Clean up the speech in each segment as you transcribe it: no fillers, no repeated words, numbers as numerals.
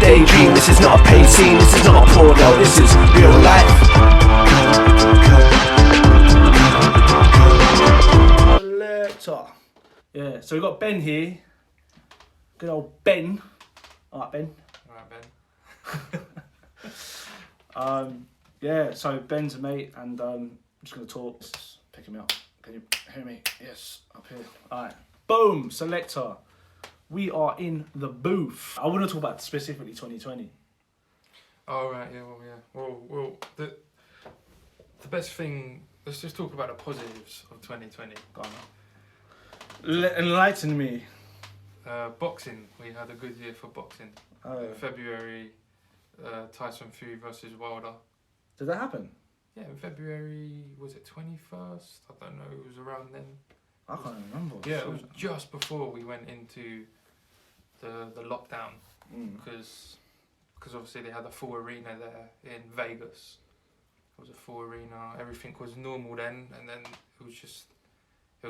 daydream. This is not a paid scene, this is not a porno, this is real life. Selector. Yeah, so we've got Ben here. Good old Ben. Alright, Ben. Alright, Ben. Yeah, so Ben's a mate, and I'm just going to talk. Just picking me up. Can you hear me? Yes, up here. Alright. Boom, Selector. We are in the booth. I want to talk about specifically 2020. Oh, right, yeah. Well, the best thing, let's just talk about the positives of 2020. Go on. Enlighten me. Boxing, we had a good year for boxing. In February, Tyson Fury versus Wilder. Did that happen? Yeah, in February, was it 21st? I don't know, it was around then. I can't remember. Yeah, it was just before we went into the lockdown, because obviously they had a full arena there in Vegas. It was a full arena, everything was normal then, and then it was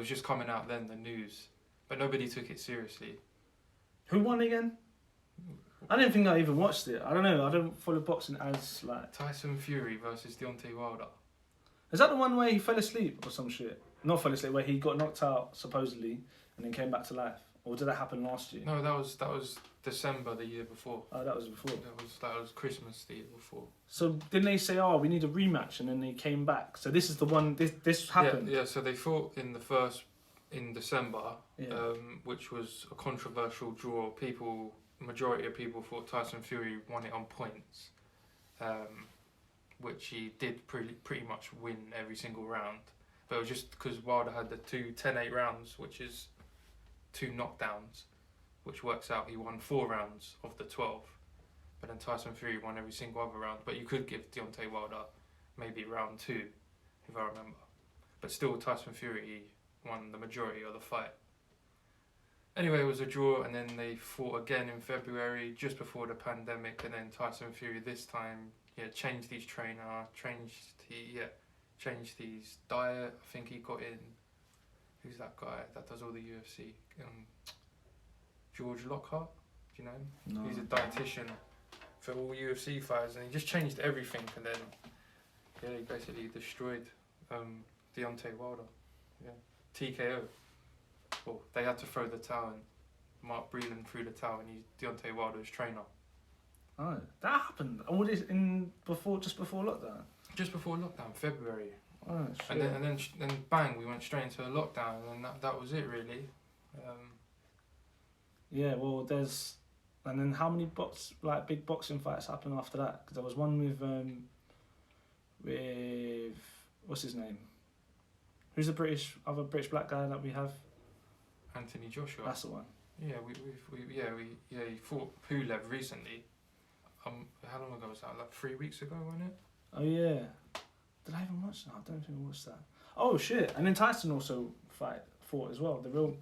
just coming out then, the news. But nobody took it seriously. Who won again? I didn't think I even watched it. I don't know. I don't follow boxing as like... Tyson Fury versus Deontay Wilder. Is that the one where he fell asleep or some shit? Not fell asleep, where he got knocked out supposedly and then came back to life. Or did that happen last year? No, that was December the year before. Oh, that was before. That was Christmas the year before. So didn't they say, oh, we need a rematch, and then they came back? So this is the one. This happened. Yeah. So they fought in December, Yeah. which was a controversial draw. Majority of people thought Tyson Fury won it on points, which he did pretty much win every single round. But it was just because Wilder had the 10-8 rounds, which is 2 knockdowns, which works out he won 4 rounds of the 12. But then Tyson Fury won every single other round. But you could give Deontay Wilder maybe round 2, if I remember. But still, Tyson Fury won the majority of the fight. Anyway, it was a draw, and then they fought again in February, just before the pandemic, and then Tyson Fury this time, changed his trainer, changed his diet. I think he got in, who's that guy that does all the UFC? George Lockhart, do you know him? No. He's a dietitian for all UFC fighters, and he just changed everything, and then, he basically destroyed Deontay Wilder. Yeah, TKO. Well, they had to throw the towel, and Mark Breland threw the towel, and he's Deontay Wilder's trainer. Oh, that happened. All this just before lockdown. Just before lockdown, February. Oh, shit. And then bang, we went straight into a lockdown, and that was it really. Yeah, well, and then how many big boxing fights happened after that? Because there was one with what's his name? Who's the other British black guy that we have? Anthony Joshua. That's the one. Yeah, he fought Pulev recently. How long ago was that? Like 3 weeks ago, wasn't it? Oh yeah. Did I even watch that? I don't think I watched that. Oh shit! And then Tyson also fought as well. The real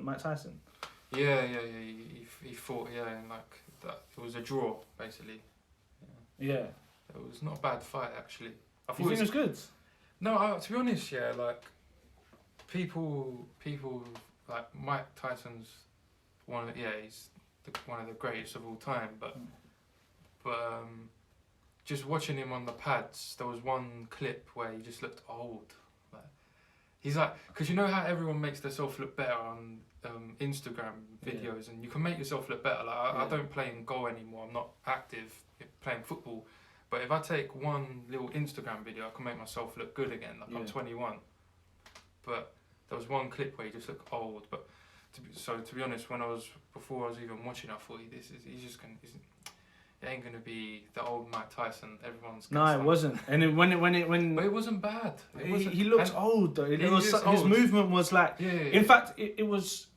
Mike Tyson. Yeah. He fought. Yeah, and like that. It was a draw basically. Yeah. It was not a bad fight actually. I thought You think it was good? No, to be honest, like people like Mike Tyson's he's one of the greatest of all time. But just watching him on the pads, there was one clip where he just looked old. Like, he's like, because you know how everyone makes themselves look better on Instagram videos, and you can make yourself look better. Like I don't play in goal anymore. I'm not active playing football. But if I take one little Instagram video, I can make myself look good again. Like I'm 21. But there was one clip where he just looked old. But to be honest, before I was even watching, I thought it ain't gonna be the old Mike Tyson. Everyone's no, it wasn't. And then when but it wasn't bad. He looked old though. His movement was like. Yeah. In fact, it was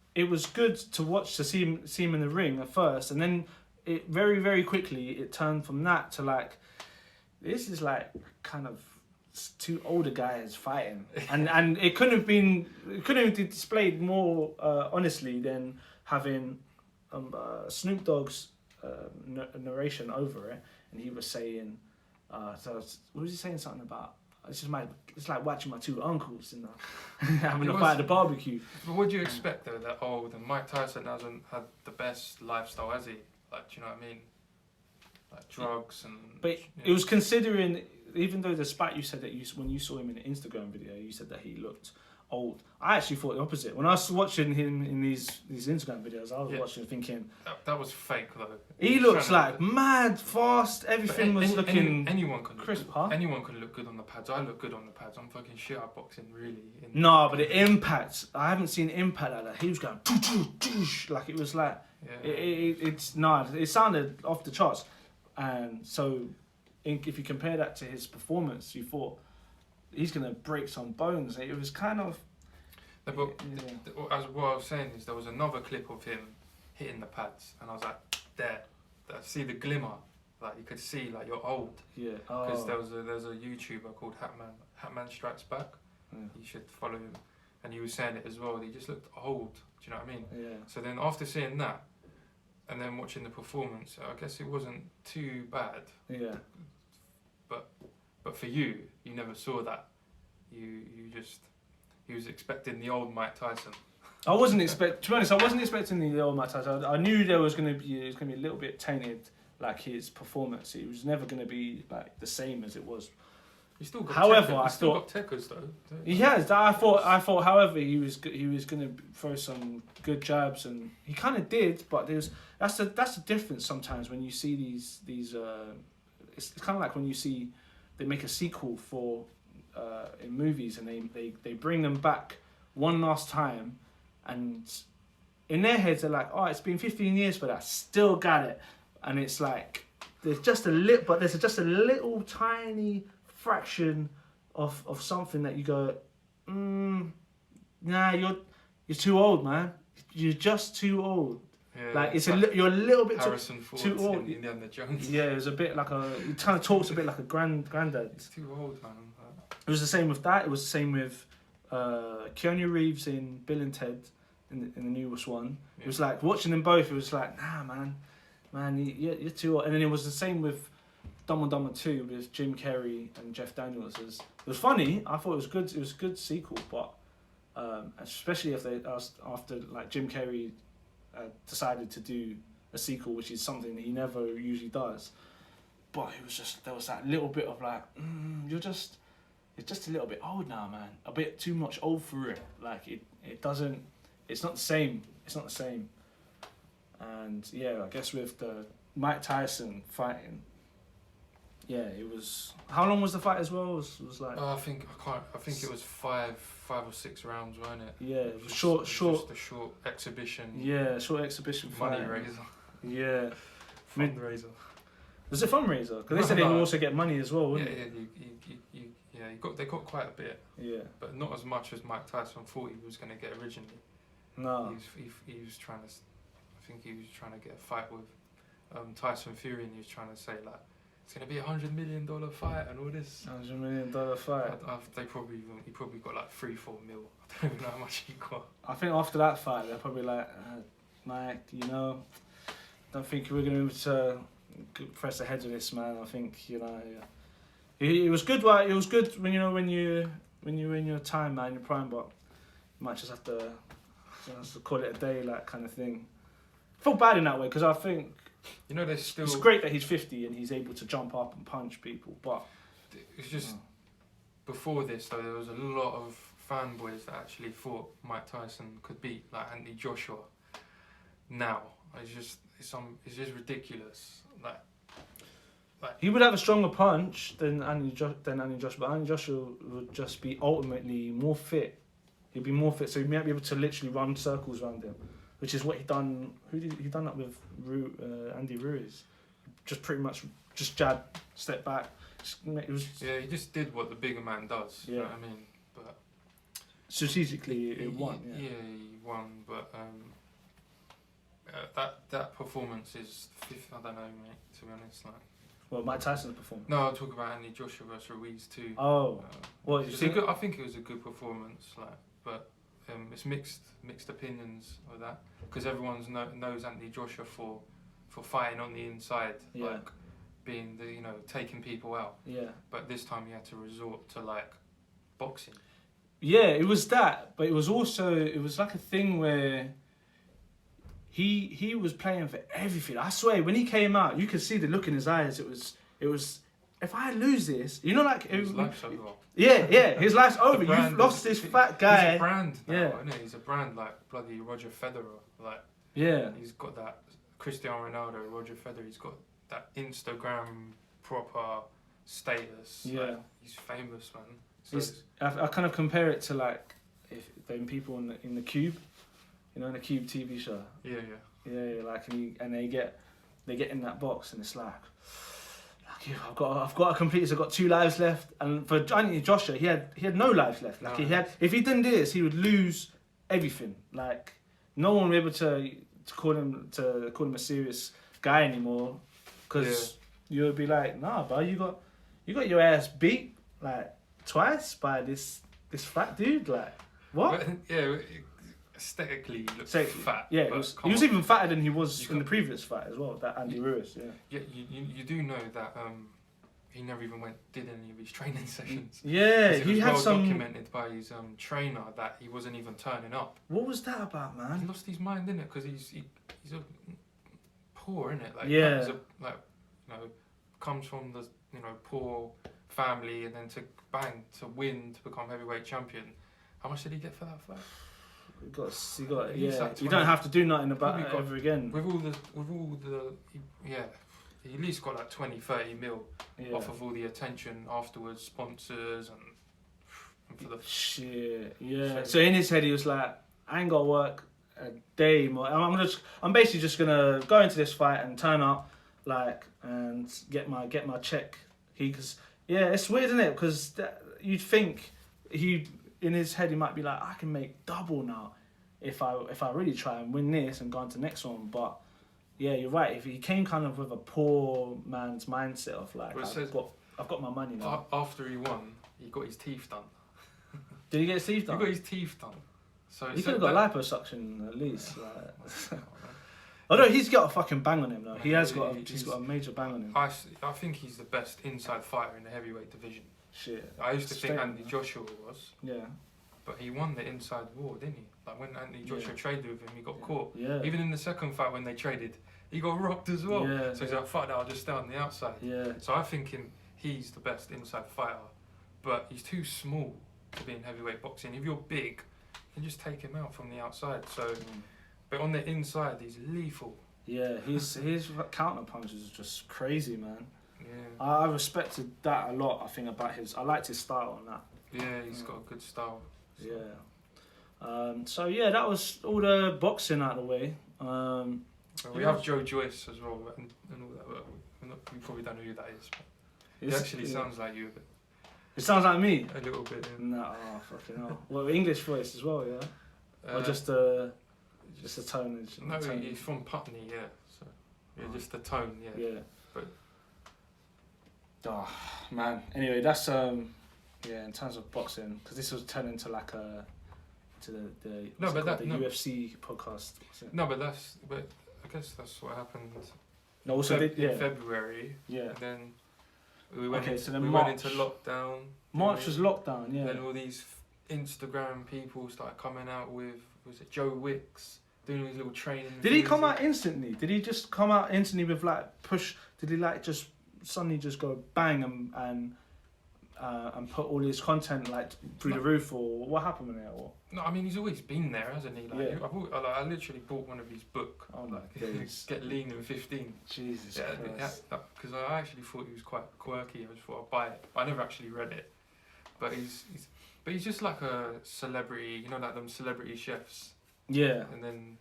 good to watch to see him in the ring at first, and then it very, very quickly it turned from that to like, this is like kind of 2 older guys fighting, and it couldn't have been displayed more honestly than having Snoop Dogg's narration over it, and he was saying, what was he saying? Something about it's like watching my 2 uncles and having a fight at the barbecue. But what do you expect though? That Mike Tyson hasn't had the best lifestyle, has he? Like, do you know what I mean? like drugs and. But it was considering, even though despite you said that when you saw him in an Instagram video, you said that he looked old. I actually thought the opposite. When I was watching him in these Instagram videos, I was watching thinking that was fake though. He looks like mad, fast. Everything was looking. Anyone can crisp, look, huh? Anyone can look good on the pads. I look good on the pads. I'm fucking shit at boxing, really. No, but the impact. I haven't seen impact like that. He was going like it was like it sounded off the charts, and so if you compare that to his performance, you thought he's gonna break some bones. It was kind of. As what I was saying is there was another clip of him hitting the pads, and I was like, there. I see the glimmer. Like you could see, like you're old. Yeah. Because there's a YouTuber called Hatman Strikes Back. You should follow him. And he was saying it as well. He just looked old. Do you know what I mean? Yeah. So then after seeing that, and then watching the performance, I guess it wasn't too bad. Yeah. But for you never saw that. You was expecting the old Mike Tyson. To be honest, I wasn't expecting the old Mike Tyson. I knew it was gonna be a little bit tainted, like his performance. It was never gonna be like the same as it was. He still got. However, I still got techers though. He has. I thought. However, he was gonna throw some good jabs, and he kind of did. But that's the difference sometimes when you see these. It's kind of like when you see they make a sequel for in movies, and they bring them back one last time, and in their heads they're like, oh, it's been 15 years, but I still got it, and it's like there's just a little tiny fraction of something that you go, nah, you're too old, man. You're just too old. Yeah, like you're a little bit Harrison too old. In Indiana Jones. Yeah, it was a bit like he kind of talks a bit like a granddad. It's too old, man. It was the same with that. It was the same with Keanu Reeves in Bill and Ted in the newest one. Yeah. It was like watching them both. It was like, nah, man, you're too old. And then it was the same with Dumb and Dumber 2 with Jim Carrey and Jeff Daniels. It was funny. I thought it was good. It was a good sequel, but especially after like Jim Carrey decided to do a sequel, which is something that he never usually does. But it was there was that little bit of like, you're just a little bit old now, man. A bit too much old for it. Like it's not the same. It's not the same. And yeah, I guess with the Mike Tyson fighting. Yeah, it was. How long was the fight as well? It was like. I think it was five or 6 rounds, wasn't it? Yeah, it was short. Just a short exhibition. Yeah, short exhibition fight. Money raiser. Yeah. Fundraiser. Was it fundraiser? Because they said they can also get money as well, wouldn't it? They got quite a bit. Yeah. But not as much as Mike Tyson thought he was going to get originally. No. He was trying to. I think he was trying to get a fight with Tyson Fury, and he was trying to say like. It's gonna be $100 million fight and all this. $100 million fight. He probably got like 3-4 mil. I don't even know how much he got. I think after that fight, they're probably like, Mike, don't think we're gonna be able to press ahead of this, man. I think it was good. Right? It was good when when you're in your time, man, your prime, but you might just have to call it a day, like kind of thing. I feel bad in that way because I think. There's still. It's great that he's 50 and he's able to jump up and punch people, but it's just before this though there was a lot of fanboys that actually thought Mike Tyson could beat like Anthony Joshua. Now it's just ridiculous. Like he would have a stronger punch than Anthony Joshua, but Anthony Joshua would just be ultimately more fit. He'd be more fit, so he might be able to literally run circles around him. Which is what he done. He done that with Andy Ruiz? Just pretty much just jab, step back. He just did what the bigger man does. Yeah. You know what I mean? But strategically, it won. Yeah, he won. But that performance is fifth. I don't know, mate. To be honest, like. Well, Mike Tyson's performance. No, I'll talk about Anthony Joshua versus Ruiz too. Oh, well, I think it was a good performance, like, but. It's mixed opinions of that because everyone knows Anthony Joshua for fighting on the inside, like being taking people out. Yeah. But this time he had to resort to like boxing. Yeah, it was that, but it was like a thing where he was playing for everything. I swear, when he came out, you could see the look in his eyes. It was. If I lose this, you know, like His life's over. Yeah, his life's over. brand You've lost this fat guy. He's a brand now, Yeah. isn't he? He's a brand like bloody Roger Federer. Like, Yeah. he's got that Cristiano Ronaldo, Roger Federer. He's got that Instagram proper status. Yeah. Like, he's famous, man. So I kind of compare it to like if them people in the Cube, you know, in the Cube TV show. yeah. Yeah, like and they get in that box and it's like I've got to complete this. I've got 2 lives left, and for Anthony Joshua, he had no lives left. Like No. if he didn't do this, he would lose everything. Like no one would be able to call him a serious guy anymore, because you would be like, nah, bro, you got your ass beat like twice by this fat dude. Like what? But, yeah, aesthetically he looks fat. Yeah, but he was even fatter than he was You in the got- previous fight as well. That Andy Ruiz. Yeah. Yeah, you do know that he never even did any of his training sessions. Yeah, 'Cause it he was had well some. documented by his trainer that he wasn't even turning up. What was that about, He man? lost his mind, didn't it? Because he's a poor, isn't it? Like, Yeah. he's comes from the poor family, and then to win to become heavyweight champion. How much did he get for that fight? He got He's yeah. like You 20 don't have to do nothing about Probably it got- ever again. With all the he at least got like 20-30 mil Yeah. off of all the attention afterwards, sponsors and for the Shit. Yeah. So- So in his head, he was like, I ain't got to work a day more. I'm basically just gonna go into this fight and turn up, like, and get my check. It's weird, isn't it? Because you'd think in his head he might be like, I can make double now if I really try and win this and go on to the next one. But yeah, you're right. If he came kind of with a poor man's mindset of like, Well, I've got my money now. after he won, he got his teeth done. Did he get his teeth done? He got his teeth done. So He so could have got liposuction at least. Like. Although he's got a fucking bang on him though. He's got a major bang on him. I think he's the best inside fighter in the heavyweight division. Shit. I used to think Statement, Anthony man. Joshua was, Yeah. but he won the inside war, didn't he? Like when Anthony Joshua Yeah. traded with him, he got caught. Yeah. Even in the second fight when they traded, he got rocked as well. Yeah, So he's yeah. like, fuck that, I'll just stay on the outside. Yeah. So I think he's the best inside fighter, but he's too small to be in heavyweight boxing. If you're big, you can just take him out from the outside. So, but on the inside, he's lethal. Yeah. His counter punches is just crazy, man. Yeah, I respected that a lot. I think about I liked his style on that. yeah, he's got a good style. So. Yeah. So yeah, that was all the boxing out of the way. We have Joe Joyce as well, and all that. But you probably don't know who that is. But he actually sounds like you a bit. It sounds like me. A little bit. Yeah. No, oh, fucking hell. Well, English voice as well, yeah. Or just a tone. No, tone. he's from Putney, yeah. So yeah, just the tone, yeah. Yeah. But oh man. Anyway, that's in terms of boxing, because this was turned into like the UFC podcast. No, but I guess that's what happened. No, also in February. Yeah. And then we went. Okay, so then we March. went into lockdown. March was lockdown. Yeah. Then all these Instagram people started coming out with, was it Joe Wicks doing his little training? Did he things. come out instantly? Did he just come out instantly with like push? Did he like just suddenly just go bang and put all his content like through the roof, or what happened with it? Or No, I mean he's always been there, hasn't he? Like, Yeah. I literally bought one of his book. Oh my days. Get Lean in 15. Jesus Yeah, Christ. because I actually thought he was quite quirky. I just thought I'd buy it. But I never actually read it. But he's just like a celebrity, you know, like them celebrity chefs. Yeah. And then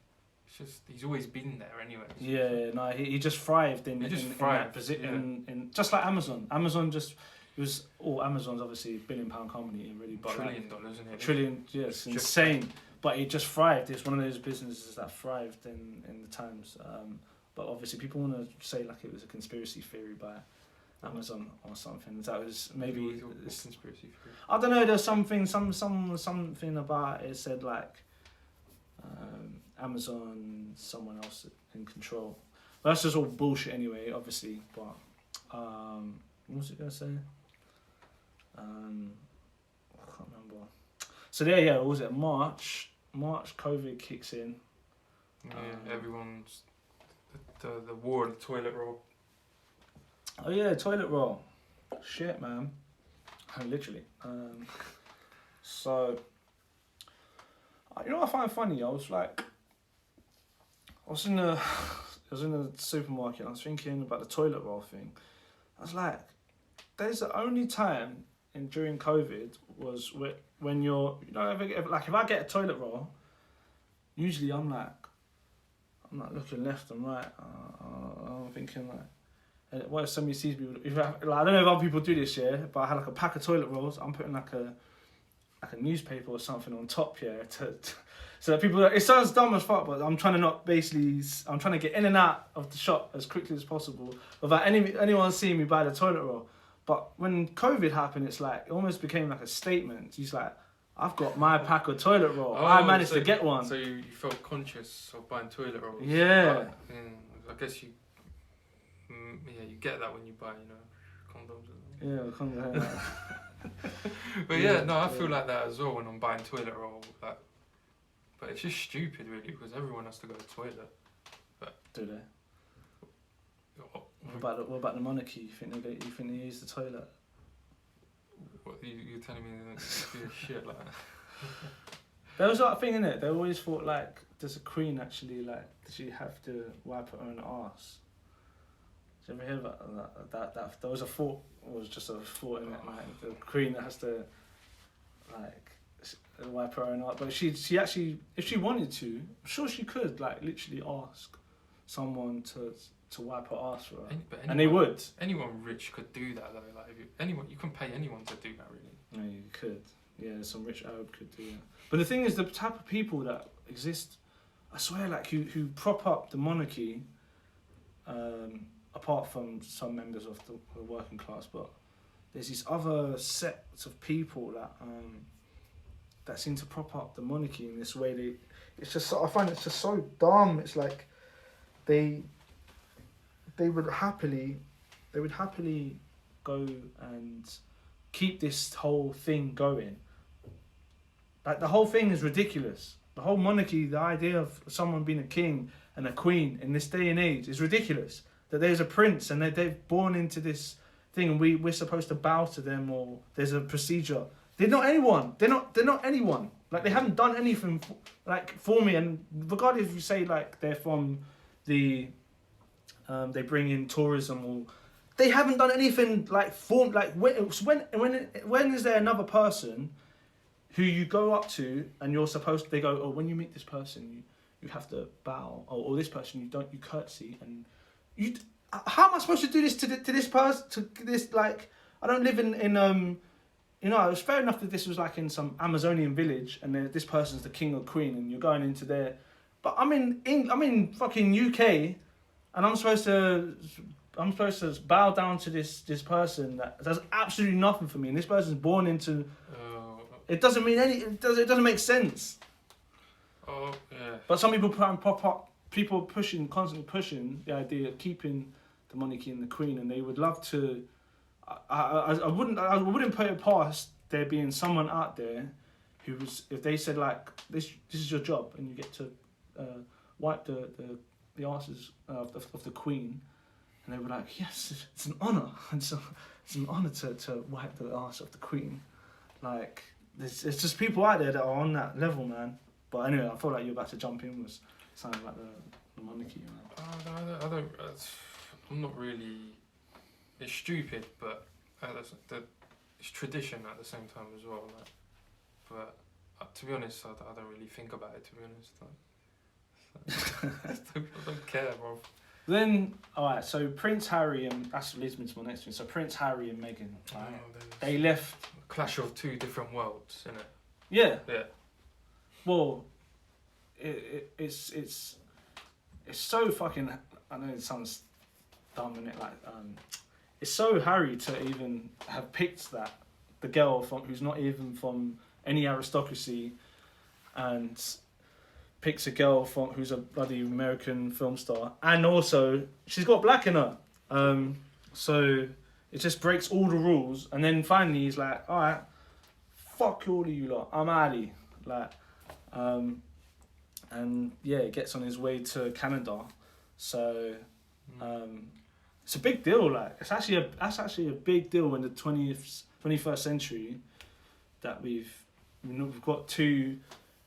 it's just he's always been there anyway. So Yeah, no, he just thrived in He just in thrived, that position, in just like Amazon. It was Amazon's obviously $1 billion company, really, but $1 like, trillion, isn't it? trillion, yeah, it's insane. But it just thrived. It's one of those businesses that thrived in the times. But obviously, people want to say like it was a conspiracy theory by Amazon or something. That was maybe It's conspiracy theory. I don't know. There's something about it said like Amazon, someone else in control. But that's just all bullshit anyway, obviously. But what was it gonna say? I can't remember. So there, yeah, what was it March? March, COVID kicks in. Yeah, everyone's the war of the toilet roll. Oh yeah, toilet roll. Shit, man. Literally. So, you know what I find funny? I was in the supermarket. And I was thinking about the toilet roll thing. I was like, there's the only time during COVID was when you're, you know, if I get a toilet roll, usually I'm not looking left and right. I'm thinking like, what if somebody sees me? I don't know if other people do this, yeah, but I had like a pack of toilet rolls. I'm putting like a newspaper or something on top, yeah, so that people. It sounds dumb as fuck, but I'm trying to get in and out of the shop as quickly as possible without anyone seeing me buy the toilet roll. But when COVID happened, it's like it almost became like a statement. He's like, I've got my pack of toilet roll. I managed to get one. So you felt conscious of buying toilet rolls. Yeah. I guess you get that when you buy, you know, condoms. Yeah, condoms. But yeah, no, I feel like that as well when I'm buying toilet roll. Like, but it's just stupid, really, because everyone has to go to the toilet. But do they? What about the monarchy? You think they use the toilet? What you're telling me they don't do shit like that? There was that thing in it. They always thought like, does a queen actually like? Does she have to wipe her own arse? Did you ever hear about that? There was a thought. It was just a thought in it. Like the queen that has to like wipe her own arse, but she actually, if she wanted to, I'm sure she could like literally ask someone to wipe her arse for her, and they would. Anyone rich could do that though. Like you can pay anyone to do that, really. Yeah, you could. Yeah, some rich Arab could do that. But the thing is, the type of people that exist, I swear, like who prop up the monarchy, apart from some members of the working class, but there's these other sets of people that seem to prop up the monarchy in this way. I find it's just so dumb. It's like they would happily go and keep this whole thing going. Like the whole thing is ridiculous. The whole monarchy, the idea of someone being a king and a queen in this day and age is ridiculous. That there's a prince and they've born into this thing and we're supposed to bow to them, or there's a procedure. They're not anyone. They're not anyone. Like they haven't done anything for me. And regardless if you say like they're from the they bring in tourism, or they haven't done anything like for like when is there another person who you go up to and you're supposed to, they go, oh, when you meet this person you have to bow, or this person you curtsy, and you, how am I supposed to do this to this person, to this, like, I don't live in you know, it was fair enough that this was like in some Amazonian village and this person's the king or queen and you're going into there, but I'm in fucking UK and I'm supposed to bow down to this person that does absolutely nothing for me, and this person's born into. It doesn't mean it doesn't make sense. Oh yeah. But some people pop up. People constantly pushing the idea of keeping the monarchy and the queen, and they would love to. I wouldn't put it past there being someone out there who was, if they said like this is your job and you get to wipe the asses of the queen, and they were like, yes, it's an honour. It's an honour to wipe the ass of the queen. Like, there's just people out there that are on that level, man. But anyway, I feel like you're about to jump in with something like the monarchy, man. I don't. I'm not really. It's stupid, but it's tradition at the same time as well. Like, but to be honest, I don't really think about it. To be honest, I don't care, bro. Then, alright, so Prince Harry, and that leads me to my next thing. So Prince Harry and Meghan, right? They left. Clash of two different worlds, isn't it? Yeah. Yeah. Well, it's so fucking. I know it sounds dumb, innit? Like, it's so Harry to even have picked the girl who's not even from any aristocracy, and picks a girl who's a bloody American film star, and also she's got black in her. So it just breaks all the rules, and then finally he's like, all right, fuck all of you lot, I'm outie. Like, and yeah, gets on his way to Canada. So it's a big deal. Like that's actually a big deal in the 21st century that we've got two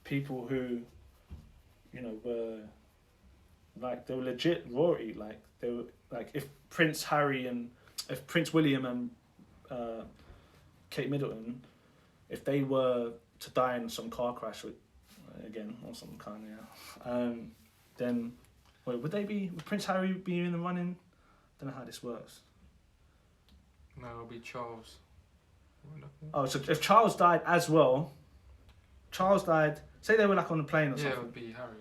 people who, you know, were like they were legit royalty. Like they were like if Prince William and Kate Middleton, if they were to die in some car crash or some kind of then would Prince Harry be in the running? I don't know how this works. No, it'll be Charles. Oh, so if Charles died as well, say they were like on a plane or something. Yeah, it would be Harry.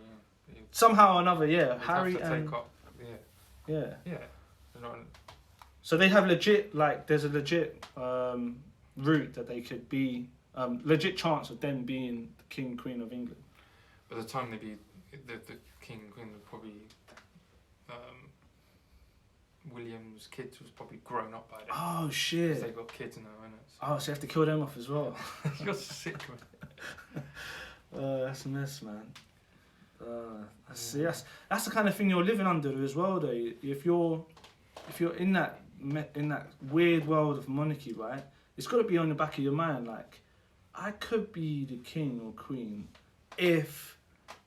Yeah. Somehow or another, yeah, They'd Harry have to and take up, yeah. They're not, So they have legit there's a legit route that they could be legit chance of them being the King Queen of England. by the time they be the King and Queen, would probably William's kids was probably grown up by then. Oh 'Cause shit! they got kids now, innit? Oh, so you have to kill them off as well. You're sick, man. That's a mess, man. See, that's the kind of thing you're living under as well, though. If you're in that weird world of monarchy, right? It's got to be on the back of your mind, like, I could be the king or queen if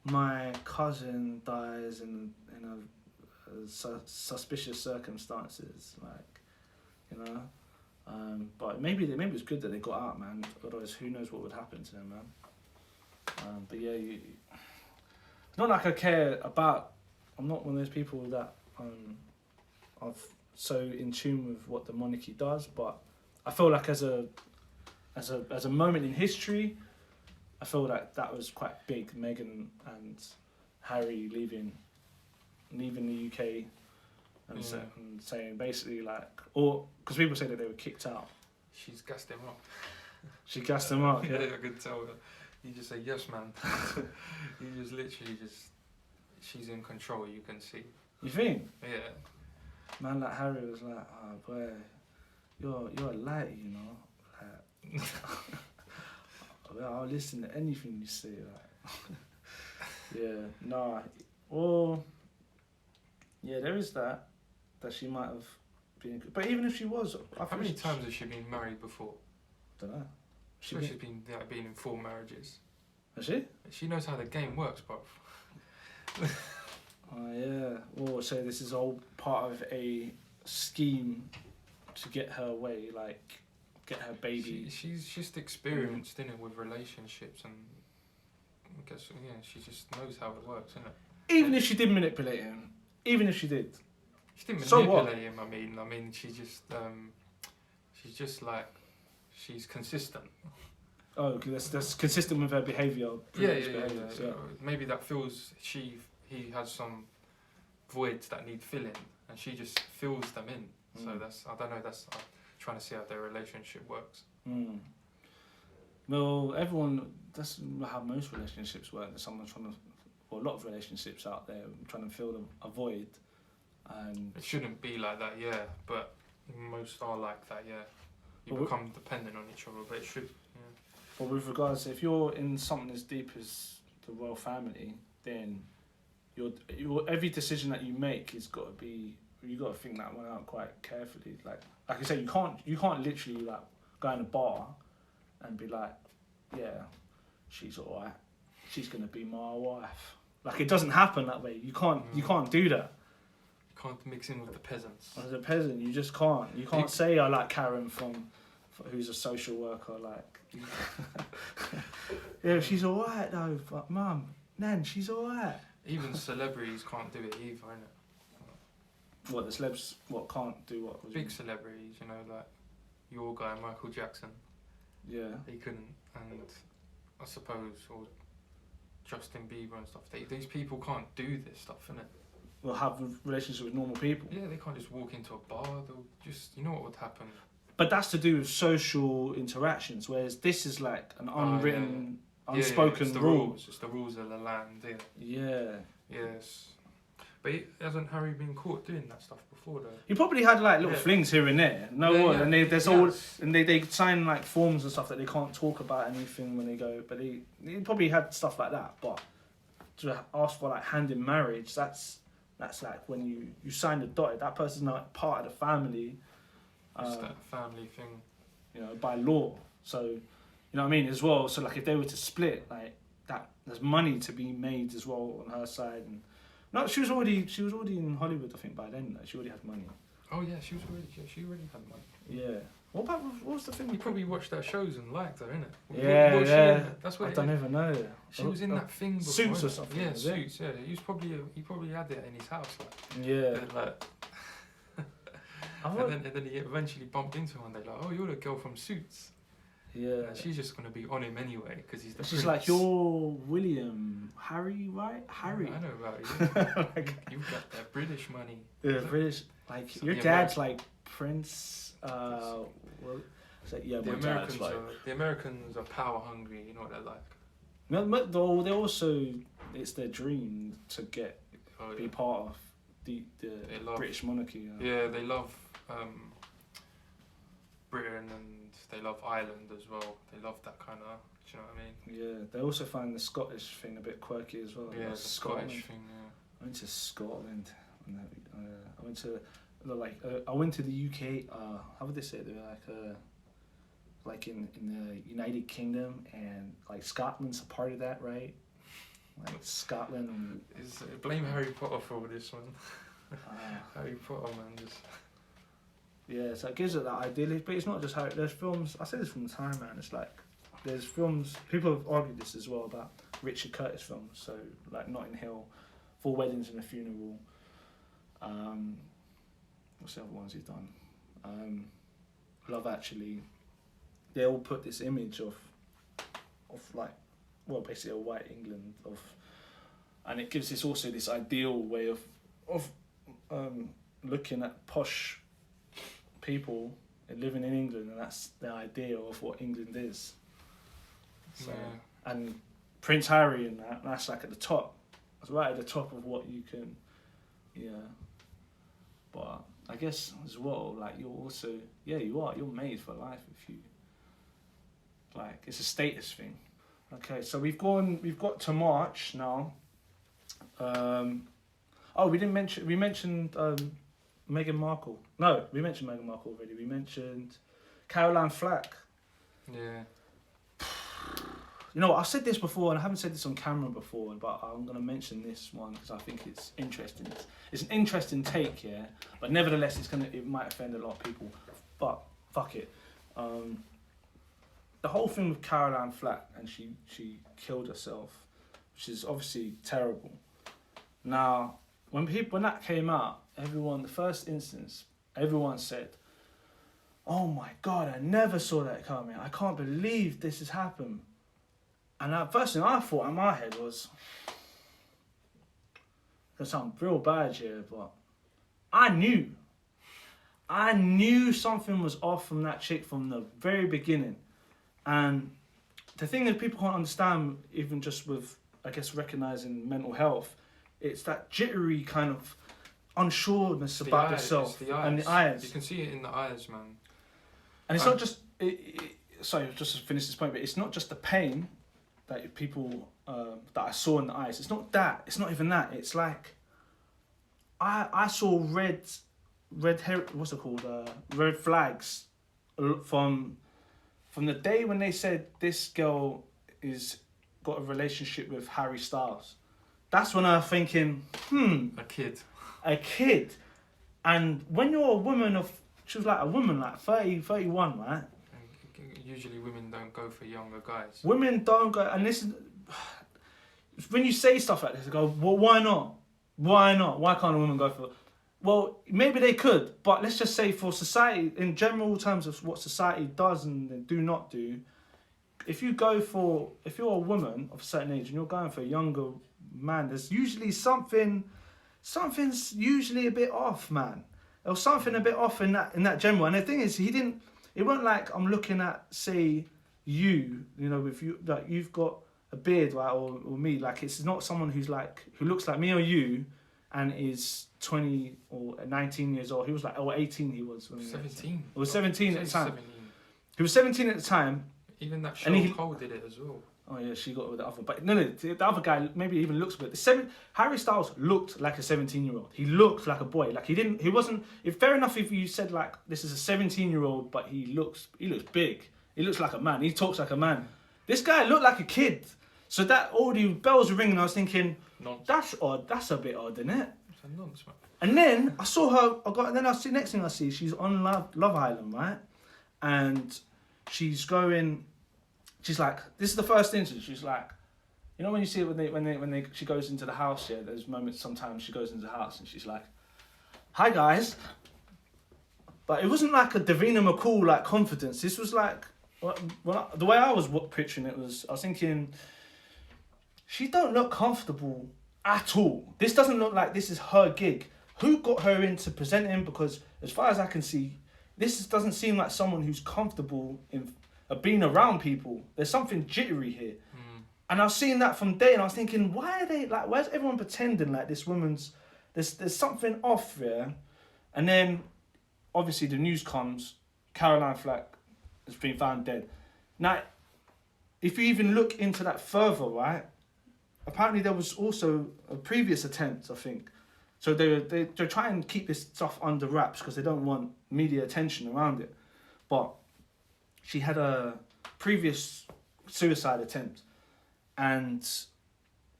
my cousin dies in suspicious circumstances, like, you know. But maybe it's good that they got out, man. Otherwise, who knows what would happen to them, man. But yeah, it's not like I care about. I'm not one of those people that are so in tune with what the monarchy does. But I feel like as a moment in history, I feel like that was quite big. Meghan and Harry leaving the UK and saying basically like, or because people say that they were kicked out. She's gassed him up. She gassed them up. Yeah, Yeah. I could tell her. You just say yes, man. You just literally she's in control. You can see. You think? Yeah. Man, like Harry was like, oh boy, you're a light, you know. Like, I'll listen to anything you say. Like, yeah, nah. Well, yeah, there is that she might have been. But even if she was, How many times has she been married before? I don't know. She's been in 4 marriages. Has she? She knows how the game works, bro. Oh yeah. Well, so this is all part of a scheme to get her way, like get her baby. She's just experienced in it with relationships, and I guess she just knows how it works, innit? Even if she did manipulate him, even if she did. She didn't So manipulate what? him. I mean, she's just like she's consistent. Oh, because that's consistent with her behaviour. Yeah. So maybe that feels he has some voids that need filling, and she just fills them in. So I don't know. I'm trying to see how their relationship works. Well, that's how most relationships work. There's someone a lot of relationships out there trying to fill a void. And it shouldn't be like that, yeah. But most are like that, yeah. You become dependent on each other, but it should. Yeah. But with regards, if you're in something as deep as the royal family, then your every decision that you make has got to be. You got to think that one out quite carefully. Like I say, you can't literally like go in a bar and be like, yeah, she's alright. She's gonna be my wife. Like it doesn't happen that way. You can't do that. You can't mix in with the peasants. As a peasant, you just can't. You can't say I like Karen who's a social worker. Like, yeah, she's alright though. But mum, Nan, she's alright. Even celebrities can't do it either, innit? What the celebs? What can't do what? Big celebrities, you know, like your guy Michael Jackson. Yeah. He couldn't, and I suppose, or Justin Bieber and stuff. These people can't do this stuff, innit? Well, have relationships with normal people. Yeah, they can't just walk into a bar. They'll just, you know what would happen. But that's to do with social interactions, whereas this is like an unwritten, unspoken it's the rule. rules. It's the rules of the land. Yeah. Yes. But hasn't Harry been caught doing that stuff before, though? He probably had like little flings here and there. And they sign like forms and stuff that they can't talk about anything when they go. But he probably had stuff like that. But to ask for like hand in marriage, that's like when you sign the dotted. That person's not part of the family. It's that family thing. You know, by law. So, you know what I mean, as well. So like if they were to split, like that, there's money to be made as well on her side. And no, she was already in Hollywood, I think, by then. Like, she already had money. Oh yeah, she already had money. Yeah. What was the thing? You probably watched her shows and liked her, innit? Yeah, What was she yeah. in? That's what I don't even know. She was in that thing before. Suits or something. Yeah, is it? Suits. Yeah, he probably had it in his house. Like, Yeah. like, and then he eventually bumped into her one day, like, oh, you're the girl from Suits. Yeah. And she's just gonna be on him anyway because he's the. She's prince. like, you're Harry, right? Harry. I know about you. Like, You've got that British money. yeah, British. Like So your the dad's like Prince. Well, so, yeah, The my dad's Americans are power hungry. You know what they're like. No, they also, it's their dream to be part of the British monarchy. Yeah, they love Britain and they love Ireland as well. They love that kind of. Do you know what I mean? Yeah, they also find the Scottish thing a bit quirky as well. Yeah, like the Scottish thing. Yeah. I went to Scotland. And I went to the UK. How would they say it? They're like in the United Kingdom, and like Scotland's a part of that, right? Like Scotland. Blame Harry Potter for this one. Harry Potter, man, just. Yeah, so it gives it that idea, but it's not just Harry. There's films. I say this from the time, man. It's like there's films. People have argued this as well about Richard Curtis films. So like Notting Hill, 4 Weddings and a Funeral. What's the other ones he's done? Love Actually. They all put this image of like, well, basically a white England and it gives this ideal way of looking at posh people and living in England, and that's the idea of what England is. So, yeah. And Prince Harry and that's like at the top. It's right at the top of what you can, yeah. But I guess as well, like you're made for life if you, like, it's a status thing. Okay, so we've got to March now. We mentioned Meghan Markle. No, we mentioned Meghan Markle already. We mentioned Caroline Flack. Yeah. You know, I've said this before, and I haven't said this on camera before, but I'm going to mention this one because I think it's interesting. It's an interesting take, yeah, but nevertheless, it might offend a lot of people. But fuck it. The whole thing with Caroline Flack, and she killed herself, which is obviously terrible. Now, when that came out, the first instance, everyone said, "Oh my God, I never saw that coming. I can't believe this has happened." And the first thing I thought in my head was, "There's something real bad here," but I knew something was off from that chick from the very beginning. And the thing that people can't understand, even just with, I guess, recognizing mental health, it's that jittery kind of unsureness about yourself. And the eyes. You can see it in the eyes, man. And it's not just, sorry, just to finish this point, but it's not just the pain that people, that I saw in the eyes. It's not that. It's not even that. It's like, I saw red flags from the day when they said this girl got a relationship with Harry Styles. That's when I was thinking, a kid. And when you're a woman she was like a woman, like 30, 31, right? Usually women don't go for younger guys. Women don't go, and this is, when you say stuff like this, they go, well, why not? Why not? Why can't a woman go for, well, maybe they could, but let's just say for society, in general terms of what society does and do not do, if you're a woman of a certain age and you're going for a younger man, there's usually something's usually a bit off, man. There was something a bit off in that general. And the thing is, it wasn't like I'm looking at, say, you know, if you, like, you've got a beard, right, or me, like, it's not someone who looks like me or you, and is 20 or 19 years old. He was like, or 18 he was. 17. He was 17 at the time. 17. He was 17 at the time. Even that show Cole did it as well. Oh yeah, she got with the other. But no, the other guy maybe even looks a bit. Harry Styles looked like a 17-year-old. He looked like a boy. Like he wasn't. If fair enough, if you said like this is a 17-year-old, but he looks big. He looks like a man. He talks like a man. This guy looked like a kid. So that all the bells were ringing. I was thinking, Nonsense. that's odd. That's a bit odd, isn't it? It's a nonsense, man. And then I saw her. Next thing I see, she's on Love Island, right? And she's going. She's like, this is the first instance. She's like, you know when you see it she goes into the house. Yeah, there's moments sometimes she goes into the house and she's like, "Hi guys," but it wasn't like a Davina McCall like confidence. This was like, the way I was picturing it was, I was thinking, she don't look comfortable at all. This doesn't look like this is her gig. Who got her into presenting? Because as far as I can see, this doesn't seem like someone who's comfortable in being around people. There's something jittery here. And I was seeing that from day, and I was thinking, why are they like? Where's everyone pretending like this woman's? There's something off there. And then, obviously, the news comes. Caroline Flack has been found dead. Now, if you even look into that further, right? Apparently, there was also a previous attempt, I think. So they're trying to keep this stuff under wraps because they don't want media attention around it. But she had a previous suicide attempt. And,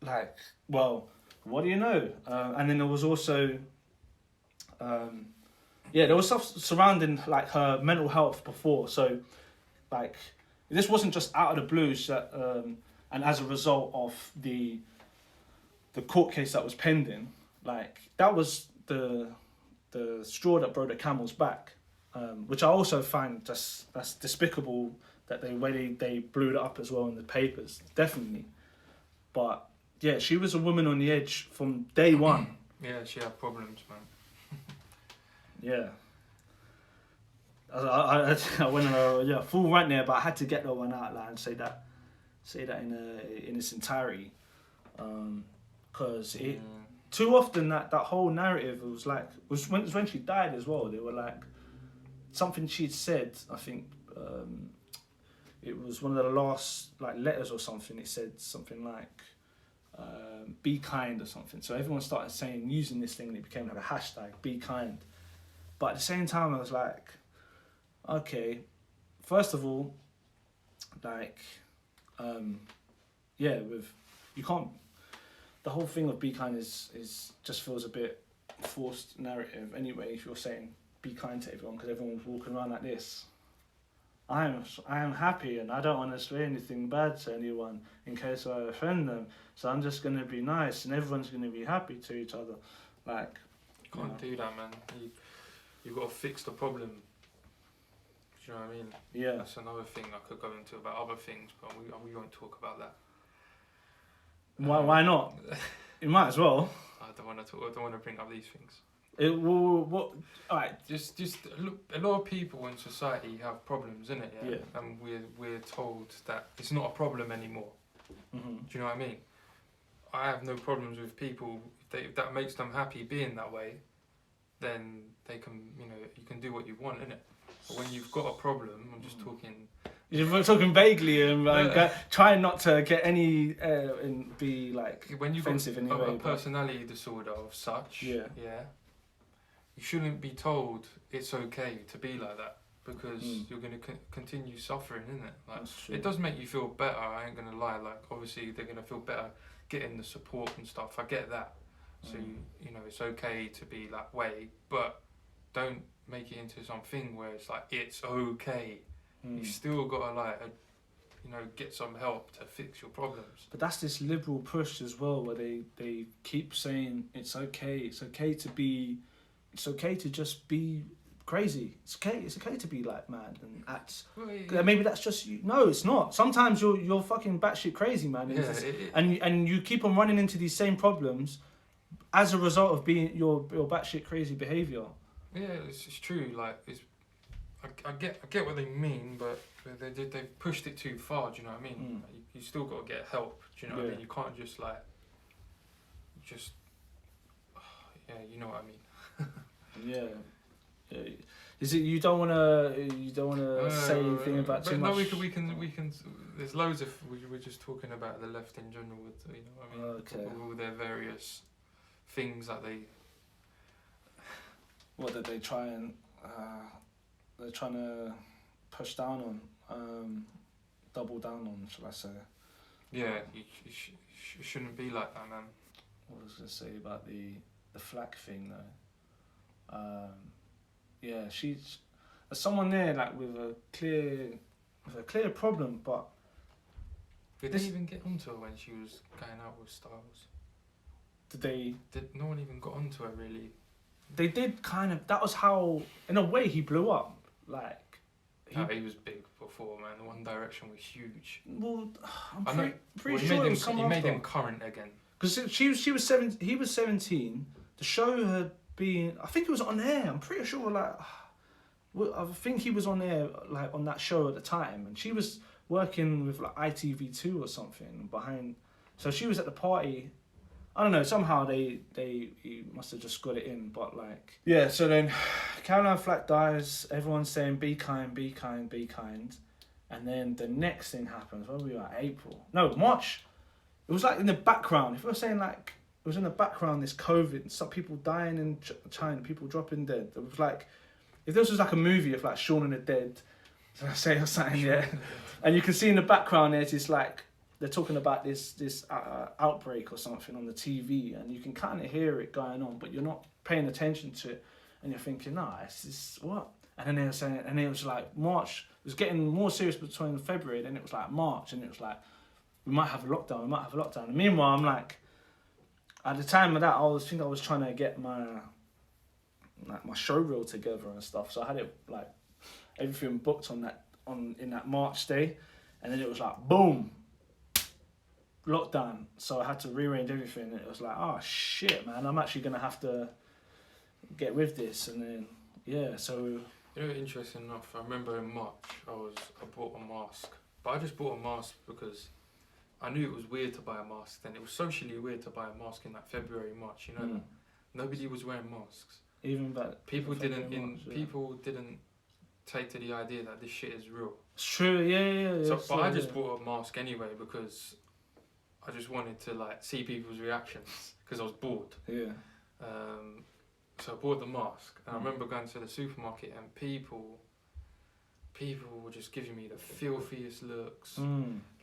like, well, what do you know? And then there was also, there was stuff surrounding, like, her mental health before. So, like, this wasn't just out of the blue, and as a result of the court case that was pending. Like, that was the straw that broke the camel's back, which I also find that's despicable. That they blew it up as well in the papers, definitely. But yeah, she was a woman on the edge from day one. Yeah, she had problems, man. Yeah. I went on a full rant there, but I had to get that one out loud and say that in its entirety, because too often that whole narrative was like when she died as well. They were like something she'd said. I think. It was one of the last like letters or something. It said something like, "Be kind" or something. So everyone started using this thing, and it became like a hashtag, "Be kind." But at the same time, I was like, okay, first of all, like, you can't. The whole thing of "be kind" is just feels a bit forced narrative anyway. If you're saying "be kind" to everyone, because everyone's walking around like this. I am happy and I don't want to say anything bad to anyone in case I offend them. So I'm just going to be nice and everyone's going to be happy to each other. Like, you can't do that, man. You've got to fix the problem. Do you know what I mean? Yeah. That's another thing I could go into about other things, but we won't talk about that. Why not? You might as well. I don't want to bring up these things. All right. Just look. A lot of people in society have problems, innit? Yeah. And we're told that it's not a problem anymore. Mm-hmm. Do you know what I mean? I have no problems with people. If that makes them happy being that way, then they can, you can do what you want, innit? But when you've got a problem, I'm just talking. You're talking vaguely and trying not to get any and be like when you've offensive got in any way. A personality disorder of such, yeah, you shouldn't be told it's okay to be like that because you're going to continue suffering, isn't it? Like, it does make you feel better. I ain't gonna lie. Like, obviously they're gonna feel better getting the support and stuff. I get that. So you know it's okay to be that way, but don't make it into something where it's like it's okay. You still gotta get some help to fix your problems. But that's this liberal push as well, where they keep saying it's okay to just be crazy. It's okay to be like mad and act. Well, maybe that's just you. No, it's not. Sometimes you're fucking batshit crazy, man. And you keep on running into these same problems as a result of being your batshit crazy behaviour. Yeah, it's true. Like I get what they mean, but they've pushed it too far. Do you know what I mean? You still got to get help. Do you know what I mean? You can't just you know what I mean. Yeah, Is it you don't wanna say anything about too much? No, we can. There's loads of. We're just talking about the left in general. With I mean, Okay. all their various things that they. What did they try and they're trying to push down on, double down on, shall I say? Yeah, you shouldn't be like that, man. What was I gonna say about the FLACK thing though? Yeah, there's someone there like with a clear problem, but Did they even get onto her when she was going out with Styles? did No one even got onto her really. they did kind of. That was how, in a way, he blew up. Like He was big before, man. One Direction was huge. well, I'm I know. pretty sure He made him current again. Because he was 17. The show had been, I think it was on air. I'm pretty sure, like, I think he was on air, like, on that show at the time, and she was working with like ITV2 or something behind. So she was at the party. I don't know. Somehow he must have just got it in, but like, yeah. So then, Caroline Flack dies. Everyone's saying be kind, be kind, be kind, and then the next thing happens. What were we at? April? No, March. It was like in the background. If we were saying like it was in the background, this COVID, some people dying in China, people dropping dead. It was like, if this was like a movie of like Shaun of the Dead, did I say or something? Yeah. And you can see in the background there's this like, they're talking about this outbreak or something on the TV, and you can kind of hear it going on, but you're not paying attention to it, and you're thinking, nah, it's this what? And then they were saying, and it was like March. It was getting more serious between February, then it was like March, and it was like, we might have a lockdown, we might have a lockdown. And meanwhile, I'm like, at the time of that, I was trying to get my show reel together and stuff. So I had it like everything booked in that March day, and then it was like boom, lockdown. So I had to rearrange everything. And it was like, oh shit, man, I'm actually gonna have to get with this. And then yeah, so You know, interesting enough, I remember in March I bought a mask, but I just bought a mask because I knew it was weird to buy a mask then. It was socially weird to buy a mask in like February, March, you know that? Nobody was wearing masks. Even back People didn't March, take to the idea that this shit is real. It's true, yeah. So, but I just bought a mask anyway because I just wanted to like see people's reactions because I was bored. Yeah. So I bought the mask, and I remember going to the supermarket and people were just giving me the filthiest looks.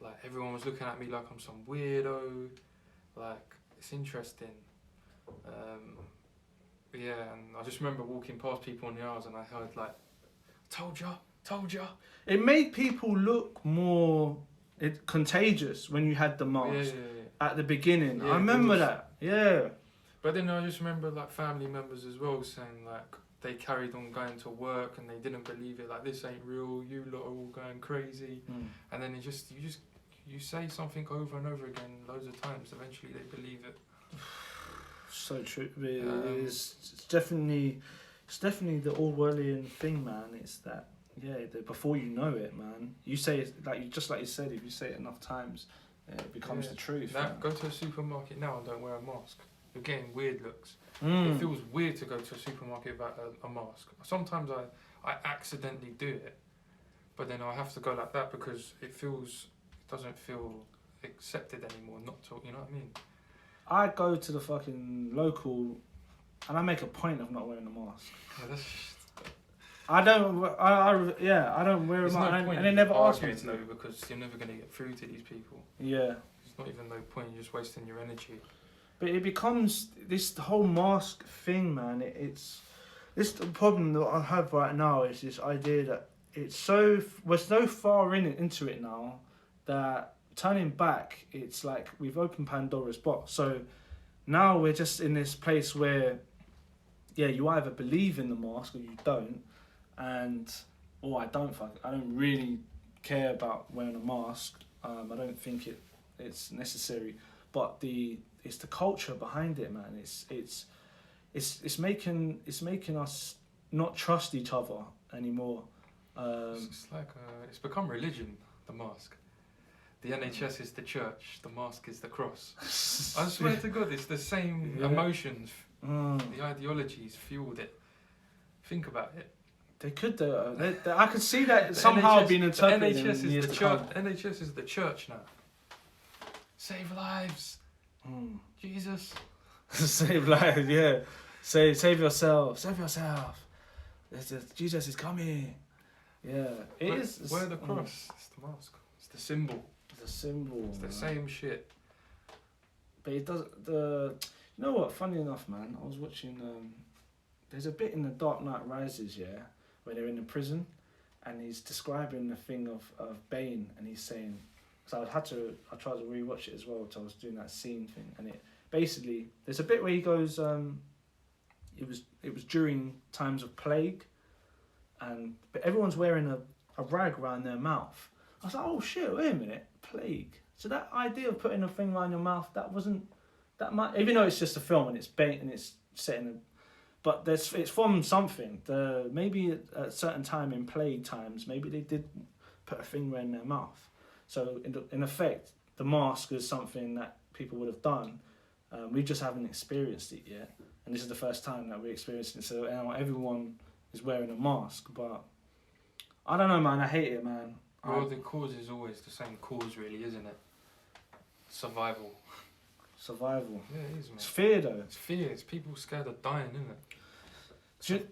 Like everyone was looking at me like I'm some weirdo. Like it's interesting. Yeah, and I just remember walking past people in the aisles and I heard like, told ya. It made people look more contagious when you had the mask at the beginning. Yeah, I remember that. Yeah. But then I just remember like family members as well saying like they carried on going to work and they didn't believe it. Like this ain't real. You lot are all going crazy. And then you say something over and over again loads of times. Eventually they believe it. So true. It's definitely the Orwellian thing, man. It's that before you know it, man. You say it like you said. If you say it enough times, it becomes the truth. Now, go to a supermarket now and don't wear a mask. You're getting weird looks. It feels weird to go to a supermarket without a mask. Sometimes I accidentally do it, but then I have to go like that because it doesn't feel accepted anymore. Not to, you know what I mean? I go to the fucking local, and I make a point of not wearing a mask. I don't wear a mask, and they never ask me to. Because you're never going to get through to these people. Yeah. There's not even no point. You're just wasting your energy. But it becomes this whole mask thing, man. It's this the problem that I have right now is this idea that we're so far into it now that turning back, it's like we've opened Pandora's box. So now we're just in this place where, you either believe in the mask or you don't, I don't really care about wearing a mask. I don't think it's necessary, but it's the culture behind it, man. It's making us not trust each other anymore. It's like it's become religion. The mask. The NHS is the church. The mask is the cross. I swear to God, it's the same emotions. The ideologies fueled it. Think about it. They could though. I could see that somehow being interpreted. The NHS in years is the to church. come. NHS is the church now. Save lives. Jesus. Save lives, yeah. Save yourself. Save yourself. Jesus is coming. Yeah, it is. Wear the cross. It's the mask. It's the symbol. It's a symbol. It's the same shit. But it does You know what? Funny enough, man, I was watching. There's a bit in The Dark Knight Rises, yeah, where they're in the prison, and he's describing the thing of Bane, and he's saying. So I tried to rewatch it as well. So I was doing that scene thing, and it basically there's a bit where he goes. It was during times of plague, but everyone's wearing a rag around their mouth. I was like, oh shit, wait a minute, plague. So that idea of putting a thing around your mouth, that wasn't that much. Even though it's just a film and it's bait and it's set in a, but it's from something. Maybe at a certain time in plague times, maybe they did put a thing in their mouth. So in effect, the mask is something that people would have done. We just haven't experienced it yet. And this is the first time that we're experiencing it. So now everyone is wearing a mask. But I don't know, man. I hate it, man. Well, the cause is always the same cause, really, isn't it? Survival. Survival. Yeah, it is, man. It's fear, though. It's fear. It's people scared of dying, isn't it?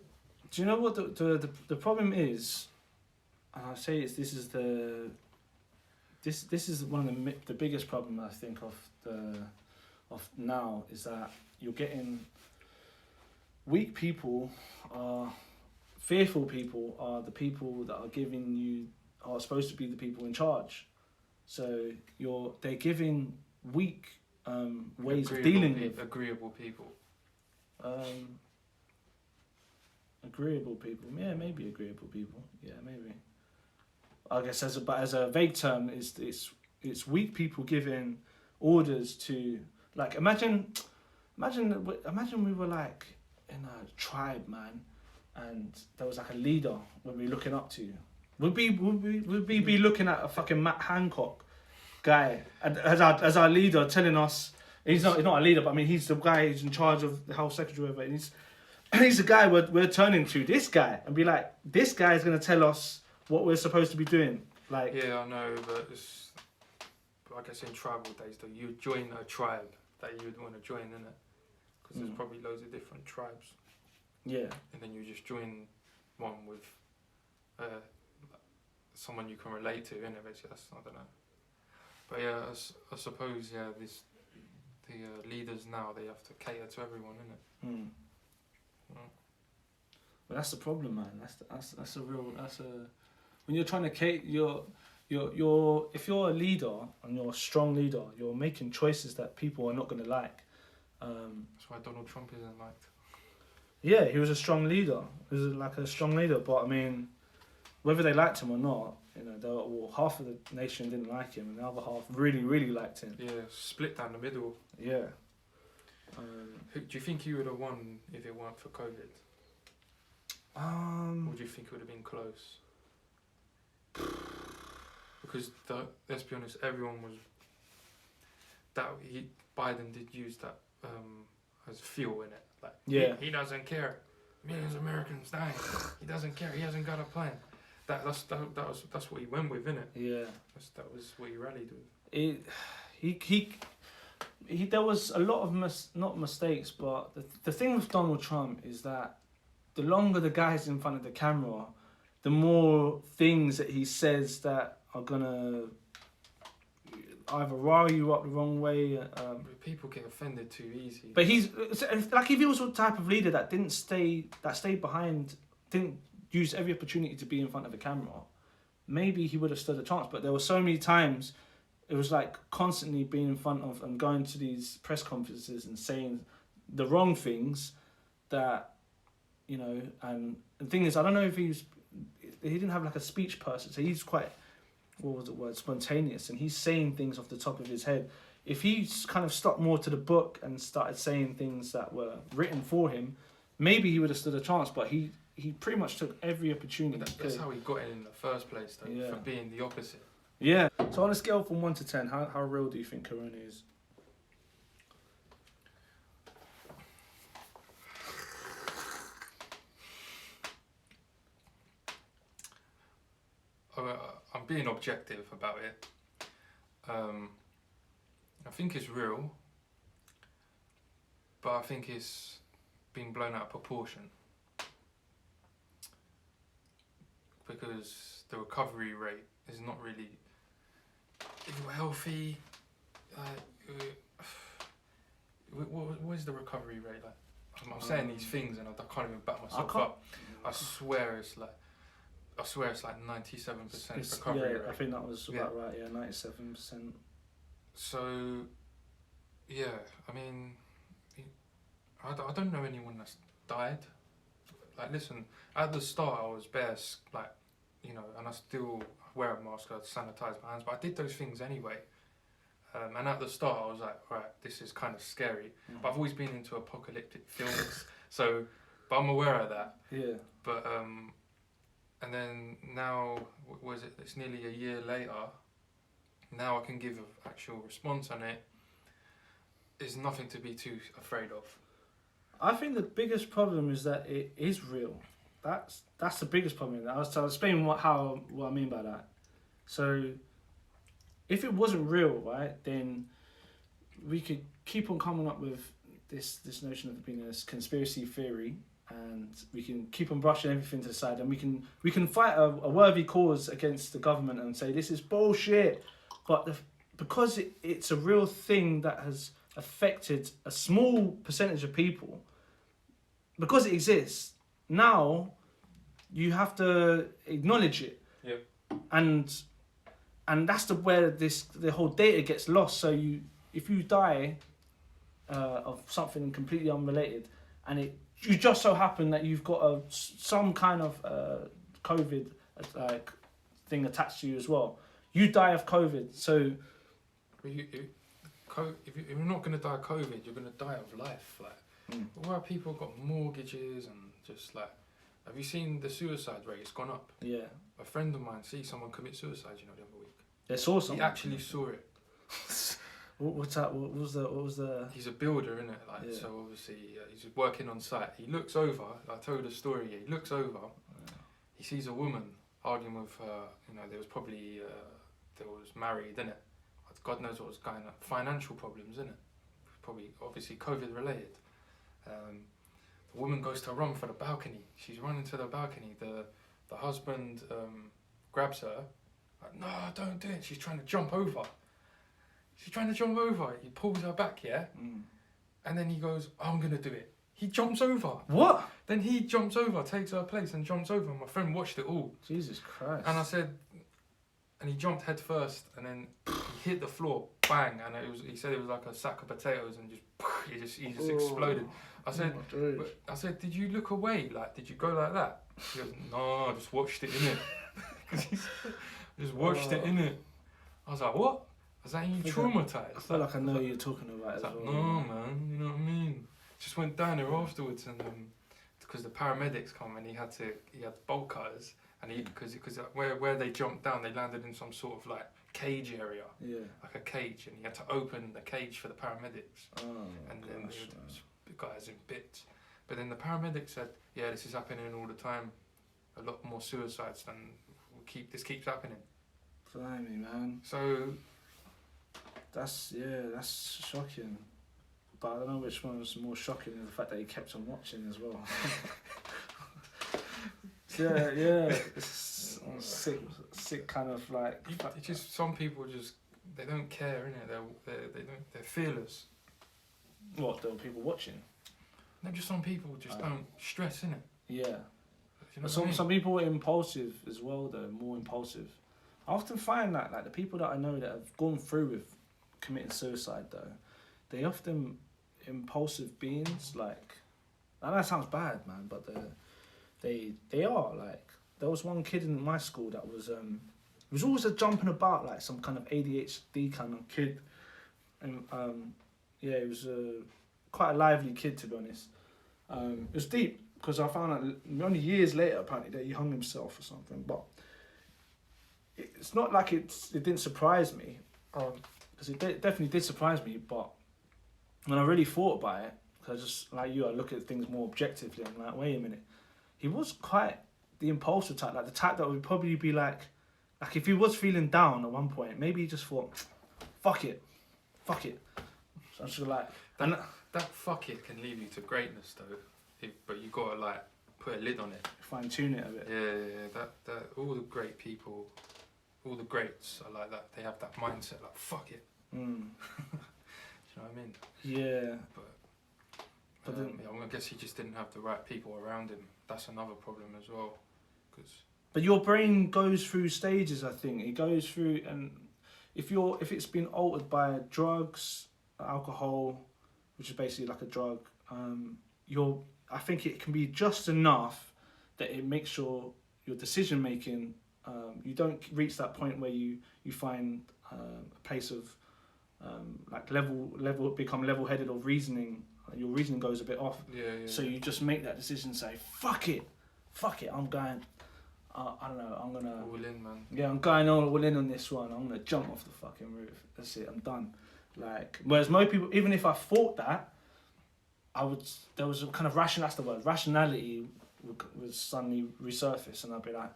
Do you know what the problem is? And I say this is this is one of the biggest problem I think of now is that you're getting weak people fearful people are the people that are supposed to be the people in charge. So they're giving weak ways of dealing with agreeable people. Agreeable people, yeah, maybe agreeable people, yeah, maybe. I guess as a vague term, it's weak people giving orders to, like, imagine we were like in a tribe, man, and there was like a leader we'd be looking up to. Would we be looking at a fucking Matt Hancock guy and as our leader, telling us he's not a leader, but I mean he's the guy who's in charge of the health secretary, whatever, and he's the guy we're turning to, this guy, and be like, this guy is gonna tell us what we're supposed to be doing. Like, yeah, I know, but it's, I guess in tribal days though, you join a tribe that you would want to join, innit? Because there's probably loads of different tribes. Yeah. And then you just join one with someone you can relate to, innit? Basically, I don't know. But yeah, I suppose, yeah, the leaders now, they have to cater to everyone, innit? Mm. But that's the problem, man. That's a when you're trying to cater, if you're a leader and you're a strong leader, you're making choices that people are not going to like. That's why Donald Trump isn't liked. Yeah, he was a strong leader. He was like a strong leader, but I mean, whether they liked him or not, you know, half of the nation didn't like him, and the other half really, really liked him. Yeah, split down the middle. Yeah. Do you think he would have won if it weren't for COVID? Or do you think it would have been close? Because let's be honest, everyone was Biden did use that as fuel in it. Like, yeah, he doesn't care. Millions of Americans dying. He doesn't care. He hasn't got a plan. That's what he went with, innit? Yeah. That was what he rallied with. There was a lot of not mistakes, but the thing with Donald Trump is that the longer the guy's in front of the camera, the more things that he says that are gonna either rile you up the wrong way. People get offended too easy. But he's like, if he was the type of leader that stayed behind, didn't use every opportunity to be in front of the camera, maybe he would have stood a chance. But there were so many times, it was like constantly being in front of and going to these press conferences and saying the wrong things that, you know, and the thing is, I don't know if he didn't have like a speech person, so he's quite, what was the word, spontaneous, and he's saying things off the top of his head. If he kind of stuck more to the book and started saying things that were written for him, maybe he would have stood a chance, but he pretty much took every opportunity. That's how he got in the first place, though, for being the opposite. Yeah. So on a scale from 1 to 10, how real do you think Corona is? I'm being objective about it. I think it's real, but I think it's been blown out of proportion because the recovery rate is not really. If you're healthy, what is the recovery rate like? I'm saying these things and I can't even back myself up. I swear it's like 97% recovery rate. I think that was about right. Yeah, 97%. So, yeah, I mean, I don't know anyone that's died. Like, listen, at the start I was bare, like, you know, and I still wear a mask, I sanitize my hands, but I did those things anyway. And at the start I was like, right, this is kind of scary. But I've always been into apocalyptic films, so, but I'm aware of that. Yeah. But, and then now, it's nearly a year later, now I can give an actual response on it. There's nothing to be too afraid of. I think the biggest problem is that it is real. That's the biggest problem. I'll explain what I mean by that. So, if it wasn't real, right, then we could keep on coming up with this notion of it being a conspiracy theory, and we can keep on brushing everything to the side, and we can fight a worthy cause against the government and say this is bullshit. But because it's a real thing that has affected a small percentage of people, because it exists, now you have to acknowledge it. Yep. And that's where the whole data gets lost. So if you die of something completely unrelated, and you just so happen that you've got some kind of COVID like thing attached to you as well, you die of COVID. So if you're not going to die of COVID, you're going to die of life. Like, where people got mortgages and just like, have you seen the suicide rate? It's gone up. Yeah. A friend of mine see someone commit suicide, you know, the other week. They saw something. He actually saw it. What's that? What was the? He's a builder, innit? Like, yeah. So obviously he's working on site. He looks over. I told the story. He looks over. Yeah. He sees a woman arguing with her. You know, there was probably they was married, innit? God knows what was going on. Financial problems, innit? Probably, obviously, COVID related. The woman goes to run for the balcony. She's running to the balcony. The husband grabs her. Like, no, don't do it. She's trying to jump over. He pulls her back, yeah? And then he goes, I'm going to do it. He jumps over. What? Then he jumps over, takes her place and jumps over. My friend watched it all. Jesus Christ. And I said, and he jumped head first and then he hit the floor, bang. And he said it was like a sack of potatoes and he just exploded. I said, did you look away? Like, did you go like that? He goes, no, I just watched it, innit? Just watched it, innit? I was like, what? I was like, you traumatised? I feel like I know what you're talking about as well. No, man, you know what I mean? Just went down there afterwards and because the paramedics come and he had bolt cutters and because where they jumped down, they landed in some sort of like cage area. Yeah. Like a cage, and he had to open the cage for the paramedics. Oh, and then the guys in bits. But then the paramedics said, yeah, this is happening all the time. A lot more suicides than this keeps happening. Blimey, man. So that's shocking. But I don't know which one was more shocking than the fact that he kept on watching as well. yeah. It's sick kind of like. It's just some people they don't care, innit? They're fearless. What? There were people watching. No, just some people just don't stress, innit? Yeah. You know Some people are impulsive as well, though, more impulsive. I often find that, like, the people that I know that have gone through with committing suicide, though, they often impulsive beings, like, I know that sounds bad, man, but they are, like, there was one kid in my school that was always jumping about, like, some kind of ADHD kind of kid, and, yeah, he was quite a lively kid, to be honest. It was deep, because I found out only years later, apparently, that he hung himself or something, but it's not like it didn't surprise me, because it definitely did surprise me, but when I really thought about it, because I just, like you, I look at things more objectively, I'm like, wait a minute, he was quite the impulsive type, like the type that would probably be like Like if he was feeling down at one point, maybe he just thought, fuck it. So I was just like... That fuck it can lead you to greatness though. But you gotta like put a lid on it. Fine tune it a bit. Yeah. That all the great people, all the greats are like that. They have that mindset like fuck it. Do you know what I mean? Yeah. But then, I guess he just didn't have the right people around him. That's another problem as well. But your brain goes through stages. I think it goes through, and if it's been altered by drugs, alcohol, which is basically like a drug, I think it can be just enough that it makes your decision making. You don't reach that point where you find a place of like become level-headed or reasoning. Your reasoning goes a bit off. So you just make that decision, say fuck it, I'm going. I don't know. I'm gonna all in, man. Yeah, I'm going all in on this one. I'm gonna jump off the fucking roof. That's it. I'm done. Like, whereas most people, even if I thought that, there was a kind of that's the word. Rationality would suddenly resurface, and I'd be like,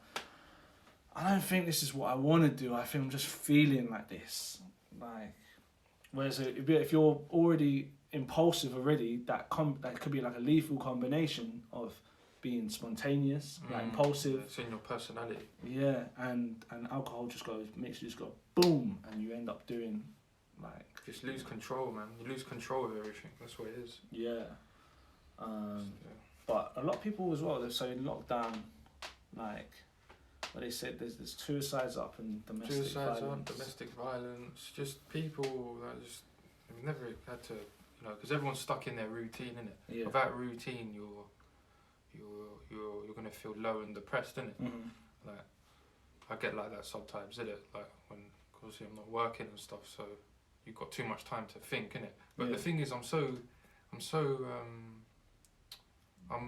I don't think this is what I want to do. I think I'm just feeling like this. Like, whereas if you're already impulsive already, that could be like a lethal combination of being spontaneous, like impulsive. It's in your personality. Yeah, and alcohol makes you just go boom, and you end up doing like... Just lose control, man. You lose control of everything. That's what it is. Yeah. But a lot of people as well, so in lockdown, like, what they said, there's suicides up and domestic violence. Just people that just have never had to, because everyone's stuck in their routine, innit? Yeah. Without routine, you're gonna feel low and depressed, innit? Like, I get like that sometimes, innit? Like when obviously I'm not working and stuff, so you've got too much time to think, innit? But the thing is, I'm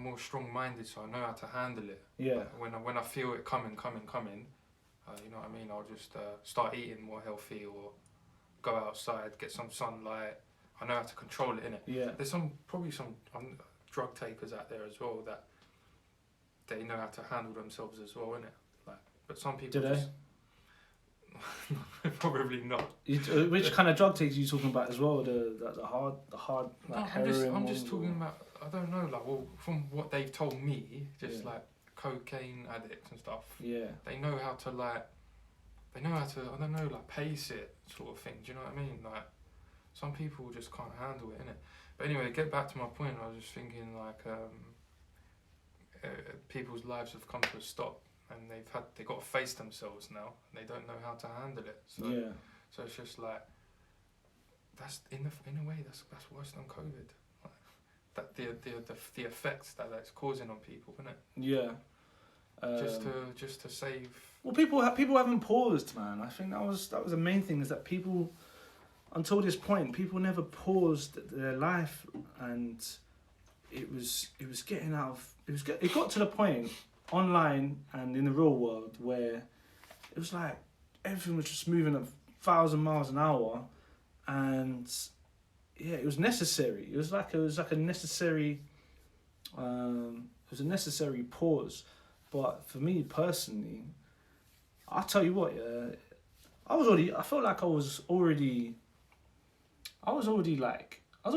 more strong-minded, so I know how to handle it. Yeah. Like when I feel it coming, you know what I mean? I'll just start eating more healthy or go outside, get some sunlight. I know how to control it, innit? Yeah. There's probably some drug takers out there as well that they know how to handle themselves as well, innit? Like, but some people do just... Probably not. Which kind of drug takes are you talking about as well? The hard like no, heroin. I'm just talking about, I don't know, like, well, from what they've told me, just like cocaine addicts and stuff. Yeah. They know how to I don't know, like pace it sort of thing. Do you know what I mean? Like, some people just can't handle it, innit? But anyway, get back to my point. I was just thinking like, people's lives have come to a stop. And they've got to face themselves now. And they don't know how to handle it. So so it's just like, that's in a way that's worse than COVID. Like, that the effects that's causing on people, isn't it? Yeah. Just to save. Well, people haven't paused, man. I think that was the main thing, is that people, until this point, people never paused their life, and it got to the point online and in the real world where it was like everything was just moving at 1,000 miles an hour, and it was necessary. It was like a necessary pause. But for me personally, I'll tell you what, I felt like I was already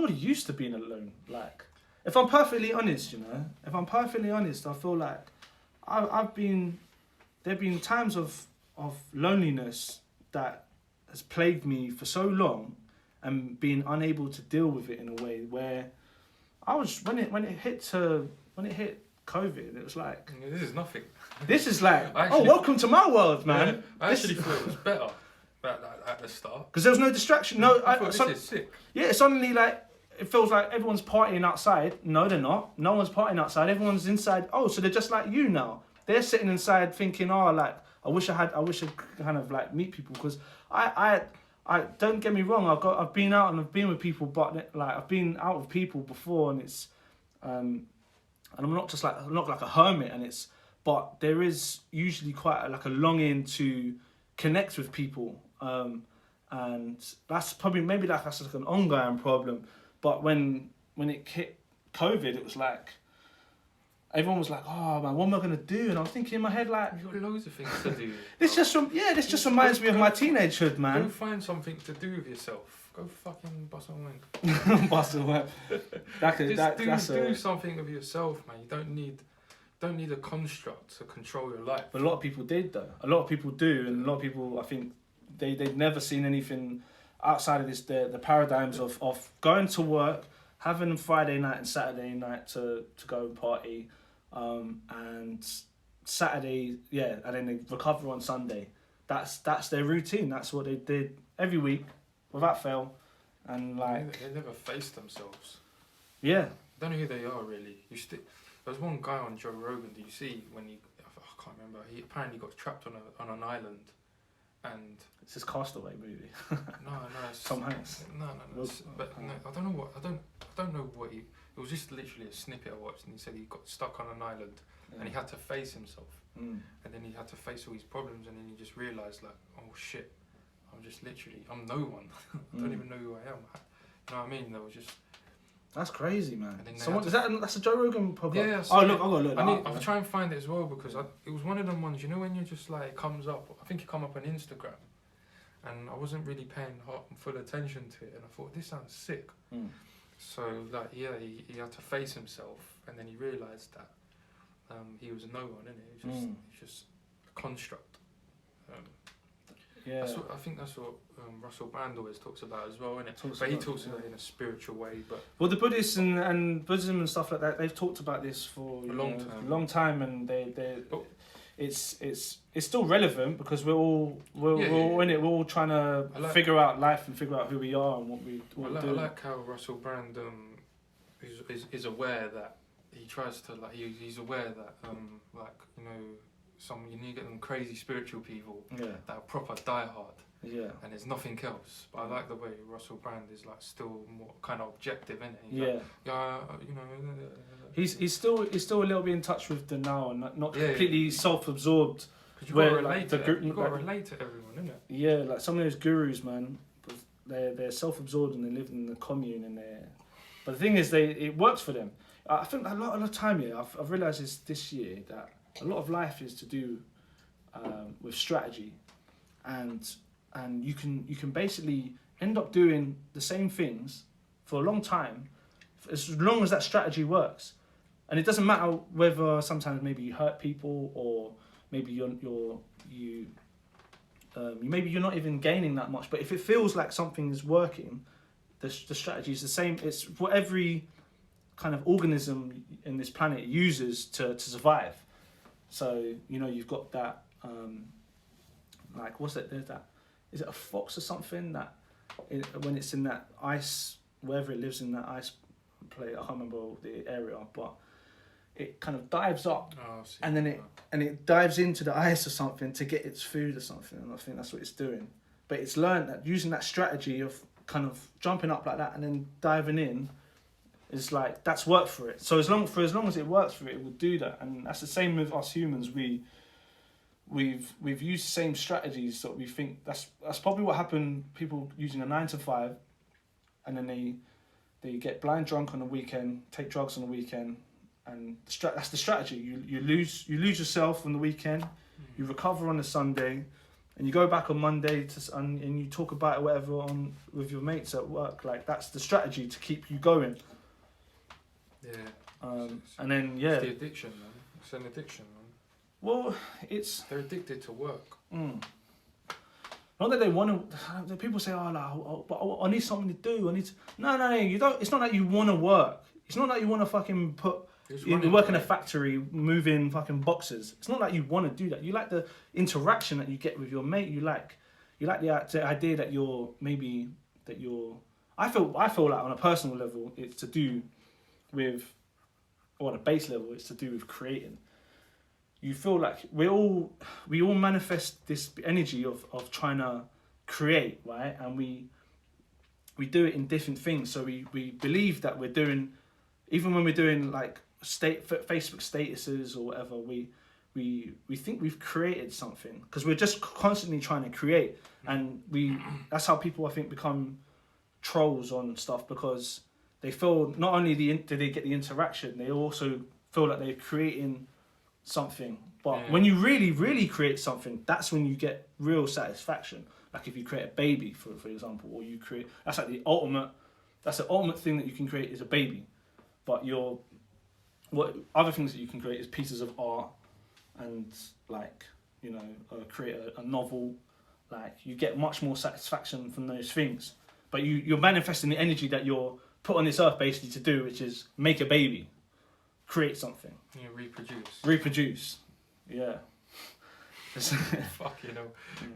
used to being alone. Like, if I'm perfectly honest, I feel like there've been times of loneliness that has plagued me for so long, and being unable to deal with it in a way where I was, when it hit COVID, it was like, this is nothing. This is like, welcome to my world, man. Yeah, I actually thought it was better at the start. Because there was no distraction. No, I thought this is sick. Yeah, suddenly like, it feels like everyone's partying outside. No, they're not. No one's partying outside. Everyone's inside. Oh, so they're just like you now. They're sitting inside thinking, I wish I kind of like meet people, because I don't get me wrong. I've been out and I've been with people, but like I've been out with people before, and it's and I'm not like a hermit, but there is usually quite a longing to connect with people, and that's probably that's like an ongoing problem. But when it hit COVID, it was like everyone was like, "Oh man, what am I gonna do?" And I was thinking in my head like, You've got loads of things to do. this just reminds me of my teenagehood, Go man. find something to do with yourself. Go fucking bust a wank. Bust a web. Do something with yourself, man. You don't need a construct to control your life. But a lot of people did though. A lot of people do, and a lot of people, I think, they've never seen anything outside of this the paradigms of going to work, having Friday night and Saturday night to go and party, and Saturday, and then they recover on Sunday. That's their routine. That's what they did every week, without fail, and like they never face themselves. Yeah. I don't know who they are really. There was one guy on Joe Rogan. Do you see when I can't remember. He apparently got trapped on an island, and it's his Castaway movie. no, it's Tom Hanks. No. I don't know what. I don't know what he. It was just literally a snippet I watched, and he said he got stuck on an island, and he had to face himself, and then he had to face all his problems, and then he just realised like, oh shit, I'm no one. I don't even know who I am. You know what I mean? There was just. That's crazy, man. That's a Joe Rogan podcast? Yeah. Oh, look, I'll go look. I'll try and find it as well because it was one of them ones, you know, when you're just like, it comes up, I think it come up on Instagram, and I wasn't really paying full attention to it, and I thought, this sounds sick. So, like, yeah, he had to face himself, and then he realised that he was no one, innit? It's just a construct. Yeah. I think that's what Russell Brand always talks about as well, innit? But he talks about it in a spiritual way. But well, the Buddhists and Buddhism and stuff like that, they've talked about this for a long time, and it's still relevant because we're all in it. We're all trying to figure out life and figure out who we are and what we do. I like how Russell Brand is aware that he tries to he's aware that you know. You need to get them crazy spiritual people that are proper diehard. Yeah. And there's nothing else. But I like the way Russell Brand is like still more kind of objective, isn't he? You know. He's still a little bit in touch with the now and not completely self-absorbed. Because you've got to relate to everyone, innit? Yeah, like some of those gurus, man, they're self-absorbed and they live in the commune and but the thing is, it works for them. I think a lot of the time, I've realised this year that a lot of life is to do with strategy, and you can basically end up doing the same things for a long time, as long as that strategy works. And it doesn't matter whether sometimes maybe you hurt people or maybe maybe you're not even gaining that much. But if it feels like something is working, the strategy is the same. It's what every kind of organism in this planet uses to survive. So, you know, you've got that, what's it? There's that, is it a fox or something that, when it's in that ice, wherever it lives in that ice plate, I can't remember the area, but it kind of dives up, and then it dives into the ice or something to get its food or something, and I think that's what it's doing. But it's learned that using that strategy of kind of jumping up like that and then diving in, is like, that's worked for it. So as long as it works for it, it will do that. And that's the same with us humans. We've used the same strategies, so we think that's probably what happened. People using a 9 to 5, and then they get blind drunk on the weekend, take drugs on the weekend, and that's the strategy. You lose yourself on the weekend, you recover on the Sunday, and you go back on Monday and you talk about it, whatever, with your mates at work. Like, that's the strategy to keep you going. Yeah. And then it's the addiction, man. It's an addiction, man. Well, they're addicted to work. Not that they want to. People say, but I need something to do. No, you don't. It's not that you want to work. It's not that you want to fucking you work in a factory moving fucking boxes. It's not like you want to do that. You like the interaction that you get with your mate. You like the idea that I feel like on a personal level, it's to do with, or on a base level, it's to do with creating. You feel like we all manifest this energy of trying to create, right? And we do it in different things. So we believe that we're doing, even when we're doing like Facebook statuses or whatever, we think we've created something because we're just constantly trying to create. And that's how people, I think, become trolls on stuff, because they feel not only do they get the interaction, they also feel like they're creating something. But Yeah. when you really create something, that's when you get real satisfaction. Like if you create a baby, for example, or you create, that's like the ultimate thing that you can create is a baby. But what other things that you can create is pieces of art and like, you know, create a novel. Like you get much more satisfaction from those things. But you're manifesting the energy that you're put on this earth basically to do, which is make a baby, create something. Yeah, reproduce. Reproduce. Yeah. Fuck, you know,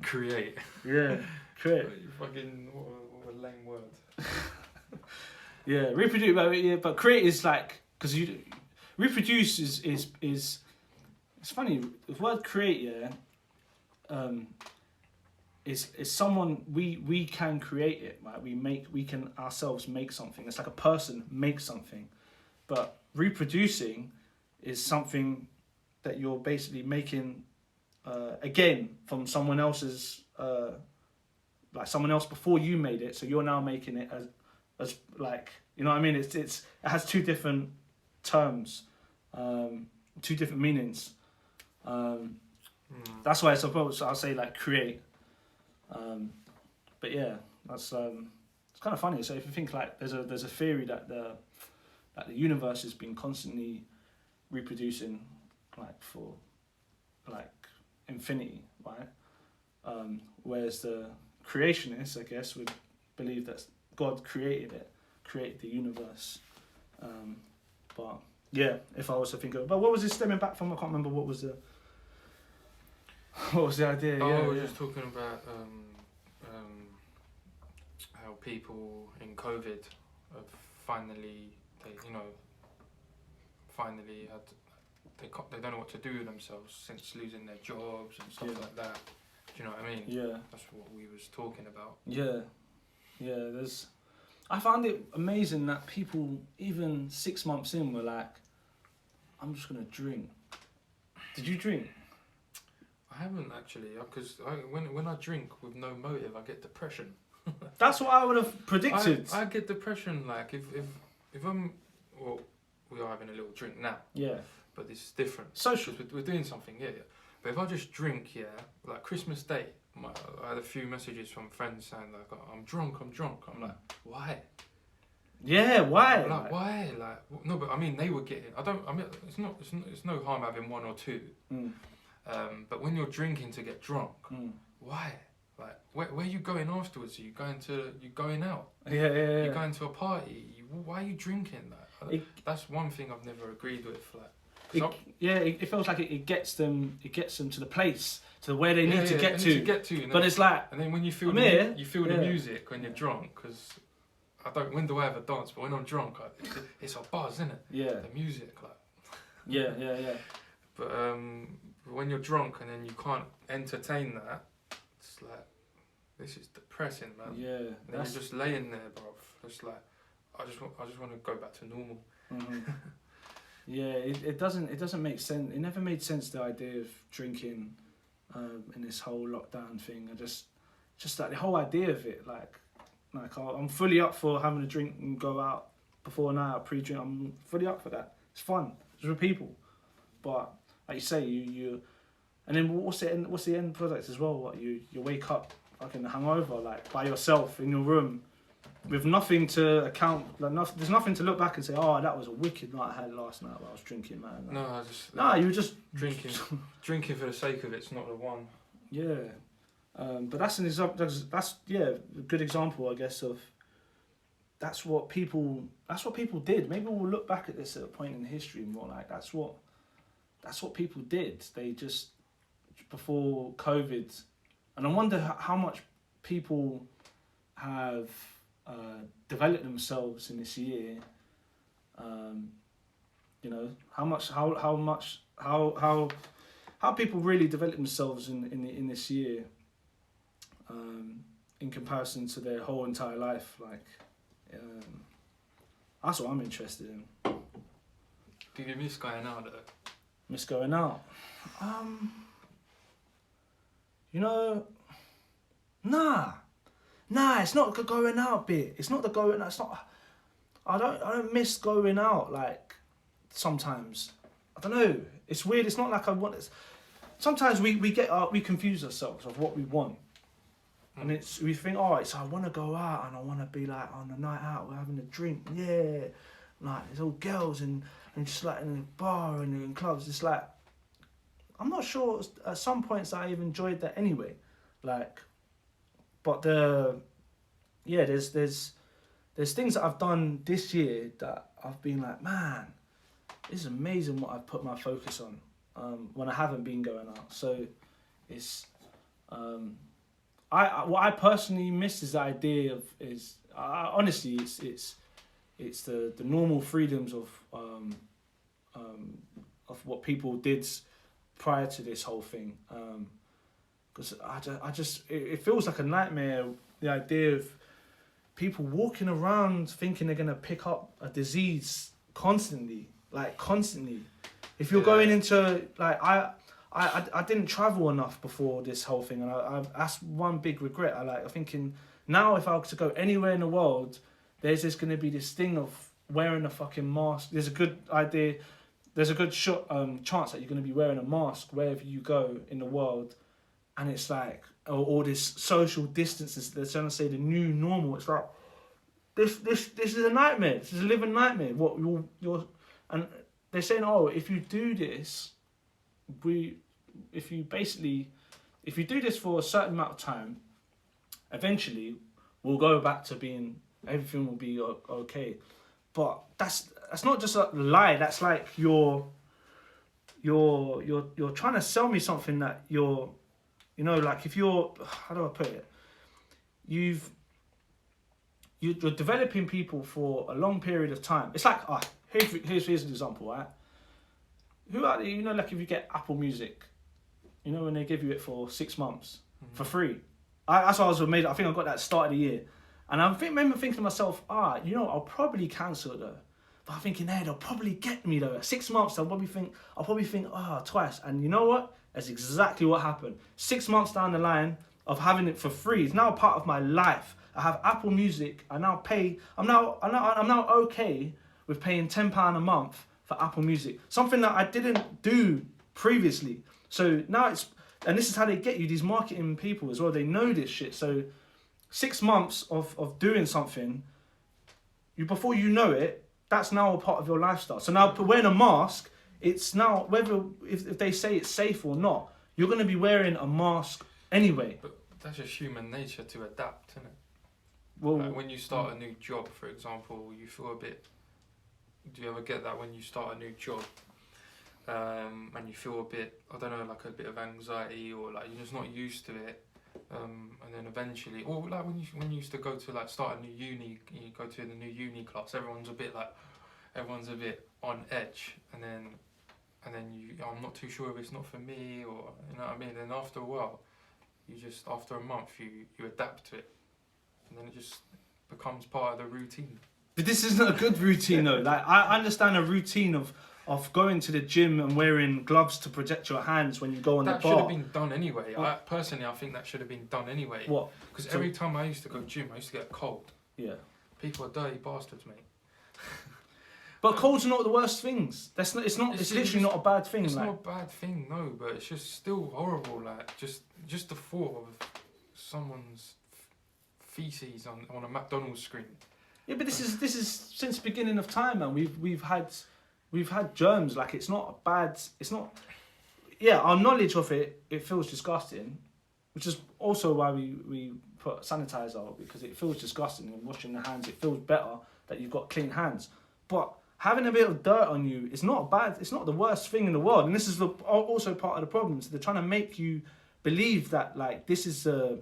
create. Yeah, create. Fucking, what a lame word. Yeah, reproduce, but create is like, because you reproduce is it's funny. The word create, is someone we can create it, right? We can ourselves make something. It's like a person makes something, but reproducing is something that you're basically making again from someone else's like someone else before you made it. So you're now making it as like, you know what I mean? It has two different terms, two different meanings. That's why I suppose I'll say like create. But yeah, that's it's kind of funny. So if you think like there's a theory that the universe has been constantly reproducing like for like infinity, right? Whereas the creationists, I guess, would believe that God created the universe. But yeah, if I was to think of, but what was it stemming back from? I can't remember what was the idea. Oh, yeah, we're yeah. just talking about how people in COVID have finally had they don't know what to do with themselves since losing their jobs and stuff like that. Do you know what I mean? Yeah. That's what we was talking about. Yeah. I found it amazing that people, even 6 months in, were like, I'm just gonna drink. Did you drink? I haven't actually, because when I drink with no motive, I get depression. That's what I would have predicted. I get depression like if I'm, well, we are having a little drink now. Yeah. But it's different. Social. We're doing something, yeah. But if I just drink, like Christmas Day, I had a few messages from friends saying like, oh, I'm drunk. I'm like, why? Yeah, why? Like why? Like no, but I mean they were getting. It's no harm having one or two. But when you're drinking to get drunk, why? Like where are you going afterwards? Are you going out? Yeah. You're going to a party. Why are you drinking that? That's one thing I've never agreed with. Like, it feels like it gets them to the place, to where they need to get to. You know? But it's like, and then when you feel the music when you're drunk, because when do I ever dance? But when I'm drunk, it's a buzz, isn't it? Yeah. The music, like. Yeah. But when you're drunk and then you can't entertain that, it's like, this is depressing, man. Yeah. And then you're just laying there, bro. It's like, I just want to go back to normal. Mm-hmm. Yeah, it doesn't make sense. It never made sense, the idea of drinking in this whole lockdown thing. I just like the whole idea of it, like I'm fully up for having a drink and go out before night, pre-drink. I'm fully up for that. It's fun. It's with people. But like you say, you and then what's the end product as well? What you wake up fucking hungover, like by yourself in your room, with nothing to account, like there's nothing to look back and say, oh, that was a wicked night I had last night while I was drinking, man. Like, you were just drinking for the sake of it's not the one. Yeah, but that's an example. That's a good example, I guess, of that's what people did. Maybe we'll look back at this at a point in history and more like that's what people did. They just, before COVID, and I wonder how much people have developed themselves in this year. You know, how people really developed themselves in this year, in comparison to their whole entire life. Like, that's what I'm interested in. Do you miss going out though? Miss going out? You know, nah, it's not the going out bit. It's not the going out. It's not. I don't miss going out like sometimes. I don't know. It's weird. It's not like I want. Sometimes we confuse ourselves of what we want, and we think, oh, I want to go out and I want to be like on a night out, we're having a drink, yeah, like there's all girls and just like in a bar and in clubs. It's like I'm not sure. At some points I've enjoyed that anyway, like, but there's things that I've done this year that I've been like, man, it's amazing what I've put my focus on when I haven't been going out. So it's what I personally miss is the idea of honestly it's the normal freedoms of what people did prior to this whole thing. Because it feels like a nightmare, the idea of people walking around thinking they're gonna pick up a disease constantly. If you're going into like I didn't travel enough before this whole thing, and that's one big regret. I'm thinking now if I was to go anywhere in the world, there's just gonna be this thing of wearing a fucking mask. There's a good idea. There's a good chance that you're gonna be wearing a mask wherever you go in the world, and it's like all this social distances. They're trying to say the new normal. It's like this is a nightmare. This is a living nightmare. What you're and they're saying, oh, if you do this, if you do this for a certain amount of time, eventually we'll go back to being, everything will be okay. But that's not just a lie. That's like you're trying to sell me something that like if you're, how do I put it? You're developing people for a long period of time. It's like, here's an example, right? Who are you? Like if you get Apple Music, when they give you it for 6 months for free. That's what I was amazed. I think I got that start of the year, and I remember thinking to myself, I'll probably cancel it though. But I'm thinking, hey, they'll probably get me though. 6 months, I'll probably think, twice. And you know what? That's exactly what happened. 6 months down the line of having it for free, it's now a part of my life. I have Apple Music. I'm now okay with paying £10 a month for Apple Music. Something that I didn't do previously. So now and this is how they get you, these marketing people as well. They know this shit. So 6 months of doing something, before you know it, that's now a part of your lifestyle. So now wearing a mask, it's now, if they say it's safe or not, you're going to be wearing a mask anyway. But that's just human nature to adapt, isn't it? Well, like when you start a new job, for example, you feel a bit... Do you ever get that when you start a new job and you feel a bit, I don't know, like a bit of anxiety, or like you're just not used to it, and then eventually, or like when you used to go to like start a new uni, you go to the new uni class, everyone's a bit on edge, and then I'm not too sure if it's not for me, or you know what I mean. And after a while, after a month you adapt to it, and then it just becomes part of the routine. But this isn't a good routine though. Like I understand a routine of going to the gym and wearing gloves to protect your hands when you go on the bar. That should have been done anyway. I think that should have been done anyway. What? Because every time I used to go gym, I used to get a cold. Yeah. People are dirty bastards, mate. But colds are not the worst things. It's literally not a bad thing. It's not a bad thing, no. But it's just still horrible. Like just the thought of someone's feces on a McDonald's screen. Yeah, but this is since the beginning of time, man. We've had germs. Like it's not bad. It's not. Yeah, our knowledge of it feels disgusting, which is also why we put sanitizer, because it feels disgusting. And washing the hands, it feels better that you've got clean hands. But having a bit of dirt on you is not bad. It's not the worst thing in the world. And this is also part of the problem. So they're trying to make you believe that like this is a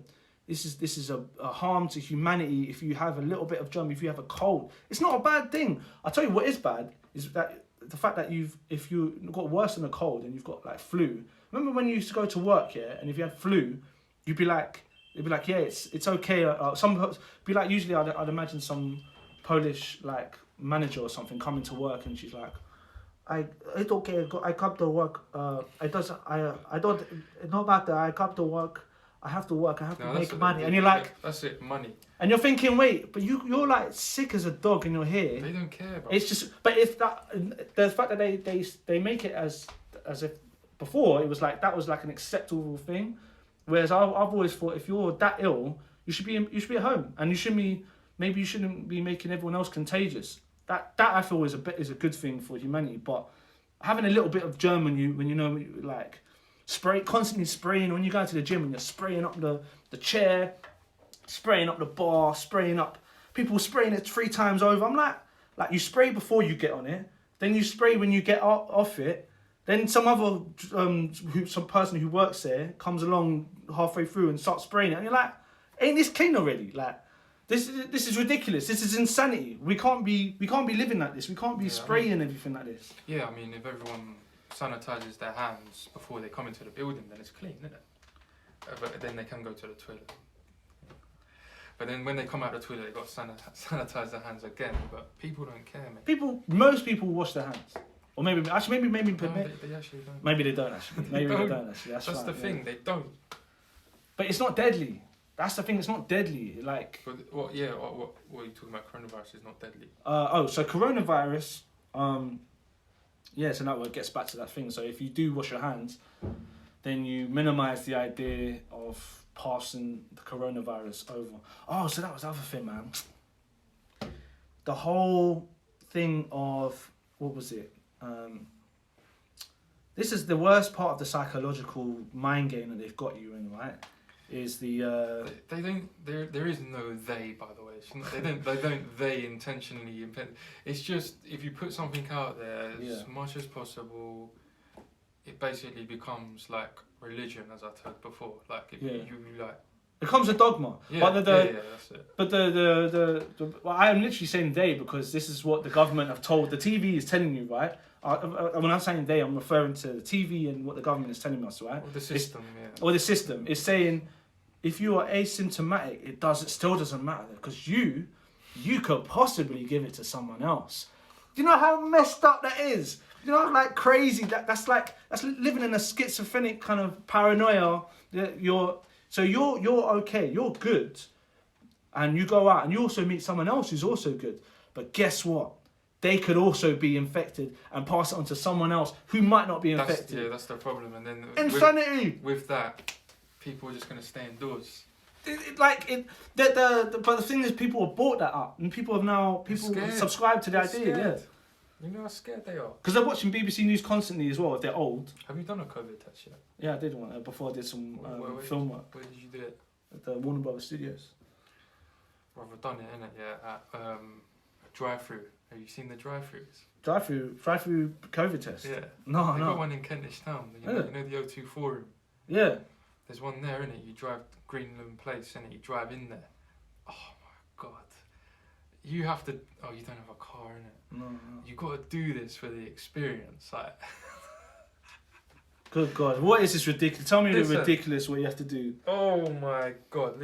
harm to humanity if you have a little bit of germ, if you have a cold. It's not a bad thing. I'll tell you what is bad is that the fact that if you got worse than a cold and you've got like flu. Remember when you used to go to work, yeah, and if you had flu, they'd be like, yeah, it's okay. Be like, usually I'd imagine some Polish like manager or something coming to work, and she's like, it's okay. I come to work. No matter. I come to work. I have to work, I have to No, make money. And you're like... That's it, money. And you're thinking, wait, but you're like sick as a dog and you're here. They don't care, bro. It's just... But it's that... The fact that they make it as if... Before, it was like, that was like an acceptable thing. Whereas I've always thought, if you're that ill, you should be at home. And you shouldn't be... Maybe you shouldn't be making everyone else contagious. That I feel is a good thing for humanity. But having a little bit of germ when you know, like... Constantly spraying when you go to the gym and you're spraying up the chair, spraying up the bar, spraying up... People spraying it 3 times over. I'm like you spray before you get on it. Then you spray when you get off it. Then some other, some person who works there comes along halfway through and starts spraying it, and you're like, "Ain't this clean already? Like, this is ridiculous. This is insanity. We can't be living like this. We can't be spraying everything like this." Yeah, I mean, if everyone sanitizes their hands before they come into the building, then it's clean, isn't it? But then they can go to the toilet. But then when they come out of the toilet, they've got to sanitize their hands again. But people don't care, mate. Most people wash their hands. Or maybe no, they actually don't. Maybe they don't actually. Maybe they don't actually. That's the thing. They don't. But it's not deadly. That's the thing. It's not deadly. Like. But what? Yeah. What are you talking about? Coronavirus is not deadly. So coronavirus. Yeah. So now it gets back to that thing. So if you do wash your hands, then you minimize the idea of passing the coronavirus over. Oh, so that was the other thing, man. The whole thing of what was it? This is the worst part of the psychological mind game that they've got you in, right? Is the they don't. There is no they, by the way. They don't intentionally impede. It's just if you put something out there as much as possible, it basically becomes like religion, as I told before. Like if you like. It becomes a dogma. Yeah, but that's it. But well, I am literally saying they because this is what the government have told. The TV is telling you, right? When I'm saying they, I'm referring to the TV and what the government is telling us, right? Or the system, Or the system is saying, if you are asymptomatic, it still doesn't matter because you could possibly give it to someone else. Do you know how messed up that is? You know, like crazy. That's living in a schizophrenic kind of paranoia. You're okay, you're good, and you go out and you also meet someone else who's also good. But guess what? They could also be infected and pass it on to someone else who might not be infected. That's the problem. And then insanity. With that, people are just going to stay indoors. But the thing is, people have bought that up, and people subscribe to the idea. Scared. You know how scared they are. Because they're watching BBC News constantly as well. If they're old. Have you done a COVID test yet? Yeah, I did one before I did some film work. Where did you do it? At the Warner Brothers Studios. Well, I've done it, innit? Yeah, at a drive-through. Have you seen the drive-throughs? Drive-through COVID test? Yeah. No. They've got one in Kentish Town. You know the O2 Forum? Yeah. There's one there, innit? You drive Greenland Place, innit? You drive in there. Oh my God. You have to... Oh, you don't have a car, innit? No. You got to do this for the experience, like... Good God, what is this ridiculous? Tell me the ridiculous what you have to do. Oh my God.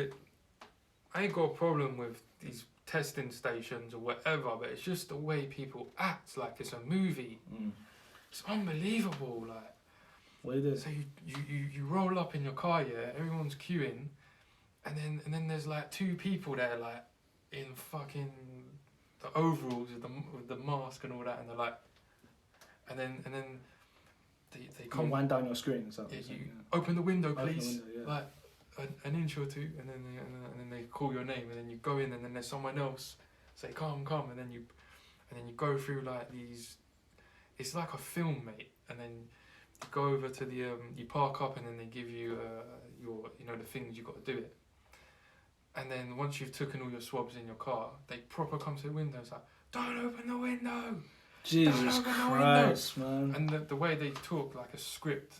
I ain't got a problem with these testing stations or whatever, but it's just the way people act like it's a movie. It's unbelievable, like. What is it? So you roll up in your car, yeah, everyone's queuing, and then there's like 2 people there, like in fucking the overalls with the mask and all that, and they're like, and then they come. Wind down your screen. So open the window, please. Open the window, Like an inch or 2, and then they call your name, and then you go in, and then there's someone else say come, and then you go through like these. It's like a film, mate, and then. You go over to the you park up, and then they give you your the things you got to do it. And then once you've taken all your swabs in your car, they proper come to the window. It's like, don't open the window. Jesus Christ, man. And the way they talk like a script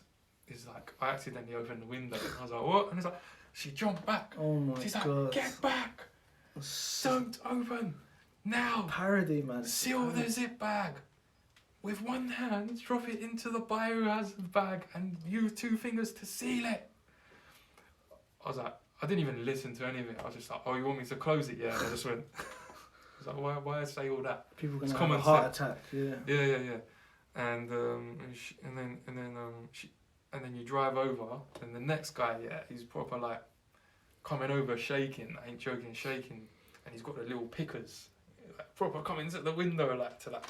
is like, I accidentally opened the window. And I was like, what? And it's like, she jumped back. Oh my God. She's like, get back. Don't open now. Parody, man. Seal the zip bag. With one hand, drop it into the biohazard bag and use 2 fingers to seal it. I was like, I didn't even listen to any of it. I was just like, oh, you want me to close it? Yeah, and I just went. I was like, why say all that? People are gonna have a heart attack. Yeah. Yeah. And and then you drive over, and the next guy, yeah, he's proper like coming over shaking. I ain't joking, shaking, and he's got the little pickers, like, proper coming to the window, like to like.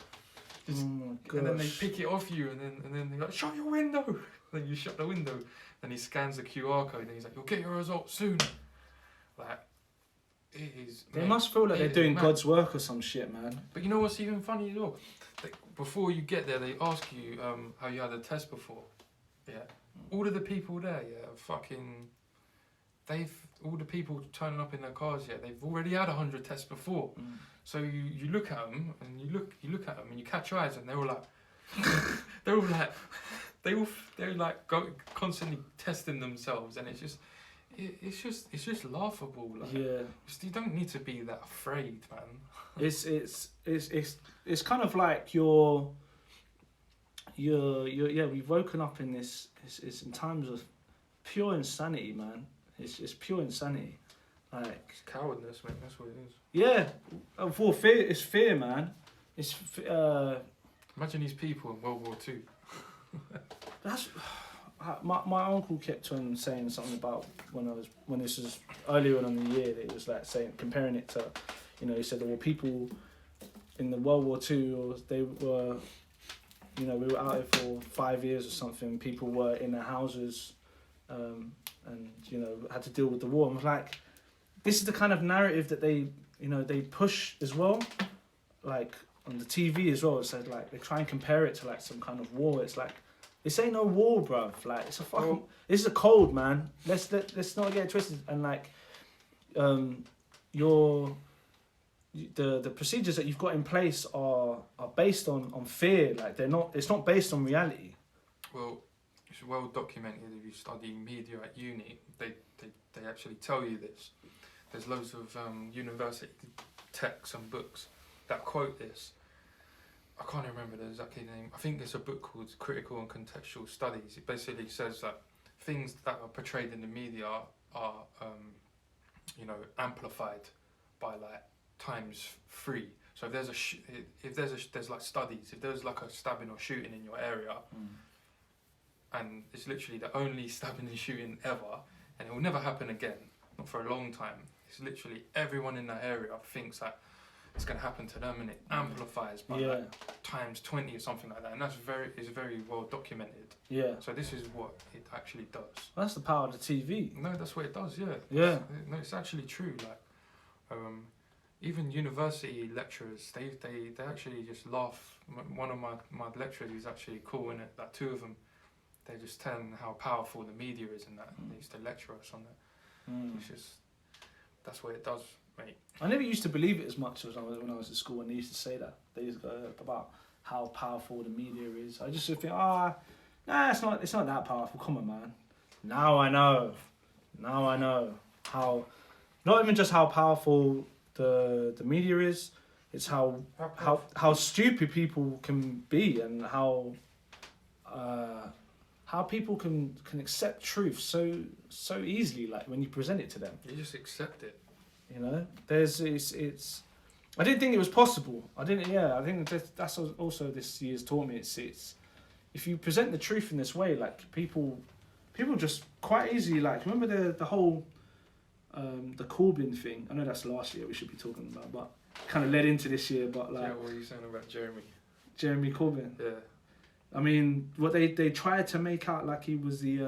Just, Oh my gosh. and then they pick it off you, and then they're like, shut your window. Then you shut the window, and he scans the QR code, and he's like, you'll get your results soon. Like, it is. They mate, must feel like they're it is doing mad. God's work or some shit, man. But you know what's even funny as well? Before you get there, they ask you how you had a test before. Yeah. All of the people there, yeah, fucking. All the people turning up in their cars, yeah, they've already had 100 tests before. So you look at them and you look at them and you catch eyes, and they're all like, they're like constantly testing themselves, and it's just laughable. Like, Yeah. you don't need to be that afraid, man. It's kind of like we've woken up in this. It's in times of pure insanity, man. It's pure insanity. Like, It's cowardness, mate. That's what it is. yeah, for fear. It's fear, man. It's Imagine these people in World War II. that's my uncle kept on saying something about when this was earlier on in the year. That it was like comparing it to, he said, well, people in the World War II, they were, we were out there for 5 years or something. People were in their houses, and had to deal with the war. And I was like, this is the kind of narrative that they push as well, like on the TV as well. It's like they try and compare it to like some kind of war. It's like, this ain't no war, bruv. Like, it's a fucking. This is a cold, man. Let's not get it twisted. And like, the procedures that you've got in place are based on fear. Like, they're not. It's not based on reality. Well, it's well documented. If you study media at uni, they actually tell you this. There's loads of university texts and books that quote this. I can't remember the exact name. I think there's a book called Critical and Contextual Studies. It basically says that things that are portrayed in the media are, amplified by like ×3. So if there's like studies, if there's like a stabbing or shooting in your area, and it's literally the only stabbing and shooting ever, and it will never happen again, not for a long time. It's literally everyone in that area thinks that it's going to happen to them, and it amplifies by like ×20 or something like that, and that's very well documented. Yeah. So this is what it actually does. Well, that's the power of the TV. No, that's what it does. Yeah. Yeah. No, it's actually true. Like, even university lecturers, they actually just laugh. One of my lecturers, he's actually cool in it. Like, two of them, they're just telling how powerful the media is, and that they used to lecture us on that. It's just, that's what it does, mate. I never used to believe it as much as when I was at school, and they used to say that. They used to go about how powerful the media is. I just think, nah, it's not that powerful. Come on, man. Now I know how, not even just how powerful the media is. It's how stupid people can be, and how people can accept truth so easily. Like, when you present it to them, You just accept it. it's. I didn't think it was possible. I think that's also this year's taught me. It's if you present the truth in this way, like people just quite easily, like, remember the whole the Corbyn thing. I know that's last year we should be talking about, but kind of led into this year. But like, Yeah, what are you saying about Jeremy? Jeremy Corbyn. Yeah. I mean, what they tried to make out like he was the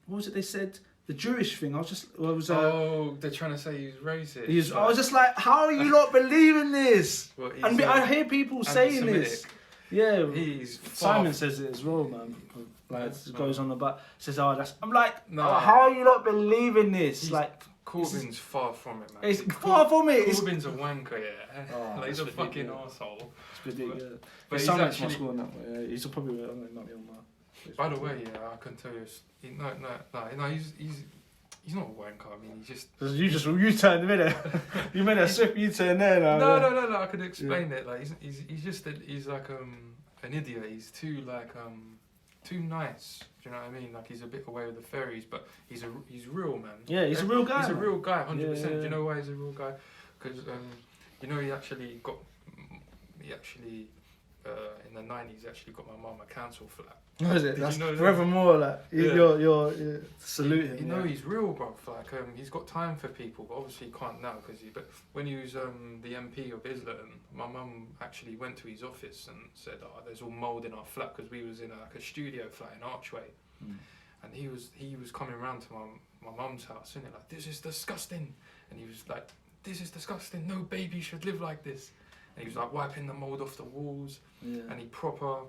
what was it they said? The Jewish thing. They're trying to say he's racist. I was just like, how are you not believing this? Well, And I hear people saying this. Yeah, He's Simon says it as well, man. Like, it goes on about, says, that's. I'm like, No. how are you not believing this? He's, like, Corbyn's far from it, man. it's far from it. Corbyn's a wanker, yeah. Oh, like, he's a that's fucking ridiculous. arsehole. It's ridiculous. But he's Simon's actually... my school in that way. Yeah, he's probably not be on that. By the way, yeah, I can tell you... He's not a wanker. I mean, he's just... You U-turn a minute. You made a swift U-turn there now. No. I could explain it. Like, he's just he's like an idiot. He's too nice. Do you know what I mean? Like, he's a bit away with the fairies, but he's real, man. Yeah, he's a real guy. He's a man. real guy, 100%. Yeah. Do you know why he's a real guy? Because he actually in the 90s, actually got my mum a council flat. What is it? Did That's you know that? forevermore. Like Yeah. you're saluting. You know he's real, bruv. Like he's got time for people, but obviously he can't now because he. But when he was the MP of Islington, my mum actually went to his office and said, "Oh, there's all mould in our flat," because we was in like a studio flat in Archway, and he was coming round to my mum's house, and like, "This is disgusting," and he was like, "This is disgusting. No baby should live like this," and he was like wiping the mould off the walls, and he proper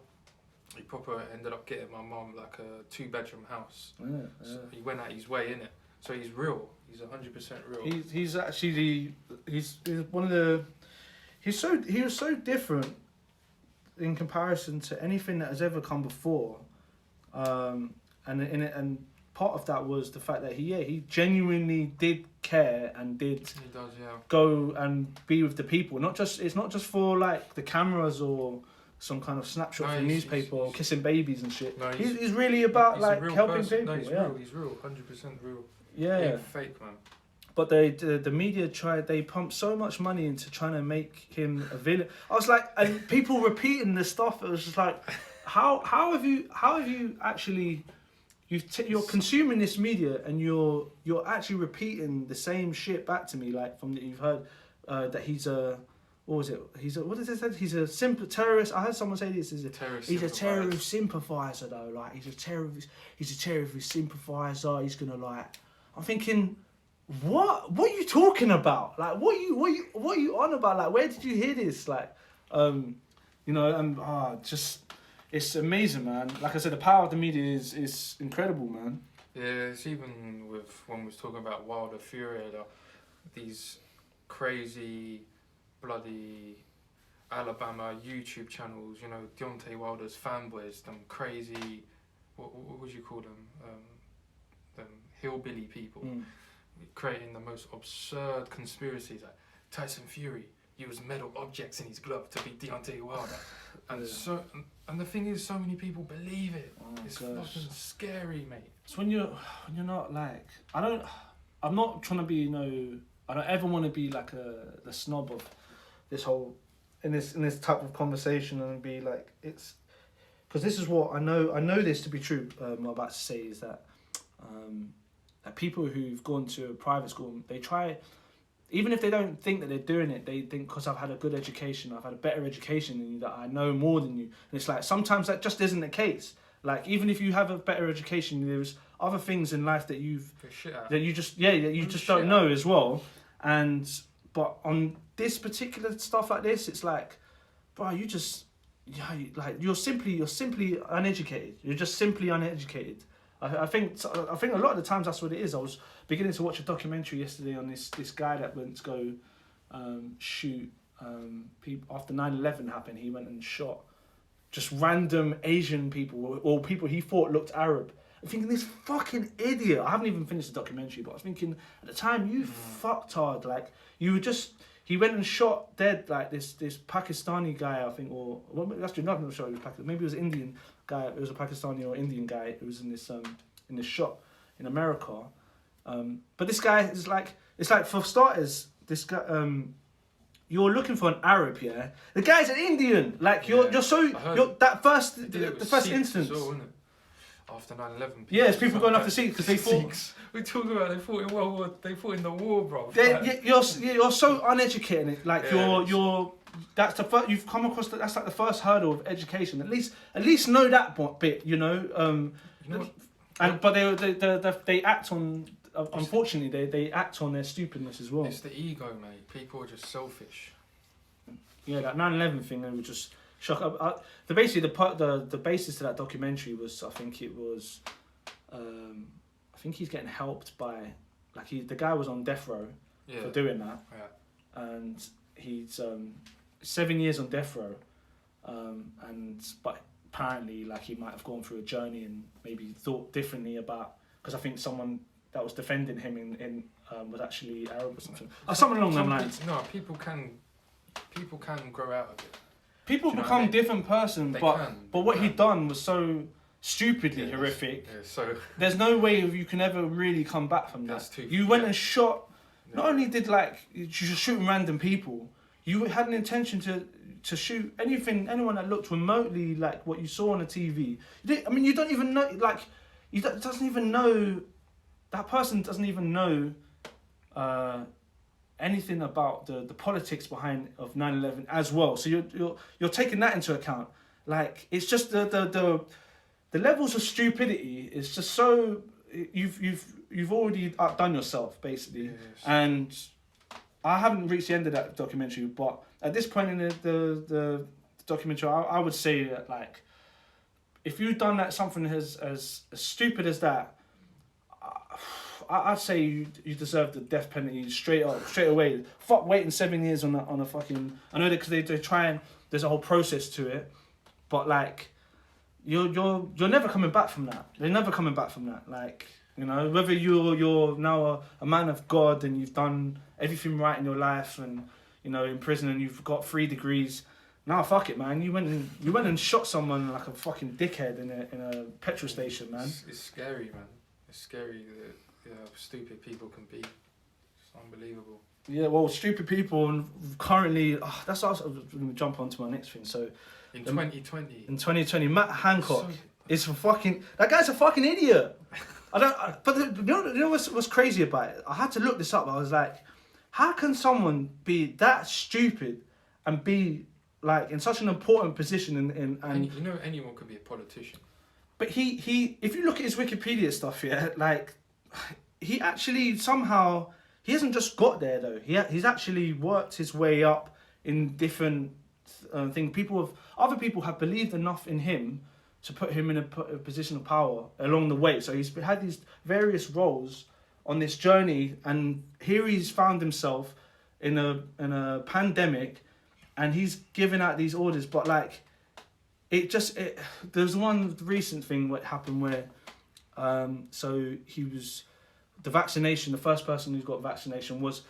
ended up getting my mum like a 2-bedroom house. So he went out his way in it. So he's real. He's 100% real. He's actually he's one of the he was so different in comparison to anything that has ever come before, and part of that was the fact that he genuinely did care and did go and be with the people. It's not just for like the cameras or some kind of snapshot from the newspaper or kissing babies and shit. No, he's really about like helping people. No, he's real, 100% real. Yeah. He ain't fake, man. But the media they pumped so much money into trying to make him a villain. I was like, and people repeating the stuff. It was just like, how have you actually you're consuming this media and you're actually repeating the same shit back to me, like from that you've heard that he's a. What was it? What did they say? He's a terrorist. I heard someone say this. He's a terrorist sympathiser though. Like he's a terrorist sympathiser. He's gonna like. I'm thinking, what are you talking about? Like what are you on about? Like where did you hear this? Like, just it's amazing, man. Like I said, the power of the media is incredible, man. Yeah, it's even with when we was talking about Wilder Fury, these crazy. Bloody Alabama YouTube channels, you know, Deontay Wilder's fanboys, them crazy, what would you call them? Them hillbilly people, creating the most absurd conspiracies. Like Tyson Fury used metal objects in his glove to beat Deontay Wilder, and the thing is, so many people believe it. It's fucking scary, mate. It's when you're not like I'm not trying to be I don't ever want to be like the snob of this whole in this type of conversation and be like it's because this is what I know this to be true. What I'm about to say is that people who've gone to a private school, they try, even if they don't think that they're doing it, they think because I've had a good education, I've had a better education than you, that I know more than you. And it's like sometimes that just isn't the case. Like even if you have a better education, there's other things in life that you just don't know as well. But on this particular stuff like this, it's like, bro, you're simply uneducated. You're just simply uneducated. I think a lot of the times that's what it is. I was beginning to watch a documentary yesterday on this guy that went to go shoot people after 9/11 happened. He went and shot just random Asian people or people he thought looked Arab. I'm thinking, this fucking idiot. I haven't even finished the documentary, but I was thinking at the time, you fucked hard. Like you were just. He went and shot dead like this Pakistani guy, I think, or well, that's true. I'm not sure it was Pakistani. Maybe it was an Indian guy. It was a Pakistani or Indian guy who was in this shot in America. But this guy is like, it's like for starters, this guy. You're looking for an Arab, yeah. The guy's an Indian. Like you're the first instance. After 9/11. Yeah, it's people going off the seats because they fought. We talk about they fought in World War. They fought in the war, bro. You're so uneducated. Like you're. That's the first you've come across. That's like the first hurdle of education. At least know that bit. You know. But they act on. Unfortunately, they act on their stupidness as well. It's the ego, mate. People are just selfish. Yeah, that 9/11 thing. They were just. Shock. The basis to that documentary was I think he's getting helped by the guy was on death row for doing that, and he's 7 years on death row, but apparently he might have gone through a journey and maybe thought differently about because I think someone that was defending him in was actually Arab or something. Something along those lines. No, people can grow out of it. People become a different person, but what he'd done was so stupidly horrific. There's no way you can ever really come back from that. You went and shot. Not only did you just shooting random people, you had an intention shoot anyone that looked remotely like what you saw on the TV. You don't even know, like, doesn't even know, that person doesn't even know anything about the politics behind of 9/11 as well. So you're taking that into account. Like, it's just the levels of stupidity is just so, you've already outdone yourself basically. Yes. And I haven't reached the end of that documentary, but at this point in the documentary, I would say that, like, if you've done that, something as stupid as that, I'd say you deserve the death penalty straight away. Fuck waiting 7 years on a fucking. I know that because they try and there's a whole process to it, but like, you're never coming back from that. They're never coming back from that. Like, you know, whether you're now a man of God and you've done everything right in your life, and you know, in prison and you've got 3 degrees. Nah, fuck it, man. You went and shot someone like a fucking dickhead in a petrol station, man. It's scary, man. It's scary that stupid people can be. It's unbelievable. Yeah, well, stupid people, and currently, that's what I was going to jump onto my next thing. So, in 2020. In 2020, Matt Hancock So- that guy's a fucking idiot. You know what's crazy about it? I had to look this up. I was like, how can someone be that stupid and be like in such an important position and you know, anyone could be a politician. But he if you look at his Wikipedia stuff, yeah, like, he actually somehow, he hasn't just got there though. He's actually worked his way up in different things. Other people have believed enough in him to put him in a position of power along the way. So he's had these various roles on this journey, and here he's found himself in a pandemic, and he's giving out these orders. But like, there's one recent thing what happened where, so he was, the first person who got vaccination was,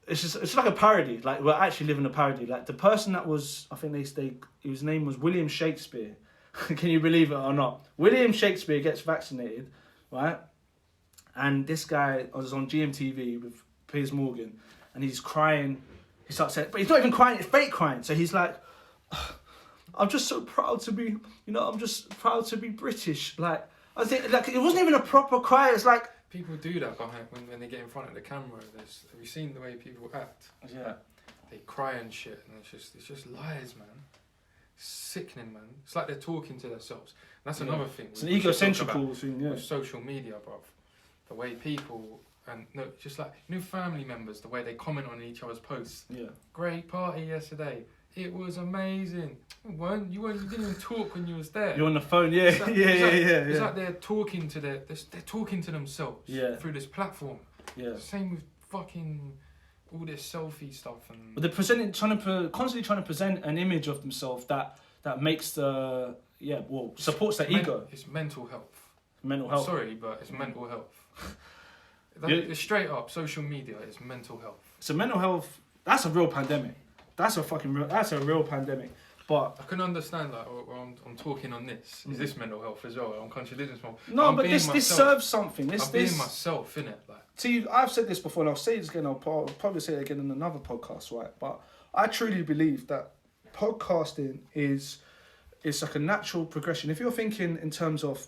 it's like a parody. Like, we're actually living a parody. Like, the person that was, I think his name was William Shakespeare. Can you believe it or not? William Shakespeare gets vaccinated, right? And this guy was on GMTV with Piers Morgan, and he's crying. He starts saying, but he's not even crying, it's fake crying. So he's like, I'm just so proud to be, I'm just proud to be British. Like, I think, like, it wasn't even a proper cry. It's like, people do that when they get in front of the camera. Have you seen the way people act? Yeah. They cry and shit, and it's just lies, man. It's sickening, man. It's like they're talking to themselves. And that's another thing. It's an egocentrical thing, yeah. With social media, bruv. The way people, and no, just like new family members, the way they comment on each other's posts. Yeah. Great party yesterday. It was amazing. You didn't even talk when you was there. You're on the phone, yeah. It's like, It's yeah. like they're talking to they're talking to themselves through this platform. Yeah. Same with fucking all this selfie stuff and. But they're constantly trying to present an image of themselves that makes supports their ego. It's mental health. Mental health. Sorry, but it's mental health. It's straight up, social media is mental health. So mental health, that's a real pandemic. That's a real pandemic. But I can understand that, I'm talking on this. Is this mental health as well? I'm contradicting myself. No, but this serves something. I'm being myself, innit? Like. See, I've said this before, and I'll say this again. I'll probably say it again in another podcast, right? But I truly believe that podcasting is like a natural progression. If you're thinking in terms of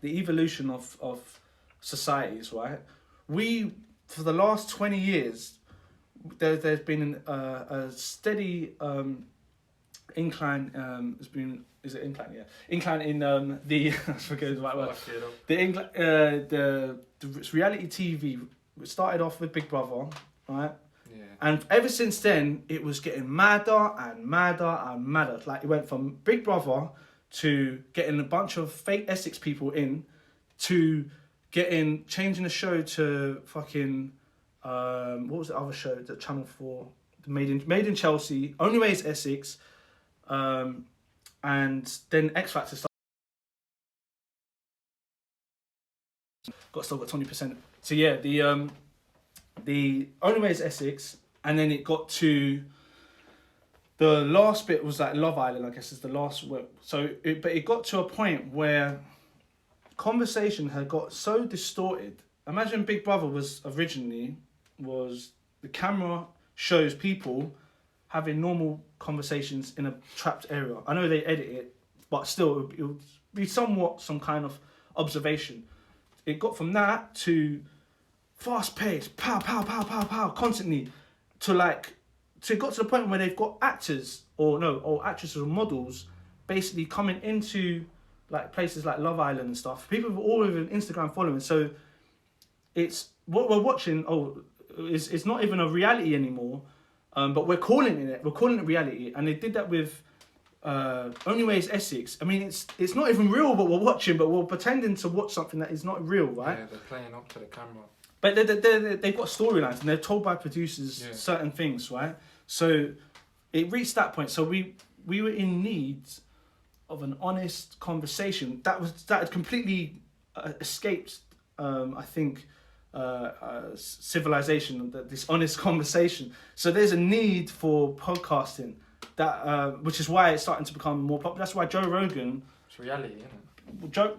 the evolution of societies, right? For the last 20 years, there's been a steady incline. Incline in the I forget the right word. The reality TV started off with Big Brother, right? Yeah. And ever since then, it was getting madder and madder and madder. Like, it went from Big Brother to getting a bunch of fake Essex people in, to changing the show to fucking what was the other show that Channel 4 made in Chelsea, Only Way is Essex, and then X Factor started. Still got 20%. So yeah, the Only Way is Essex, and then it got to the last bit was like Love Island, I guess is the last one. But it got to a point where conversation had got so distorted. Imagine Big Brother was originally the camera shows people having normal conversations in a trapped area. I know they edit it, but still, it would be somewhat some kind of observation. It got from that to fast paced, pow, pow, pow, pow, pow, constantly, to like, so it got to the point where they've got actors or actresses or models basically coming into like places like Love Island and stuff. People with all of an Instagram following. So it's what we're watching. It's not even a reality anymore, but we're calling it reality. And they did that with Only Way is Essex. I mean, it's not even real what we're watching, but we're pretending to watch something that is not real, right? Yeah, they're playing up to the camera. But they've got storylines and they're told by producers certain things, right? So it reached that point. So we were in need of an honest conversation that had completely escaped, I think, civilization. This honest conversation. So there's a need for podcasting that, which is why it's starting to become more popular. That's why Joe Rogan. It's reality, isn't it? Joe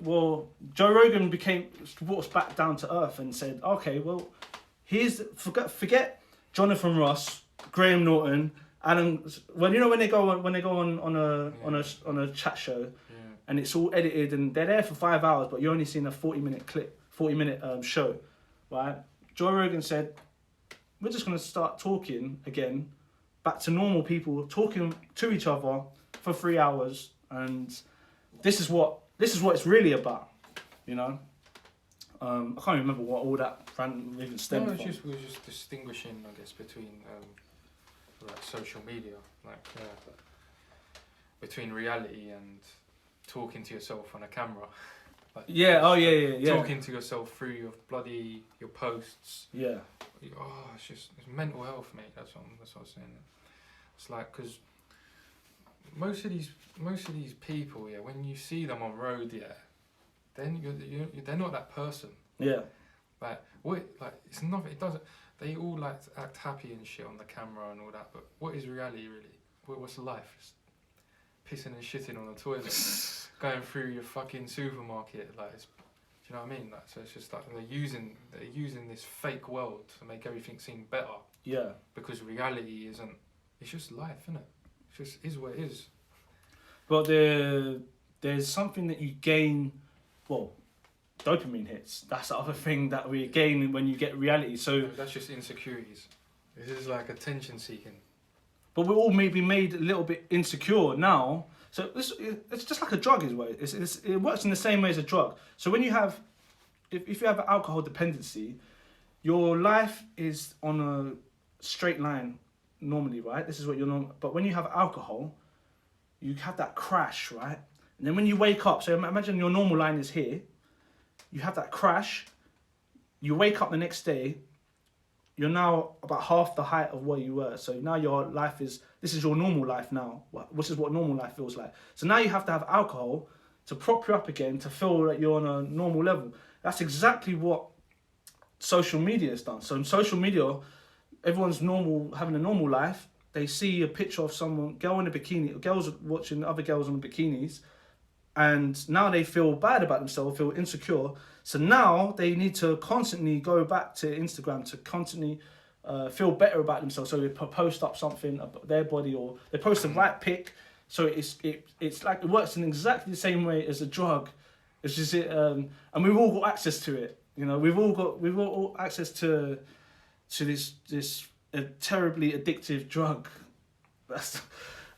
Rogan brought us back down to earth and said, okay, well, forget Jonathan Ross, Graham Norton, Adam. Well, you know when they go on a chat show, and it's all edited and they're there for 5 hours, but you're only seeing a 40-minute show, right? Joe Rogan said, we're just gonna start talking again, back to normal people talking to each other for 3 hours, and this is what it's really about, you know. I can't remember what all that rant even stemmed from. We were just distinguishing, I guess, between like social media, like between reality and talking to yourself on a camera. Like, yeah. Talking to yourself through your posts. Yeah. Oh, it's mental health, mate. That's what I'm saying. It's like, because most of these people, when you see them on road, then they're not that person. Yeah. It's nothing. It doesn't. They all like to act happy and shit on the camera and all that. But what is reality really? What's life? Just pissing and shitting on the toilet, going through your fucking supermarket. Like, do you know what I mean? Like, so it's just like they're using this fake world to make everything seem better. Yeah. Because reality isn't. It's just life, isn't it? It just is what it is. But there's something that you gain. Well, dopamine hits. That's the other thing that we gain when you get reality. So that's just insecurities. This is like attention seeking. But we're all maybe made a little bit insecure now. So it's just like a drug, is what it works in the same way as a drug. So when you have, if you have an alcohol dependency, your life is on a straight line normally, right? This is what you're normal. But when you have alcohol, you have that crash, right? And then when you wake up, so imagine your normal line is here. You have that crash. You wake up the next day. You're now about half the height of where you were. So now your life this is your normal life now. Which is what normal life feels like. So now you have to have alcohol to prop you up again to feel that you're on a normal level. That's exactly what social media has done. So in social media, everyone's having a normal life. They see a picture of girl in a bikini, girls watching other girls in bikinis, and now they feel bad about themselves, feel insecure. So now they need to constantly go back to Instagram to constantly feel better about themselves. So they post up something about their body, or they post the right pic. So it's like it works in exactly the same way as a drug. It's just and we've all got access to it. You know, we've all got access to this terribly addictive drug. That's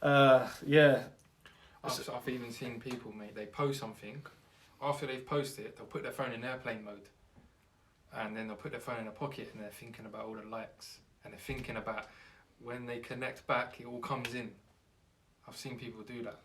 yeah. I've even seen people, mate, they post something, after they've posted it, they'll put their phone in airplane mode, and then they'll put their phone in a pocket, and they're thinking about all the likes, and they're thinking about when they connect back, it all comes in. I've seen people do that.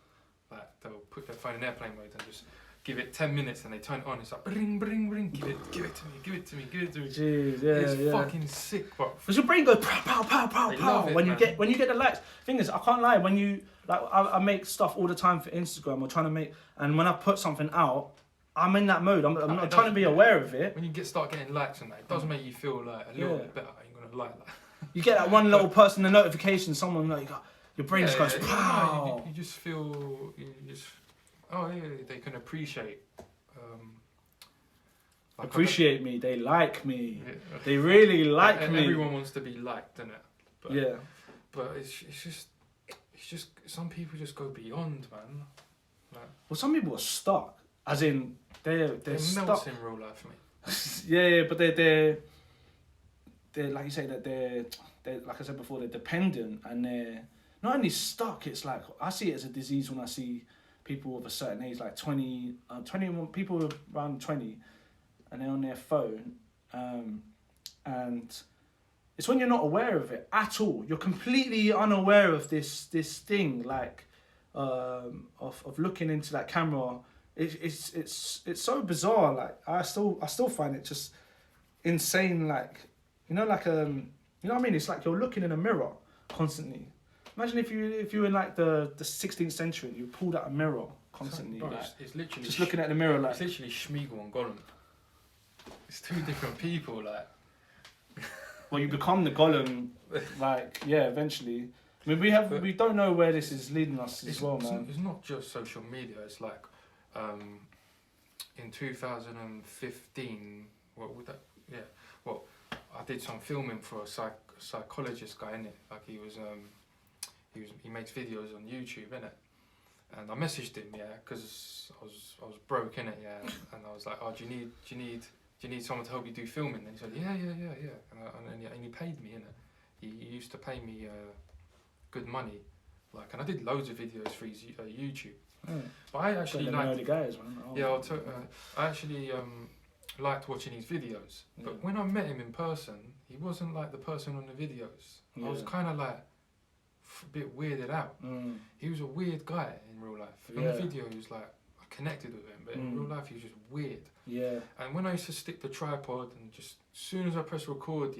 Like, they'll put their phone in airplane mode and just give it 10 minutes, and they turn it on, it's like, bring, bring, bring, give it to me. Jeez, yeah, it's fucking sick, bro. Because your brain goes pow, pow, pow, pow, pow. When you get the likes. Thing is, I can't lie, when you, like, I make stuff all the time for Instagram, or trying to make, and when I put something out, I'm in that mode. I'm not trying to be aware of it. When you start getting likes and that, it does make you feel like a little bit better. You're gonna like that. You get that one little person, the notification, someone like, your brain just goes pow. You just feel, oh yeah, they can appreciate. Appreciate me. They like me. Yeah. They really like me. Everyone wants to be liked, doesn't it? But it's just some people just go beyond, man. Like, well, some people are stuck, as in they're stuck. melts in real life, mate. Yeah, but they're like you say that they're like I said before, they're dependent, and they're not only stuck. It's like I see it as a disease when I see people of a certain age, like 21 people around 20, and they're on their phone, and it's when you're not aware of it at all. You're completely unaware of this thing, like of looking into that camera. It's so bizarre. Like I still find it just insane. Like you know what I mean? It's like you're looking in a mirror constantly. Imagine if you were in like the 16th century and you pulled out a mirror constantly. Bro, like, it's literally just looking at the mirror like. It's literally Schmeagol and Gollum. It's two different people, like. Well, you become the Gollum, like eventually. I mean, we don't know where this is leading us as well, man. It's not just social media. It's like, in 2015, what would that? Yeah. Well, I did some filming for a psychologist guy, innit? Like he makes videos on YouTube, innit? And I messaged him, because I was broke, innit, and I was like, oh, do you need someone to help you do filming? And he said, yeah. And he paid me, innit? He used to pay me good money, like, and I did loads of videos for his YouTube. But I actually liked the guys, man. I actually liked watching his videos. But when I met him in person, he wasn't like the person on the videos. I was kind of like a bit weirded out. He was a weird guy in real life. In the video, he was like, I connected with him, but in real life, he was just weird. Yeah. And when I used to stick the tripod and just as soon as I press record,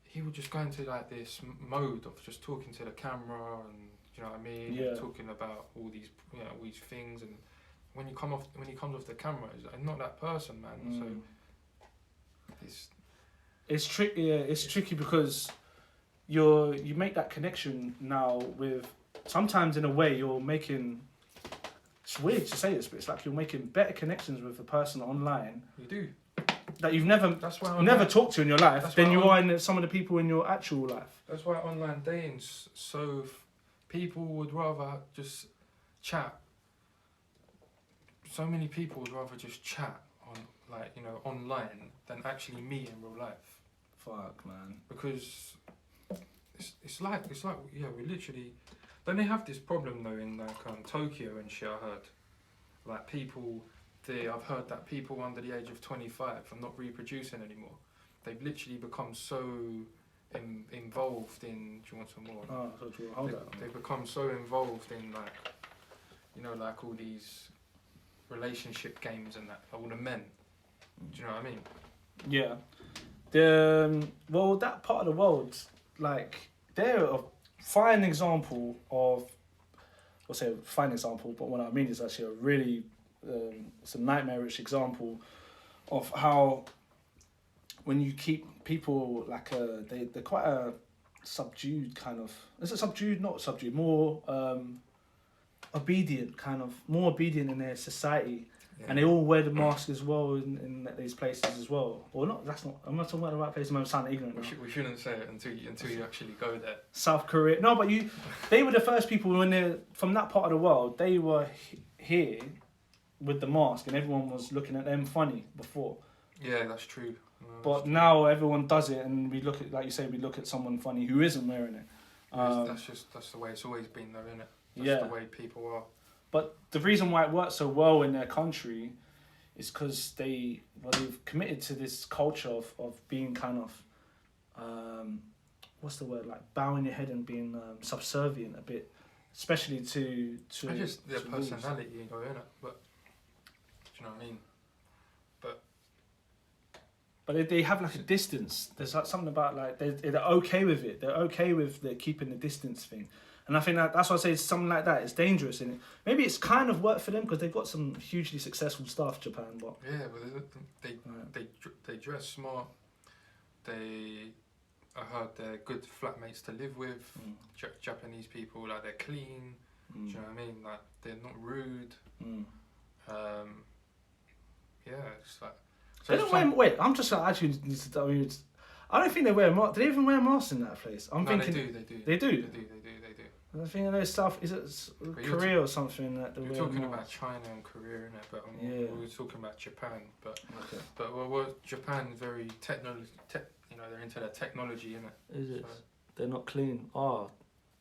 he would just go into like this mode of just talking to the camera and you know what I mean, talking about all these all these things. And when he comes off the camera, he's like, not that person, man. So it's tricky. Yeah, it's tricky because you make that connection now with. Sometimes in a way you're making. It's weird to say this, but it's like you're making better connections with the person online. You do. That you've never talked to in your life than you are in some of the people in your actual life. That's why online dating's so. People would rather just chat. So many people would rather just chat on, like, online than actually meet in real life. Fuck, man. Because it's like we literally. Don't they have this problem though in like Tokyo and shit? I heard, like people. I've heard that people under the age of 25 are not reproducing anymore. They've literally become so involved in. Do you want some more? Oh, so true. Hold on. They've become so involved in like all these relationship games and that. All the men. Do you know what I mean? Yeah. That part of the world, like they're a fine example of. I'll say a fine example, but what I mean is actually a really. It's a nightmarish example of how when you keep people like they're quite a subdued kind of. Is it subdued? Not subdued. More obedient, kind of more obedient in their society, and they all wear the mask as well in these places as well. Or not? That's not. I'm not talking about the right place. I'm sounding ignorant. We shouldn't say it until you actually go there. South Korea. No, but they were the first people when they're from that part of the world. They were here. With the mask, and everyone was looking at them funny before. Yeah, that's true. No, but true. Now everyone does it, and we look at, like you say, we look at someone funny who isn't wearing it. That's the way it's always been, though, isn't it? That's the way people are. But the reason why it works so well in their country is because they've committed to this culture of being kind of, what's the word, like bowing your head and being subservient a bit, especially to just their to personality, isn't it? But. You know what I mean? But they have like a distance. There's like something about like they're okay with it. They're okay with the keeping the distance thing, and I think that's why I say something like that is dangerous. And maybe it's kind of worked for them because they've got some hugely successful stuff, Japan. But they dress smart. I heard they're good flatmates to live with. Japanese people, like they're clean. Do you know what I mean? Like they're not rude. Yeah, it's like. So wait, I'm just actually need to tell you. I don't think they wear masks. Do they even wear masks in that place? I'm No, thinking they do. They do. They do. I think I know South. Is it Korea or something that they We're wear talking masks? about China and Korea, innit? But Yeah. we were talking about Japan. But Okay. Japan is very they're into their technology, innit? Is it? So, They're not clean. Oh,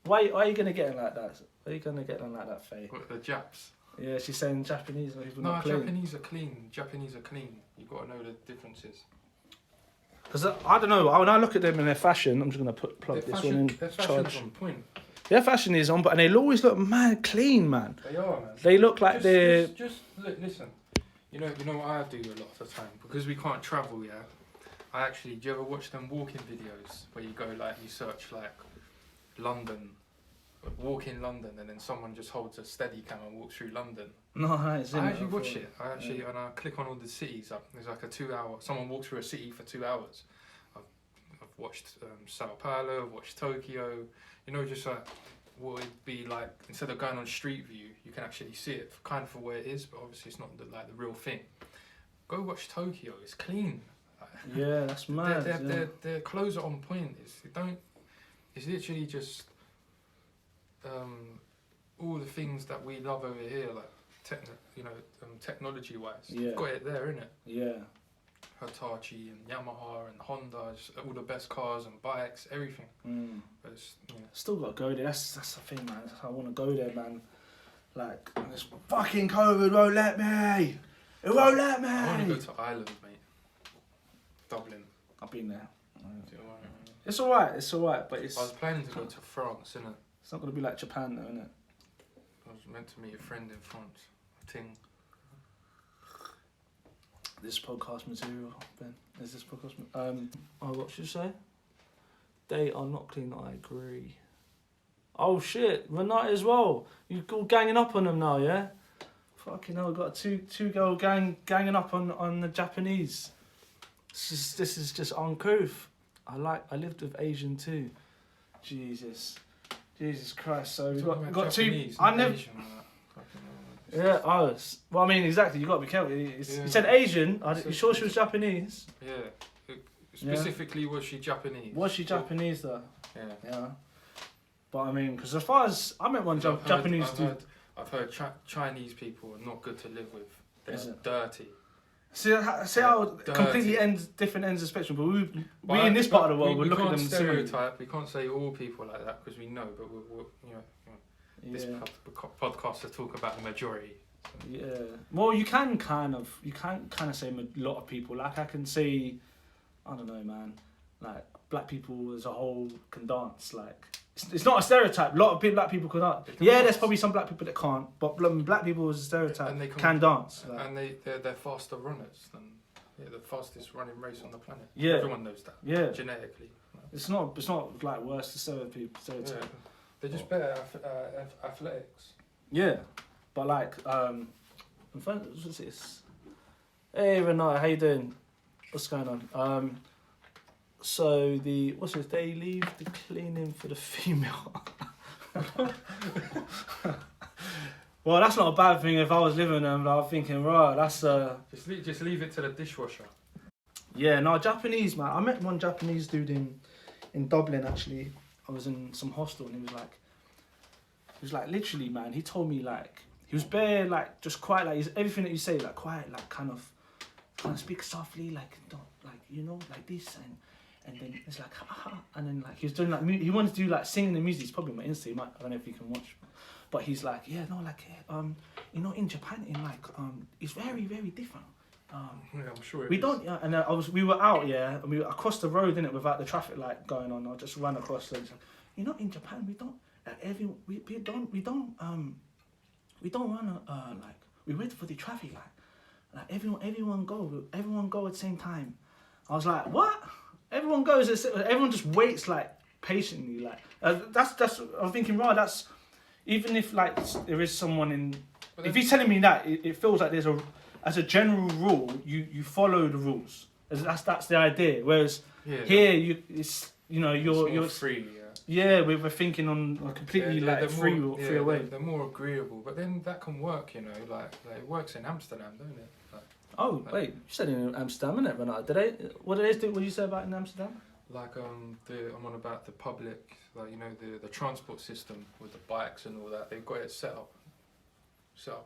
why are you gonna get them like that? Why are you gonna get them like that, Faye? what, the Japs? Yeah, she's saying Japanese people No, not clean. Japanese are clean. Japanese are clean. You've got to know the differences. Because I don't know. When I look at them in their fashion, I'm just gonna plug this one in. Their fashion's Charge. on point. Their fashion is on, but and they always look mad clean, man. They are, man. They look like they're. Just listen. You know what I do a lot of the time because we can't travel. Yeah, do you ever watch them walking videos where you go like you search like London, walk in London, and then someone just holds a steady cam and walks through London? No, I I watch it. And I click on all the cities up. There's like a 2 hour. Someone walks through a city for 2 hours. I've watched Sao Paulo. I've watched Tokyo. You know, just like what it'd be like instead of going on Street View, you can actually see it kind of for where it is, but obviously it's not the real thing. Go watch Tokyo. It's clean. Yeah, that's mad. Their clothes are on point. It's literally just all the things that we love over here, like technology wise. Yeah. You've got it there, innit? Yeah. Hitachi and Yamaha and Honda, just all the best cars and bikes, everything. Mm. But it's, Still got to go there. That's the thing, man. I want to go there, man. Like this fucking COVID won't let me. It won't let me. I want to go to Ireland, mate. Dublin. I've been there. Do you know what I mean? It's alright. It's alright, but it's. I was planning to go to France, innit? It's not gonna be like Japan, though, innit? I was meant to meet a friend in France. Ting. This podcast material, Ben. Is this podcast? What should you say? They are not clean. I agree. Oh shit, Renata as well. You all ganging up on them now, yeah? Fucking hell, got a two girl ganging up on the Japanese. This is just uncouth. I lived with Asian too. Jesus Christ. So we got two. Japanese, I never. Asian, like, fucking hell. Yeah, I was. Well, I mean, exactly. You got to be careful. You said Asian. You sure she was Japanese? Yeah. Specifically, was she Japanese? Was she Japanese though? Yeah. Yeah. But I mean, because as far as I met one Japanese dude. I've heard Chinese people are not good to live with. They're dirty. See how completely different ends of the spectrum. But we in this part of the world, we look at them stereotype. We can't say all people like that because we know. But this podcast to talk about the majority. Yeah. Well, you can kind of say a lot of people. Like I can say, I don't know, man. Like black people as a whole can dance. Like it's not a stereotype. A lot of black people can dance. Yeah, there's probably some black people that can't, but black people as a stereotype and they can dance. Like. And they're faster runners than the fastest running race on the planet. Yeah. Everyone knows that. Yeah. Genetically. It's not like worse to stereotype. Yeah. They're just better athletics. Yeah, but like what's this? Hey Renata, how you doing? What's going on? So they leave the cleaning for the female. Well, that's not a bad thing. If I was living them, I was thinking, right, that's just leave it to the dishwasher. Yeah, no, Japanese man. I met one Japanese dude in Dublin actually. I was in some hostel and he was like literally, man. He told me like he was bare like just quiet, like everything that you say like quiet, like kind of speak softly, like don't like this and then it's like ha, and then like he was doing like he wanted to do like singing the music. It's probably on my Insta. I don't know if you can watch, but he's like in Japan it's very very different. Yeah, I'm sure we don't, and we were out, and we were across the road, innit, without the traffic light going on. I just ran across. So in Japan we don't run we wait for the traffic light. Like everyone go at the same time. I was like, what? Everyone just waits like patiently. Like that's. I'm thinking, right, that's even if like there is someone in. If he's telling me that, it feels like there's as a general rule, you follow the rules. That's the idea. Whereas here, you're free. Yeah, we were thinking on completely free away. They're more agreeable, but then that can work. Like it works in Amsterdam, don't it? Wait, you said in Amsterdam, innit, Renata? What did they do? What did you say about in Amsterdam? Like I'm on about the public, like you know the transport system with the bikes and all that. They've got it set up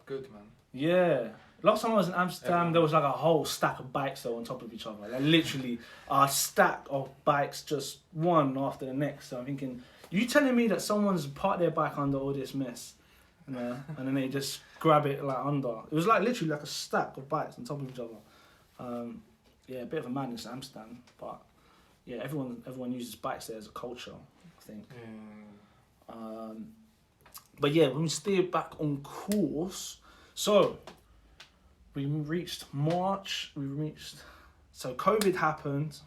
good, man. Yeah. Last time I was in Amsterdam, Everyone. there was like a whole stack of bikes though on top of each other. Like literally a stack of bikes, just one after the next. So I'm thinking, you telling me that someone's parked their bike under all this mess, you know, and then they just grab it like under. It was like literally like a stack of bikes on top of each other. Yeah, a bit of a madness in Amsterdam, but yeah, everyone uses bikes there as a culture, I think. But yeah, when we steer back on course, so we reached March. So COVID happened.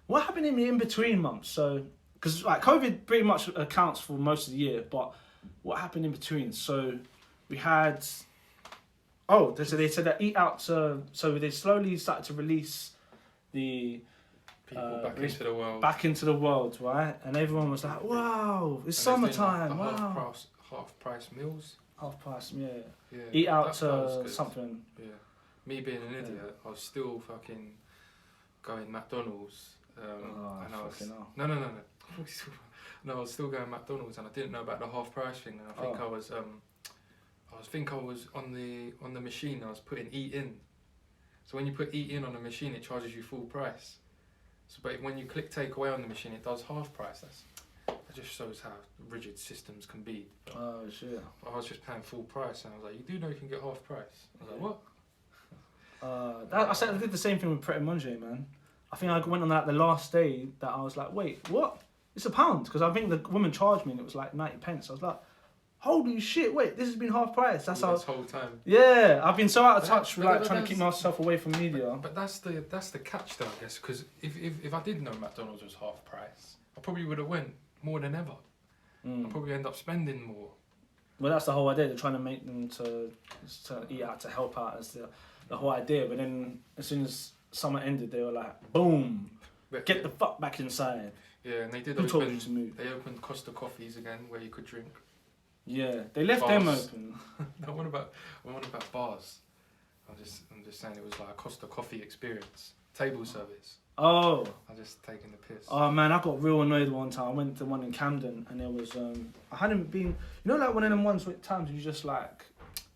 What happened in the in-between months? So, because like COVID pretty much accounts for most of the year, but what happened in between? So we had. Oh, so they said that eat out. So they slowly started to release the People back into the world. right? And everyone was like, "Wow, it's And they're doing, summertime! like, the Wow, half price meals. half price, yeah. Yeah. Eat out that was good. something." Yeah. Me being an idiot, I was still fucking going McDonald's. And I was fucking hell. no. No, I was still going McDonald's, and I didn't know about the half price thing. And I think I was on the machine. I was putting eat in. So when you put eat in on the machine, it charges you full price. So, but when you click take away on the machine, it does half price. That just shows how rigid systems can be. But Oh shit. I was just paying full price, and I was like, "You do know you can get half price?" I was like, "What?" I did the same thing with Pret a Manger, man. I think I went on that the last day that I was like, wait, what? It's £1 because I think the woman charged me and it was like 90 pence. I was like, holy shit! Wait, this has been half price. That's how. This whole time. Yeah, I've been so out of touch with but like trying to keep myself away from media. But that's the catch, though, I guess. Because if I did know McDonald's was half price, I probably would have went more than ever. I'd probably end up spending more. Well, that's the whole idea. They're trying to make them to eat out to help out as the whole idea. But then as soon as summer ended, they were like, boom, get the fuck back inside. Yeah, and they did. Who told you to move? They opened Costa Coffees again, where you could drink. Yeah, they left Bars. them open. I want about bars. I'm just saying it was like a Costa Coffee experience. Table service. Oh. I'm just taking the piss. Oh man, I got real annoyed one time. I went to one in Camden and there was I hadn't been, you know, like one of them ones with times you just like,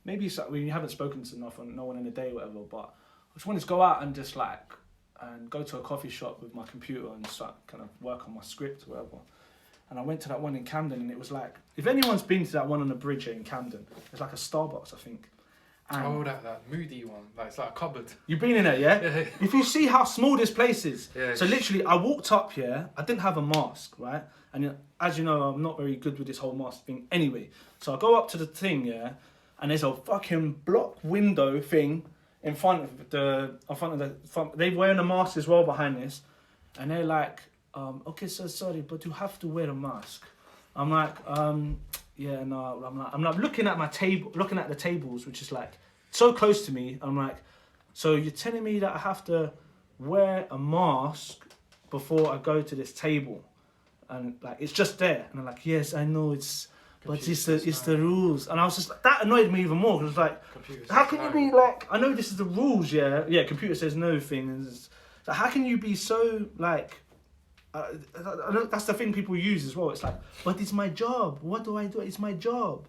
maybe it's like when you haven't spoken to no one in a day or whatever, but I just wanted to go out and just like and go to a coffee shop with my computer and start kind of work on my script or whatever. And I went to that one in Camden and it was like, if anyone's been to that one on the bridge here in Camden, it's like a Starbucks, I think. And that moody one. Like, it's like a cupboard. you've been in there, yeah? Yeah. If you see how small this place is. Yeah. So literally, I walked up here. I didn't have a mask, right? And as you know, I'm not very good with this whole mask thing anyway. So I go up to the thing, yeah? And there's a fucking block window thing in front of the front. They're wearing a mask as well behind this. And they're like, okay, sir, sorry, but you have to wear a mask. I'm like, yeah, no. I'm like looking at my table, looking at the tables, which is like so close to me. I'm like, so you're telling me that I have to wear a mask before I go to this table, and like it's just there. And I'm like, yes, I know but it's the rules. And I was just like, that annoyed me even more because like, how can you be like, I know this is the rules, yeah, computer says no thing, and so how can you be so like. That's the thing people use as well. It's like, but it's my job. What do I do? It's my job.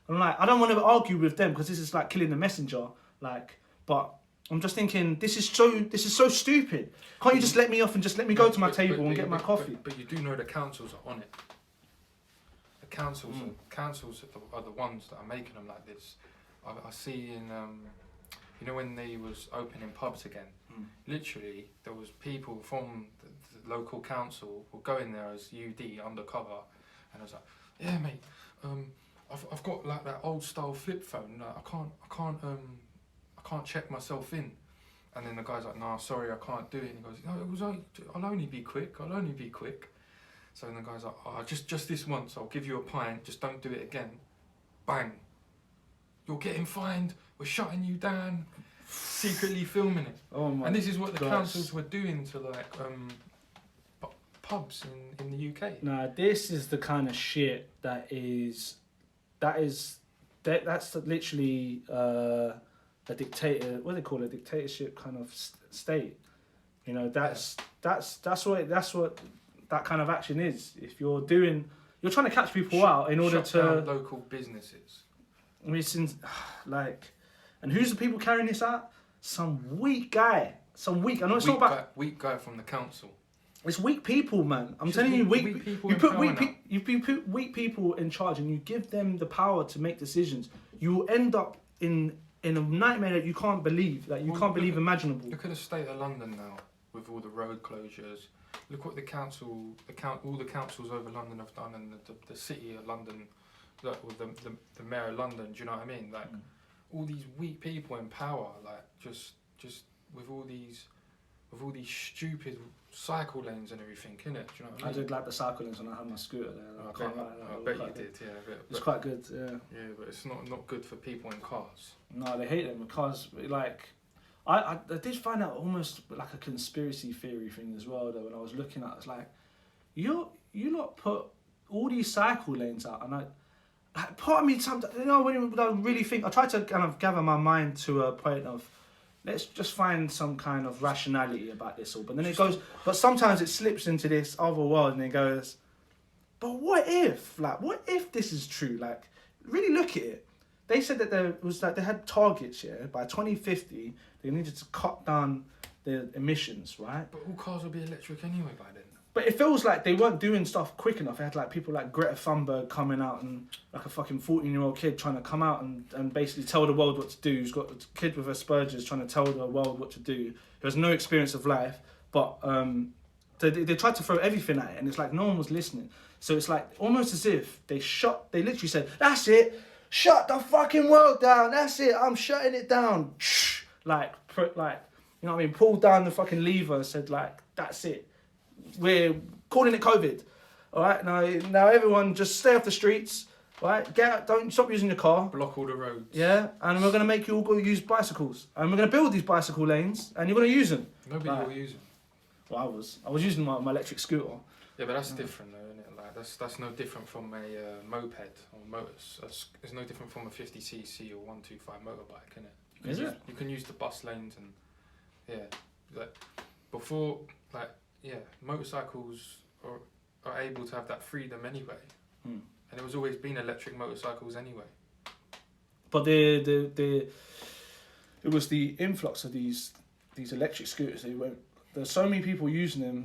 I'm like, I don't want to argue with them because this is like killing the messenger. Like, but I'm just thinking, this is so stupid. Can't you just let me off and just let me go to my table and get my coffee? But you do know the councils are on it. The councils are the ones that are making them like this. I see in you know when they was opening pubs again. Literally, there was people from the local council who go in there as UD undercover, and I was like, "Yeah, mate, I've got like that old style flip phone. Like, I can't check myself in." And then the guy's like, "Nah, sorry, I can't do it." And he goes, "No, I'll only be quick. I'll only be quick." So then the guy's like, "Oh, just this once. I'll give you a pint. Just don't do it again." Bang! You're getting fined. We're shutting you down. Secretly filming it. Oh my! And this is what the gosh. councils were doing to like pubs in the UK. Nah, this is the kind of shit that's literally a dictator. What do they call it? Dictatorship kind of state. You know, that's what that kind of action is. If you're trying to catch people out in order Shut to down local businesses. I mean, and who's the people carrying this out? Some weak guy. I know it's not about weak guy from the council. It's weak people, man. I'm It's telling you, weak people you in put power weak now. you put weak people in charge, and you give them the power to make decisions. You will end up in a nightmare that you can't believe, imaginable. Look at the state of London now, with all the road closures. Look what all the councils over London have done, and the city of London, with the mayor of London. Do you know what I mean? Like all these weak people in power, like just with all these stupid cycle lanes and everything, innit? Do you know what I mean? I did like the cycle lanes when I had my scooter there. I bet you did, yeah. It's quite good, yeah. Yeah, but it's not good for people in cars. No, they hate them because, like, I did find out almost like a conspiracy theory thing as well, though, when I was looking at it. It's like, you lot put all these cycle lanes out, and part of me, sometimes, you know, when I really think, I try to kind of gather my mind to a point of, let's just find some kind of rationality about this all. But then but sometimes it slips into this other world and it goes, but what if? Like, what if this is true? Like, really look at it. They said that they had targets, yeah, by 2050, they needed to cut down the emissions, right? But all cars will be electric anyway by then. But it feels like they weren't doing stuff quick enough. They had like people like Greta Thunberg coming out, and like a fucking 14-year-old kid trying to come out and basically tell the world what to do. Who's got a kid with Asperger's trying to tell the world what to do. Who has no experience of life, but they tried to throw everything at it, and it's like no one was listening. So it's like almost as if they literally said, "That's it, shut the fucking world down. That's it, I'm shutting it down." Like you know what I mean? Pulled down the fucking lever, said like, "That's it. We're calling it COVID. All right, now everyone just stay off the streets. All right, get out, don't stop using your car. Block all the roads. Yeah, and we're gonna make you all go use bicycles, and we're gonna build these bicycle lanes, and you're gonna use them." Nobody will use them. Well, I was using my electric scooter. Yeah, but that's different though, isn't it? Like that's no different from a moped or motors. It's no different from a 50cc or 125 motorbike, isn't it? Is it? You can use the bus lanes and like before, like motorcycles are able to have that freedom anyway, and it was always been electric motorcycles anyway. But it was the influx of these electric scooters. There's so many people using them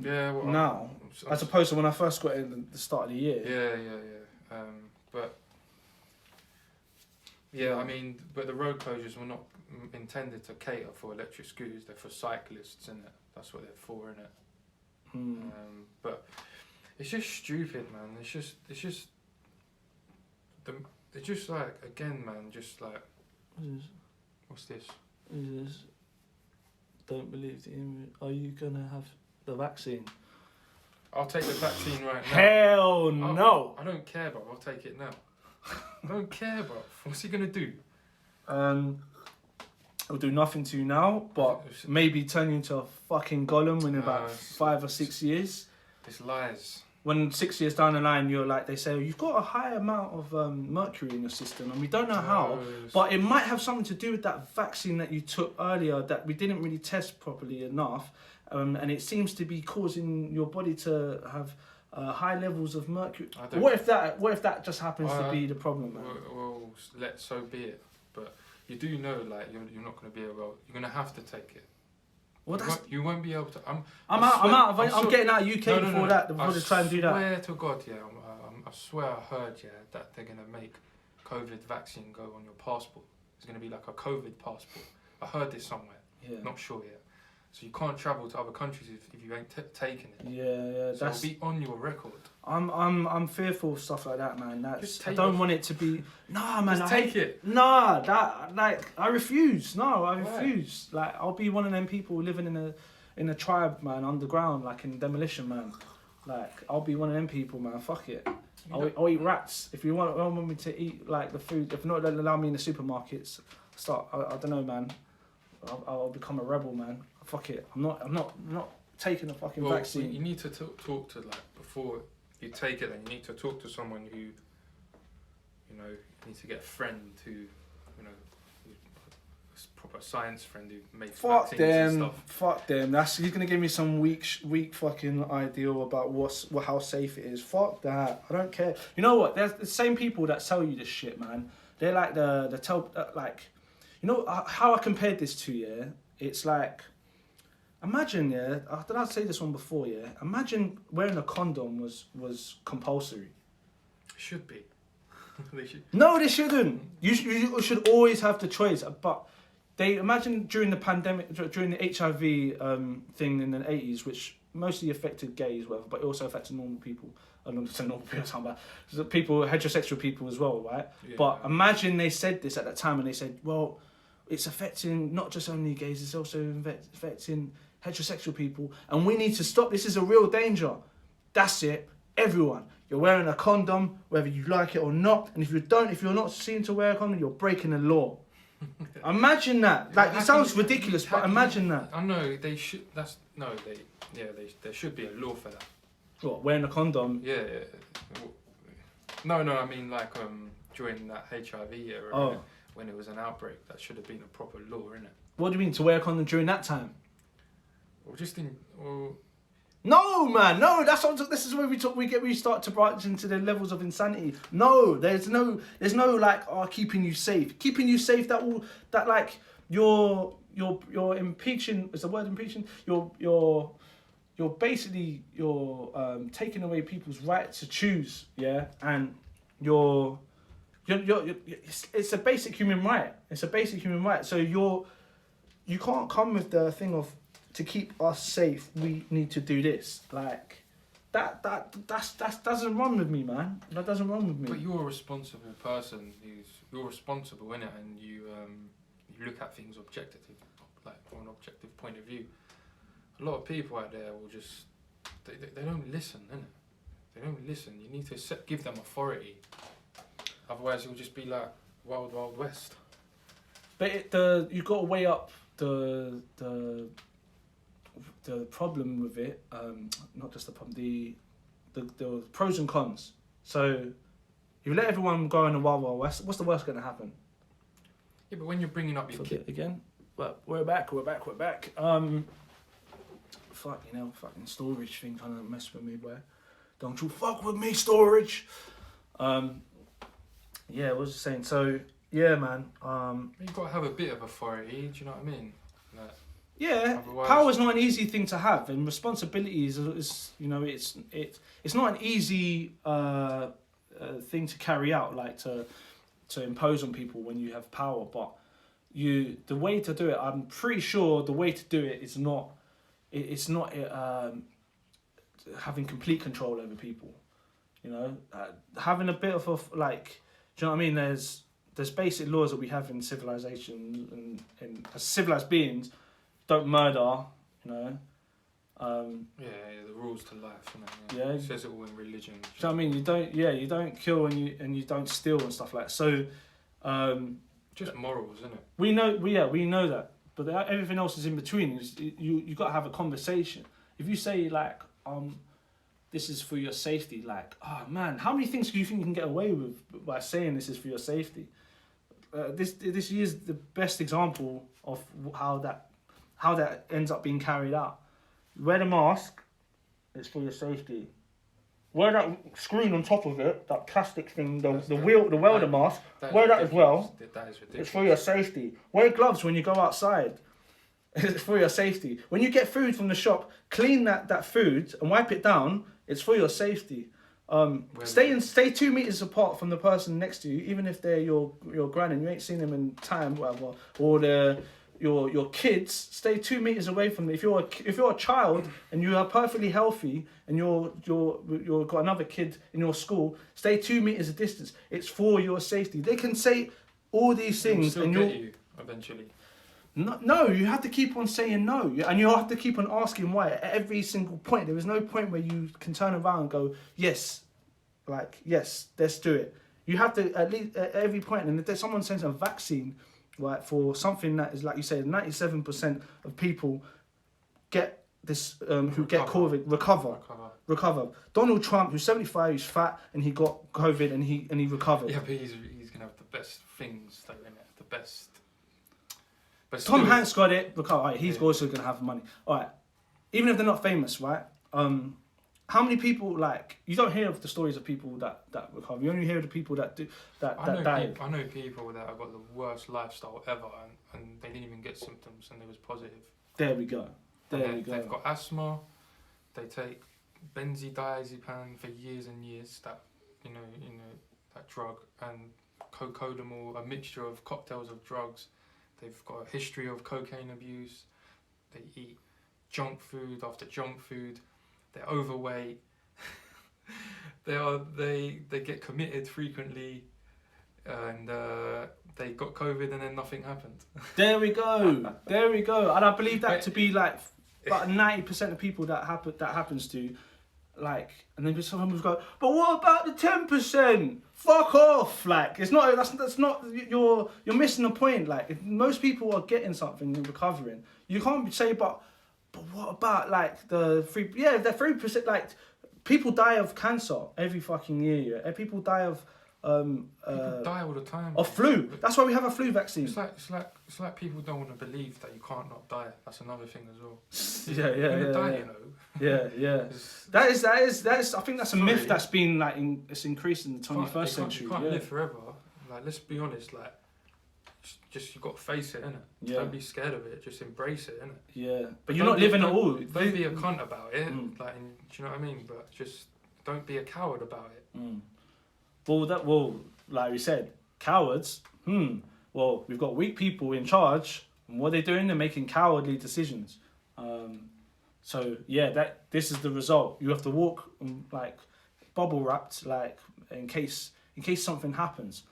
now, as opposed to when I first got in at the start of the year. Yeah. I mean, but the road closures were not intended to cater for electric scooters. They're for cyclists, isn't it? That's what they're for, isn't it? But it's just stupid, man. It's just like, again, man. Just like, what's this? Don't believe the image. Are you gonna have the vaccine? I'll take the vaccine right now. Hell no! I don't care, bro. I'll take it now. I don't care, bro. What's he gonna do? It'll do nothing to you now, but maybe turn you into a fucking golem in about 5 or 6 years. It's lies. When 6 years down the line, they say, you've got a high amount of mercury in your system, and we don't know how, but it might have something to do with that vaccine that you took earlier that we didn't really test properly enough, and it seems to be causing your body to have high levels of mercury. What if that just happens to be the problem, man? Well, so be it. But you do know, like, you're not going to be able. You're going to have to take it. Well, you won't be able to. I'm getting out of UK before they try and do that. I swear to God, yeah. I swear I heard, yeah, that they're gonna make COVID vaccine go on your passport. It's gonna be like a COVID passport. I heard this somewhere. Yeah. Not sure yet. So you can't travel to other countries if you ain't taken it. Yeah. So it'll be on your record. I'm fearful of stuff like that, man. I don't want it to be. Nah, man. Just take it. Nah, I refuse. No, I refuse. Why? Like, I'll be one of them people living in a tribe, man, underground, like in Demolition Man. Like, I'll be one of them people, man. Fuck it. I'll eat rats. If you want me to eat like the food, if not allow me in the supermarkets, I don't know, man. I'll become a rebel, man. Fuck it. I'm not taking the fucking vaccine. You need to talk to, like, before you take it, then you need to talk to someone who, you need to get a friend who, who's proper science friend who made Fuck vaccines and them. stuff. Fuck them. He's gonna give me some weak fucking ideal about how safe it is. Fuck that. I don't care. You know what? There's the same people that tell you this shit, man. They're like like, you know how I compared this to, yeah? It's like, imagine, yeah. Did I say this one before? Yeah. Imagine wearing a condom was compulsory. Should be. They should. No, they shouldn't. You should always have the choice. But they imagine during the pandemic, during the HIV thing in the 80s, which mostly affected gays, whatever, but it also affected normal people. I'm not saying normal people, but people, heterosexual people as well, right? Yeah. But imagine they said this at that time, and they said, well, it's affecting not just only gays, it's also affecting heterosexual people, and we need to stop. This is a real danger. That's it. Everyone, you're wearing a condom, whether you like it or not. And if you're not seen to wear a condom, you're breaking the law. Imagine that. Like, it sounds ridiculous, but imagine that. I know they should. There should be a law for that. What, wearing a condom? Yeah. No. I mean, like during that HIV era, Oh. when it was an outbreak, that should have been a proper law, innit? What do you mean to wear a condom during that time? Or just in. Or No, man, no. This is where we start to branch into the levels of insanity. No, there's no like keeping you safe. Keeping you safe. That like you're impeaching. Is the word impeaching? You're basically taking away people's right to choose. Yeah, and it's a basic human right. It's a basic human right. So you can't come with the thing of, to keep us safe, we need to do this. Like, that doesn't run with me, man. That doesn't run with me. But you're a responsible person. You're responsible, innit? And you look at things objectively, like from an objective point of view. A lot of people out there will just they don't listen, innit? They don't listen. You need to give them authority. Otherwise, it'll just be like Wild Wild West. But you've got to weigh up the problem with it, not just the problem, the pros and cons. So, if you let everyone go in the Wild Wild West, what's the worst going to happen? Yeah, but when you're bringing up your kid again, but we're back. Fucking storage thing trying to mess with me, boy. Don't you fuck with me, storage. Yeah, what was I saying? So, yeah, man. you've got to have a bit of authority. Do you know what I mean? Like, yeah, otherwise, power is not an easy thing to have, and responsibility is it's not an easy thing to carry out, like to impose on people when you have power. But the way to do it, I'm pretty sure the way to do it is not. It's not having complete control over people. You know, having a bit of do you know what I mean? There's basic laws that we have in civilization, and as civilized beings, don't murder. You know. the rules to life. You know? Yeah. It says it all in religion. Do you know what I mean? You don't kill and you don't steal and stuff like that. So. Just morals, isn't it? We know that, but everything else is in between. You got to have a conversation. If you say like, this is for your safety, like, oh man, how many things do you think you can get away with by saying this is for your safety? This is the best example of how that ends up being carried out. Wear the mask, it's for your safety. Wear that screen on top of it, that plastic thing, the welder mask. Wear that as well. That is ridiculous. It's for your safety. Wear gloves when you go outside. It's for your safety. When you get food from the shop, clean that food and wipe it down. It's for your safety. Stay 2 meters apart from the person next to you, even if they're your gran and you ain't seen them in time, whatever. Or your kids, stay 2 meters away from them. If you're a child and you are perfectly healthy and you've got another kid in your school, stay 2 meters of distance. It's for your safety. They can say all these things and you eventually. No, you have to keep on saying no, and you have to keep on asking why at every single point. There is no point where you can turn around and go, yes, let's do it. You have to at least at every point, and if there's someone sends a vaccine, right, for something that is like you say, 97% of people get this who get COVID recover. Donald Trump, who's 75, he's fat, and he got COVID and he recovered. Yeah, but he's gonna have the best things, though, innit? The best. But Tom still, Hanks got it. Because alright, he's Yeah. also gonna have money. Alright, even if they're not famous, right? How many people like you don't hear of the stories of people that recover? You only hear of the people that do that died. I know people that have got the worst lifestyle ever, and they didn't even get symptoms, and it was positive. There we go. They've got asthma. They take benzodiazepam for years and years. That you know that drug, and cocodamol, a mixture of cocktails of drugs. They've got a history of cocaine abuse. They eat junk food after junk food. They're overweight. They get committed frequently, and they got COVID, and then nothing happened. There we go. There we go. And I believe that to be like about 90% of people that happens to, like, and then some people go, but what about the 10%? Fuck off! Like, it's not. That's not. You're missing the point. Like, if most people are getting something and recovering, you can't say, but what about like the 3%? Yeah, the 3%. Like, people die of cancer every fucking year. Yeah? People die of People die all the time. of flu. That's why we have a flu vaccine. It's like people don't want to believe that you can't not die. That's another thing as well. Yeah, You're gonna die, yeah. you know. Yeah. That is. I think that's a myth that's been like it's increased in the 21st century. You can't live forever. Like, let's be honest. Like, just you got to face it, innit? Yeah. Don't be scared of it. Just embrace it, innit? Yeah, but you're not living at all. Don't be a cunt about it. Like, do you know what I mean? But just don't be a coward about it. Well, like we said, cowards. Well, we've got weak people in charge, and what they're doing, they're making cowardly decisions. So yeah, this is the result. You have to walk like bubble wrapped, like in case something happens.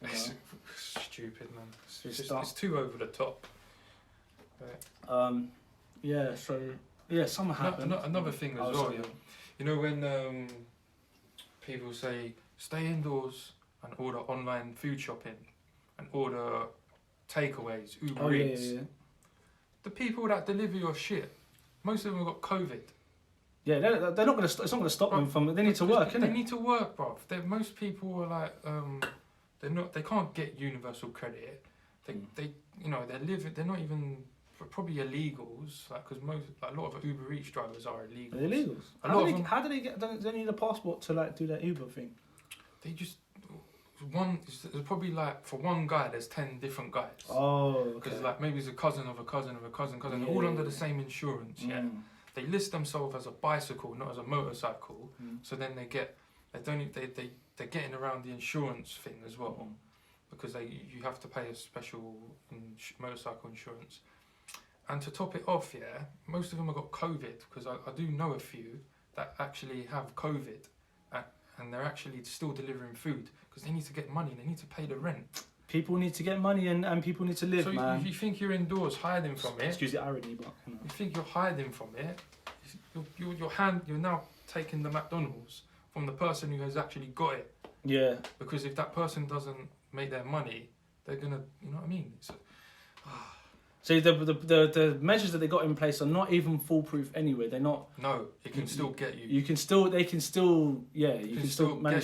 It's stupid, man. It's It's too over the top. Right. Yeah. So yeah, something happened. Another thing as well. Yeah. You know when people say stay indoors and order online food shopping and order takeaways, Uber Eats. Yeah. The people that deliver your shit, most of them have got COVID. Yeah, they're not gonna. It's not gonna stop them from. They need to work, innit? They need to work, bruv. Most people are like, they can't get universal credit. They you know, they're not even probably illegals, like, because a lot of Uber Eats drivers are illegals. They're illegals. How do they get? Do they need a passport to like do that Uber thing? They just there's probably like for one guy there's 10 different guys. Oh, because like maybe it's a cousin of a cousin of a cousin, they're all under the same insurance. Yeah, they list themselves as a bicycle, not as a motorcycle. So then they're getting around the insurance thing as well, because you have to pay a special motorcycle insurance. And to top it off, yeah, most of them have got COVID, because I do know a few that actually have COVID, and they're actually still delivering food because they need to get money. They need to pay the rent. People need to get money and people need to live, so man. If you think you're indoors hiding from it, excuse the irony, but you think you're hiding from it, you're now taking the McDonald's from the person who has actually got it. Yeah. Because if that person doesn't make their money, they're gonna, you know what I mean? So the measures that they got in place are not even foolproof anyway. They're not. No, it can still get you. You can still manage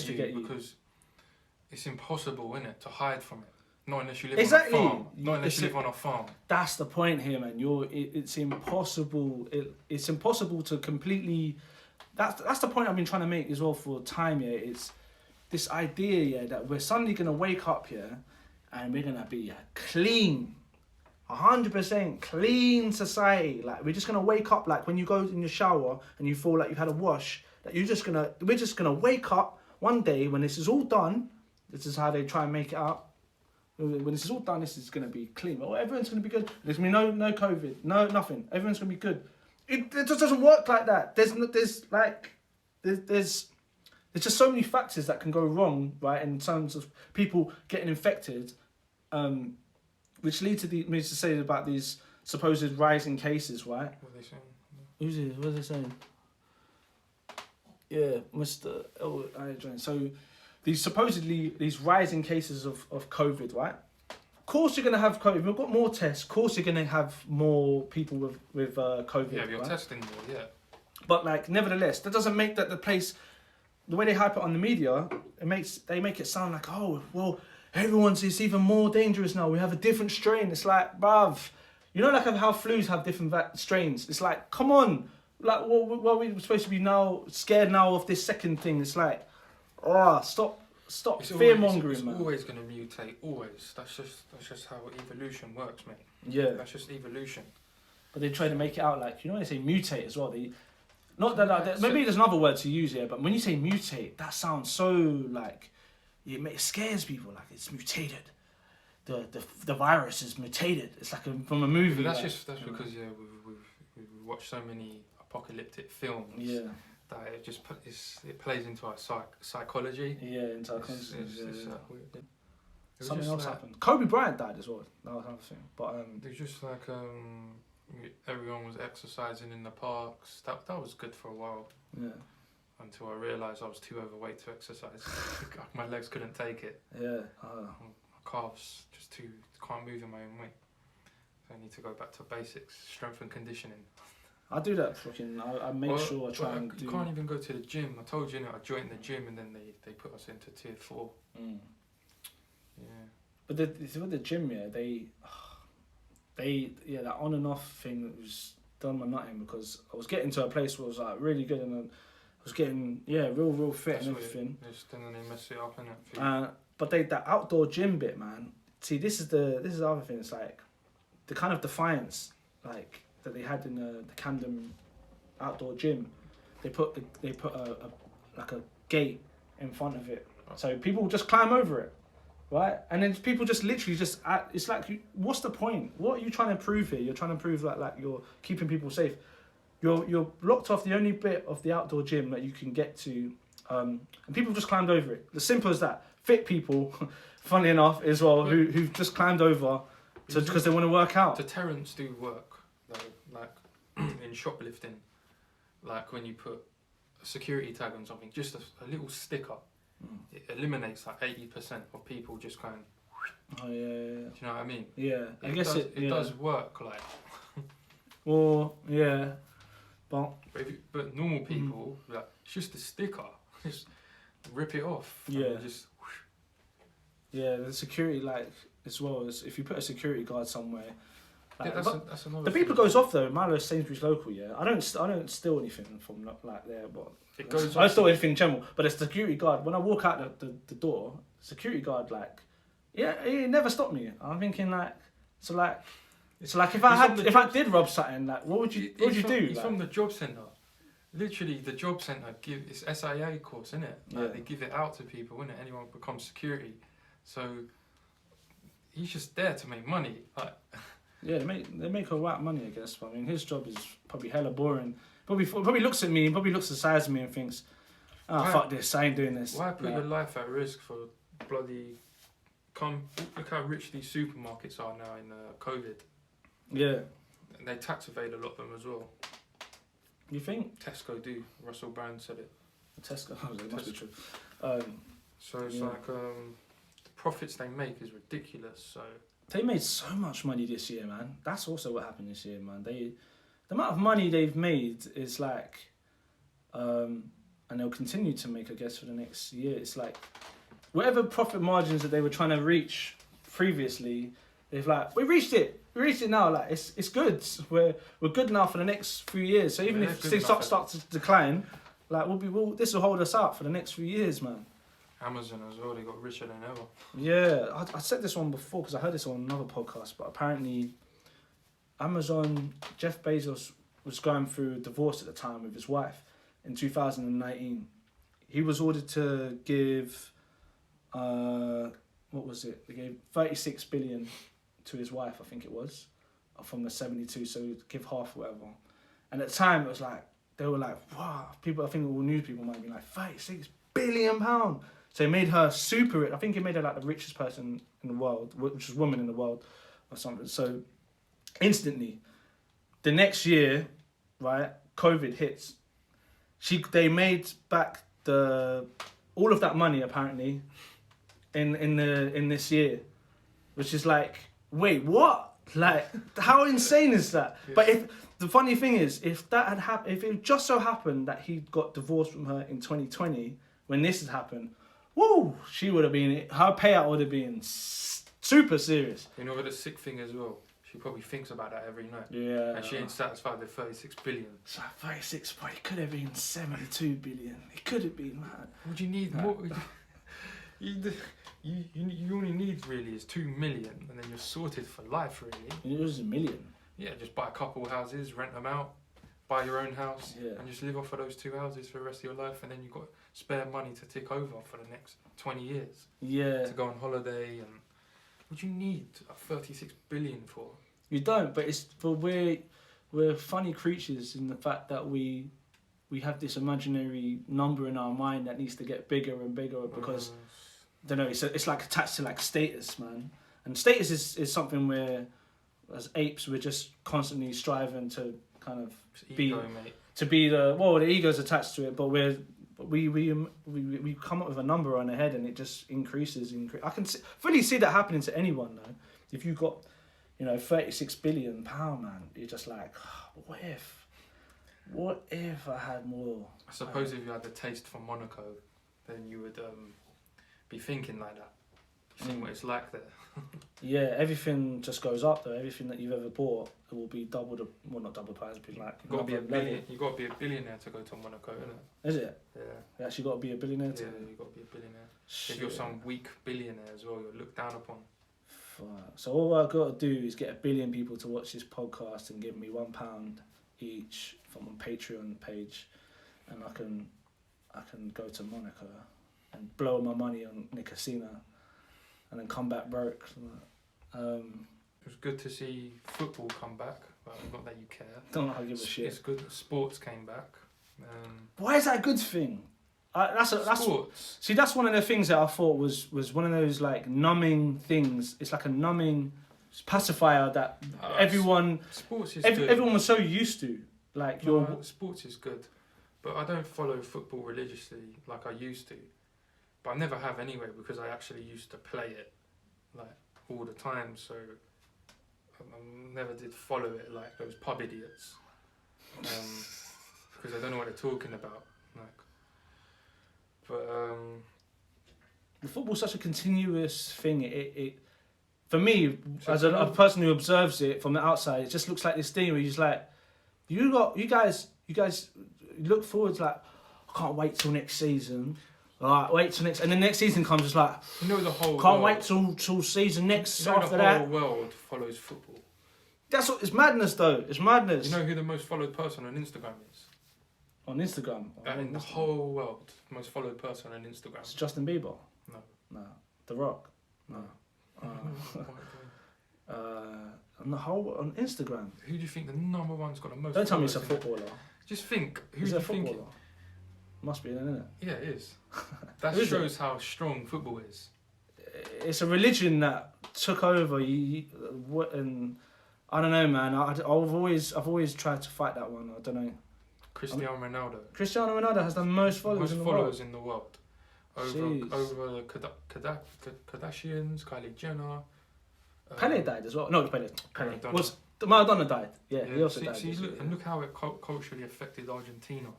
to get you because it's impossible, isn't it, to hide from it? Not unless you live on a farm. Not unless you live on a farm. That's the point here, man. It's impossible. It's impossible to completely. That's the point I've been trying to make as well for time. Yeah, it's this idea, yeah, that we're suddenly gonna wake up here, and we're gonna be clean. 100% clean society. Like, we're just gonna wake up, like when you go in your shower and you feel like you've had a wash, that we're just gonna wake up one day when this is all done. This is how they try and make it up. When this is all done, this is gonna be clean. Oh, everyone's gonna be good. There's gonna be no COVID, no nothing. Everyone's gonna be good. It just doesn't work like that. There's just so many factors that can go wrong, right? In terms of people getting infected, which lead to me to say about these supposed rising cases, right? What are they saying? Who's it? What are they saying? Yeah, Mr. So these rising cases of COVID, right? Of course you're gonna have COVID. We've got more tests. Of course you're gonna have more people with COVID. Yeah, you're right? testing more. Yeah. But like, nevertheless, that doesn't make that the place. The way they hype it on the media, they make it sound like, oh well, it's even more dangerous now. We have a different strain. It's like, bruv, you know, like how flus have different strains. It's like, come on, like, what are we supposed to be now scared now of this second thing? It's like, stop fear mongering, it's man. always going to mutate. Always. That's just how evolution works, mate. Yeah. That's just evolution. But they try to make it out like, you know, when they say mutate as well. Not that maybe there's another word to use here, but when you say mutate, that sounds so like it scares people. Like it's mutated. The virus is mutated. It's like from a movie. But that's because we've watched so many apocalyptic films. Yeah. That it plays into our psychology. Yeah, into our consciousness. Something else happened. Kobe Bryant died as well. That was another thing. But it was just like everyone was exercising in the parks. That was good for a while. Yeah. Until I realised I was too overweight to exercise. My legs couldn't take it. Yeah. My calves just can't move in my own weight. So I need to go back to basics, strength and conditioning. I do that fucking. I make sure I try and do. You can't even go to the gym. I told you, I joined the gym and then they put us into tier 4. Mm. Yeah. But with the gym, yeah, that on and off thing was done my nutting because I was getting to a place where I was like really good and I was getting real fit and everything. Then they mess it up, innit? But that outdoor gym bit, man. See, this is the other thing. It's like the kind of defiance like that they had in the Camden outdoor gym. They put a gate in front of it, so people just climb over it, right? And then people just literally it's like, what's the point? What are you trying to prove here? You're trying to prove like you're keeping people safe. You're blocked off the only bit of the outdoor gym that you can get to, and people just climbed over it. As simple as that. Fit people, funny enough, as well, who've just climbed over because they want to work out. Deterrents do work, though, like in shoplifting, like when you put a security tag on something, just a little sticker, it eliminates like 80% of people just going. Oh yeah. Do you know what I mean? Yeah, I guess it does work, like. Well, yeah, but normal people, like, it's just a sticker, just rip it off. Yeah. Just. Yeah, the security, like, as well as if you put a security guard somewhere. Like, that's another. The people goes off though. Milo Sainsbury's local, yeah. I don't steal anything from like there, but it goes. I don't steal anything in general. But the security guard, when I walk out the door, security guard he never stopped me. I'm thinking like, so like if I did rob something, like what would you do? He's from the job centre. Literally, the job centre it's SIA course, isn't it? Like, they give it out to people, isn't it? Anyone becomes security. So he's just there to make money. Like, yeah, they make a lot of money, I guess. But I mean, his job is probably hella boring. Probably looks at me, probably looks at the size of me and thinks, fuck this, I ain't doing this. Why put your life at risk for bloody... Look how rich these supermarkets are now in COVID. Yeah. And they tax evade a lot of them as well. You think? Tesco do. Russell Brand said it. Tesco, it must be true. So it's like... the profits they make is ridiculous. So they made so much money this year, man. That's also what happened this year, man. The amount of money they've made is like, and they'll continue to make, I guess, for the next year. It's like whatever profit margins that they were trying to reach previously, they've like we reached it now. Like it's good. We're good now for the next few years. So even if things start to decline, like this will hold us up for the next few years, man. Amazon as well, they got richer than ever. Yeah, I said this one before because I heard this on another podcast, but apparently Amazon, Jeff Bezos was going through a divorce at the time with his wife in 2019. He was ordered to give, what was it? They gave 36 billion to his wife, I think it was, from the 72, so give half or whatever. And at the time, it was like, they were like, wow, people, I think all news people might be like, 36 billion pounds. So he made her super rich. I think he made her like the richest person in the world, which is woman in the world or something. So instantly, the next year, right, COVID hits. They made back all of that money apparently in this year, which is like, wait, what? Like, how insane is that? Yeah. But the funny thing is, if that had happened, if it just so happened that he got divorced from her in 2020 when this had happened, woo, she would have been, her payout would have been super serious. You know what the sick thing as well? She probably thinks about that every night. Yeah. And she ain't satisfied with 36 billion. It's like 36, but it could have been 72 billion. It could have been, man. Would you need more? You only need really is 2 million, and then you're sorted for life, really. It was a million. Yeah, just buy a couple houses, rent them out, buy your own house, Yeah. and just live off of those 2 houses for the rest of your life, and then you've got spare money to tick over for the next 20 years. Yeah. To go on holiday, and what do you need 36 billion for? You don't, but we're funny creatures in the fact that we have this imaginary number in our mind that needs to get bigger and bigger because I don't know, it's like attached to like status, man. And status is something where as apes we're just constantly striving to kind of ego, mate. to be the ego's attached to it, but we come up with a number on the head and it just increases. I can fully see that happening to anyone though. If you've got 36 billion pound, man, you're just like, what if I had more? I suppose if you had the taste for Monaco, then you would be thinking like that. Seeing what it's like there. Yeah, everything just goes up though. Everything that you've ever bought, it will be not double price, but like You got to be a billion. You got to be a billionaire to go to Monaco, innit? Is it? Yeah. You actually got to be a billionaire to. Yeah, you got to be a billionaire. Shit. If you're some weak billionaire as well, you're looked down upon. Fuck. So all I've got to do is get 1 billion people to watch this podcast and give me £1 each from my Patreon page, and I can go to Monaco and blow my money on the casino, and then come back broke. It was good to see football come back. Well, not that you care. Don't know how to give a shit. It's good that sports came back. Why is that a good thing? Sports. See, that's one of the things that I thought was one of those like numbing things. It's like a numbing pacifier that everyone. Sports is good. Everyone was so used to. Like sports is good, but I don't follow football religiously like I used to. But I never have anyway because I actually used to play it like all the time. So I never did follow it like those pub idiots because I don't know what they're talking about. The football's such a continuous thing. It for me, as a person who observes it from the outside, it just looks like this thing where you're just like, you guys look forward to like, I can't wait till next season. Wait till next, and then next season comes. It's like the whole. Can't wait till season next. After that, the whole world follows football. That's what. It's madness, though. It's madness. You know who the most followed person on Instagram is? On Instagram. In the whole world, the most followed person on Instagram. It's Justin Bieber. No. The Rock. No. On Instagram. Who do you think the number one's got the most? Don't tell me it's a footballer. Just think. Who's a footballer? Must be, isn't it? Yeah, it is. That shows how strong football is. It's a religion that took over. And I don't know, man. I've always tried to fight that one. I don't know. Cristiano Ronaldo has the most followers in the world. in the world. Over the Kardashians, Kylie Jenner. Pele died as well. No, Pele. Maradona died. Yeah, he also died. Look how it culturally affected Argentina.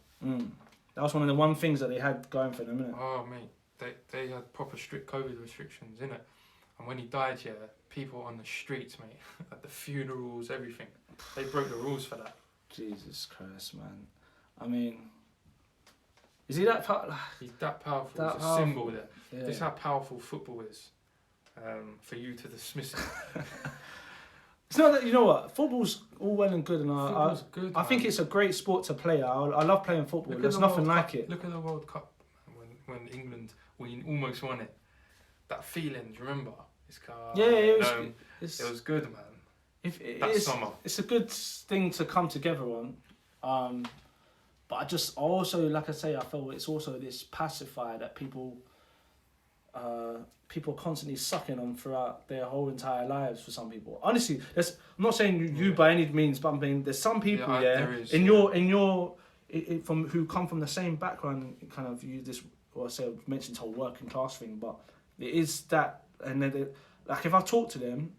That was one of the things that they had going for them, innit? Oh, mate. They had proper strict COVID restrictions, innit? And when he died, yeah, people on the streets, mate, at the funerals, everything, they broke the rules for that. Jesus Christ, man. I mean, is he that powerful? He's that powerful. He's a symbol there. Yeah. This is how powerful football is. For you to dismiss it. It's not that, you know what, football's all well and good, and I think it's a great sport to play. I love playing football. There's nothing like it. Look at the World Cup when England almost won it. That feeling, do you remember? It was good, man. Summer. It's a good thing to come together on. But I just also, like I say, I feel it's also this pacifier that people constantly sucking on throughout their whole entire lives. For some people, honestly, I'm not saying you by any means, but I mean there's some people who come from the same background, and kind of use this, or I say I mentioned this whole working class thing, but it is that, and then like if I talk to them,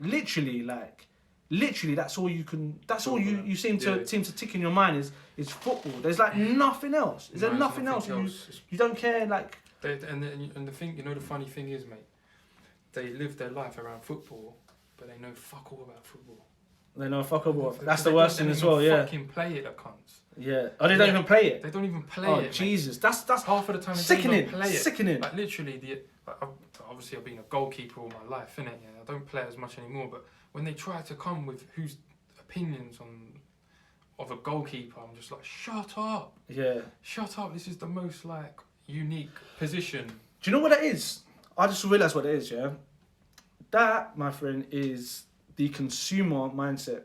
literally like literally that's all you can. That's all Football, you seem to yeah. tick in your mind is football. There's like nothing else. Is there No, there's nothing else? else. You don't care like. And the thing, you know, the funny thing is, mate, they live their life around football, but they know fuck all about football. They know fuck all. That's the worst thing as well. Yeah. Fucking play it, the cunts. Yeah. Oh, they don't even play it. They don't even play Oh it. Jesus, mate. that's half of the time they sickening. don't even play it. Sickening. Like literally, obviously I've been a goalkeeper all my life, innit? Yeah, I don't play as much anymore. But when they try to come with whose opinions of a goalkeeper, I'm just like, shut up. Yeah. Shut up. This is the most like unique position. Do you know what it is? I just realised what it is. Yeah. That, my friend, is the consumer mindset.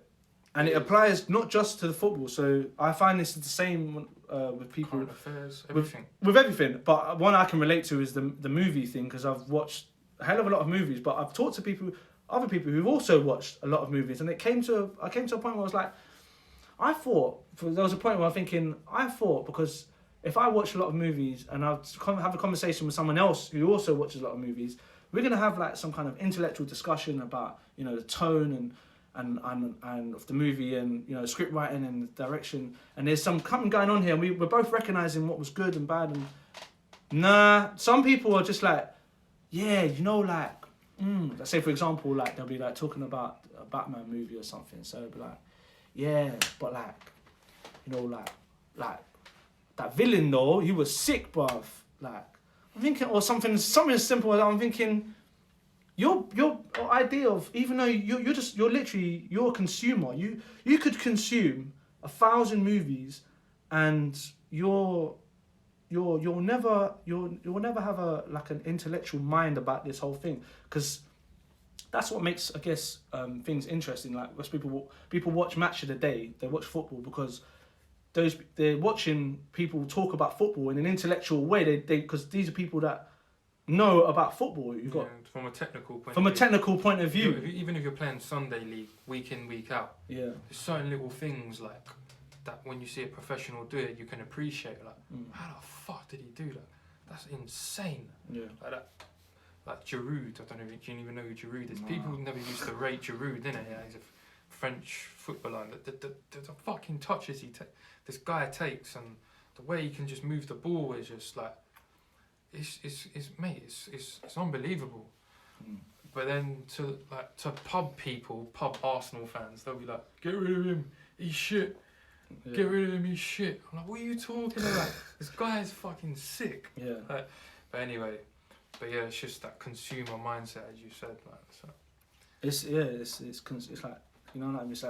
And it applies not just to the football. So I find this is the same with people. Current affairs, everything. With everything. But one I can relate to is the movie thing, because I've watched a hell of a lot of movies. But I've talked to other people who've also watched a lot of movies. And I came to a point where I was like, there was a point where I thought, because if I watch a lot of movies and I have a conversation with someone else who also watches a lot of movies, we're going to have like some kind of intellectual discussion about, you know, the tone and of the movie, and, you know, script writing and direction, and there's something going on here, and we're both recognizing what was good and bad. And nah, some people are just like, yeah, you know, like, let's say for example, like they'll be like talking about a Batman movie or something, so they'll be like, yeah, but like, you know, like that villain though, he was sick, bruv. Like, I'm thinking, or something as simple as I'm thinking, your idea of, even though you're literally a consumer, you could consume 1,000 movies, and you'll never have an intellectual mind about this whole thing, because that's what makes, I guess, things interesting. Like, most people watch Match of the Day, they watch football because they're watching people talk about football in an intellectual way. Because these are people that know about football. You've got from a technical point. From a technical point of view. Even if you're playing Sunday League week in, week out. Yeah. There's certain little things like that when you see a professional do it, you can appreciate. Like, how the fuck did he do that? That's insane. Yeah. Like that. Like Giroud, I don't know if you even know who Giroud is. Nah. People never used to rate Giroud, innit? Yeah, he's a French footballer. The fucking touches this guy takes, and the way he can just move the ball is just like, it's unbelievable. But then to pub Arsenal fans, they'll be like, get rid of him, he's shit. Yeah. Get rid of him, he's shit. I'm like, what are you talking about? This guy is fucking sick. Yeah. Like, but anyway. But yeah, it's just that consumer mindset, as you said, like. So. It's like, you know, like, it's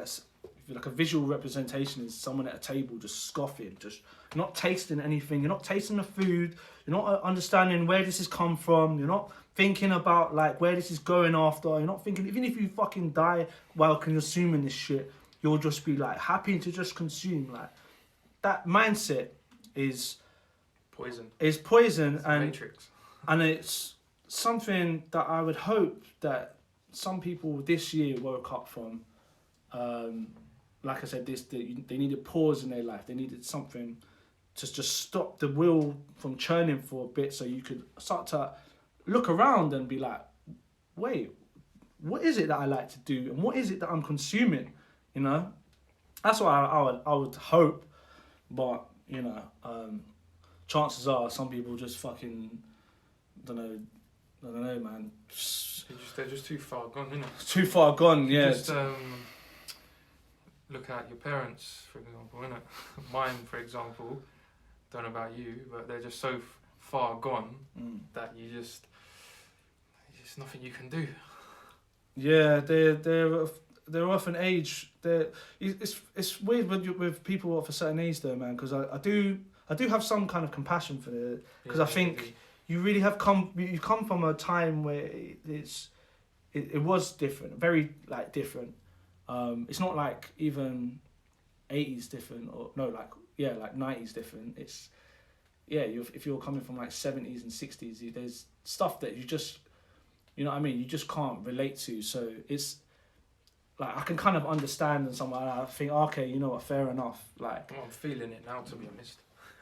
like a visual representation is someone at a table just scoffing, just not tasting anything. You're not tasting the food. You're not understanding where this has come from. You're not thinking about like where this is going after. You're not thinking, even if you fucking die while consuming this shit, you'll just be like happy to just consume. Like, that mindset is poison. Is poison, it's and Matrix. And it's something that I would hope that some people this year woke up from. Like I said, they needed pause in their life. They needed something to just stop the wheel from churning for a bit, so you could start to look around and be like, wait, what is it that I like to do, and what is it that I'm consuming? You know, that's what I would hope. But you know, chances are some people just fucking don't know, man. They're just too far gone, innit? Too far gone, yeah. Just look at your parents, for example, innit? Mine, for example, don't know about you, but they're just so far gone that there's just nothing you can do. Yeah, they're off an age. It's weird with people of a certain age though, man, because I do have some kind of compassion for it, because I think you really have you come from a time where it was different, very like different. It's not like even 80s different, or no, like 90s different. It's if you're coming from like 70s and 60s, there's stuff that you just, you know what I mean, you just can't relate to. So it's like I can kind of understand, and something like that. I think, okay, you know what, fair enough. Like, I'm feeling it now, to be honest.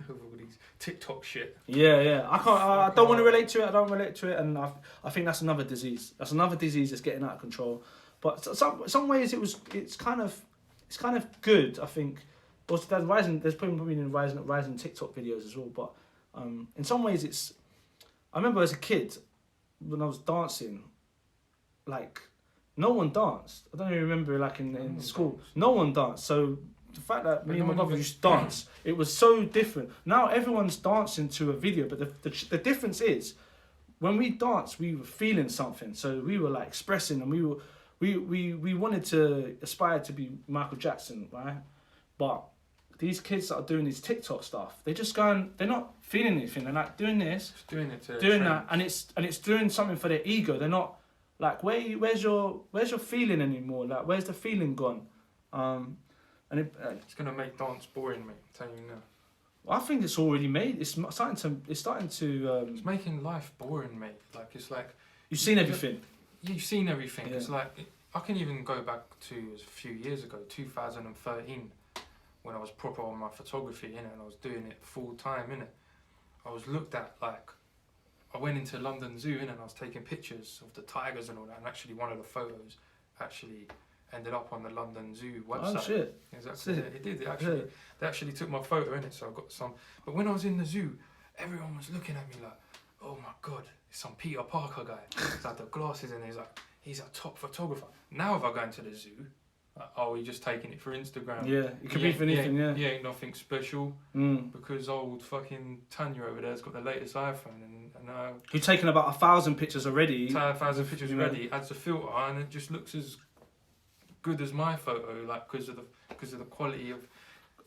Over all these TikTok shit. Yeah. I don't want to relate to it. I don't relate to it, and I think that's another disease. That's another disease that's getting out of control. But some ways it's kind of good, I think. Also, there's probably rising TikTok videos as well. But in some ways I remember as a kid when I was dancing, like no one danced. I don't even remember like in school, no one danced. So the fact that me and my brother used to dance, it was so different. Now everyone's dancing to a video, but the difference is when we danced, we were feeling something. So we were like expressing, and we wanted to aspire to be Michael Jackson, right? But these kids that are doing these TikTok stuff, they're just going, they're not feeling anything. They're like doing this, just doing it to doing that, and it's doing something for their ego. They're not like, where's your feeling anymore? Like, where's the feeling gone? And it's gonna make dance boring, mate. I'm telling you now. I think it's already made. It's starting to. It's making life boring, mate. Like it's like you've seen everything. You've seen everything. Yeah. It's like I can even go back to a few years ago, 2013, when I was proper on my photography, innit, and I was doing it full time, innit. I was looked at like I went into London Zoo, innit, and I was taking pictures of the tigers and all that, and actually one of the photos actually ended up on the London Zoo website. Oh shit! Exactly. Yeah, it did. They actually took my photo in it, so I got some. But when I was in the zoo, everyone was looking at me like, "Oh my god, it's some Peter Parker guy." He's like the glasses, and he's a top photographer. Now if I go into the zoo, like, oh, you're just taking it for Instagram. Yeah, it could be for anything. Yeah. Yeah, ain't nothing special because old fucking Tanya over there's got the latest iPhone and you've taken about 1,000 pictures already. 1,000 pictures already. Adds a filter and it just looks as good as my photo, like because of the quality of.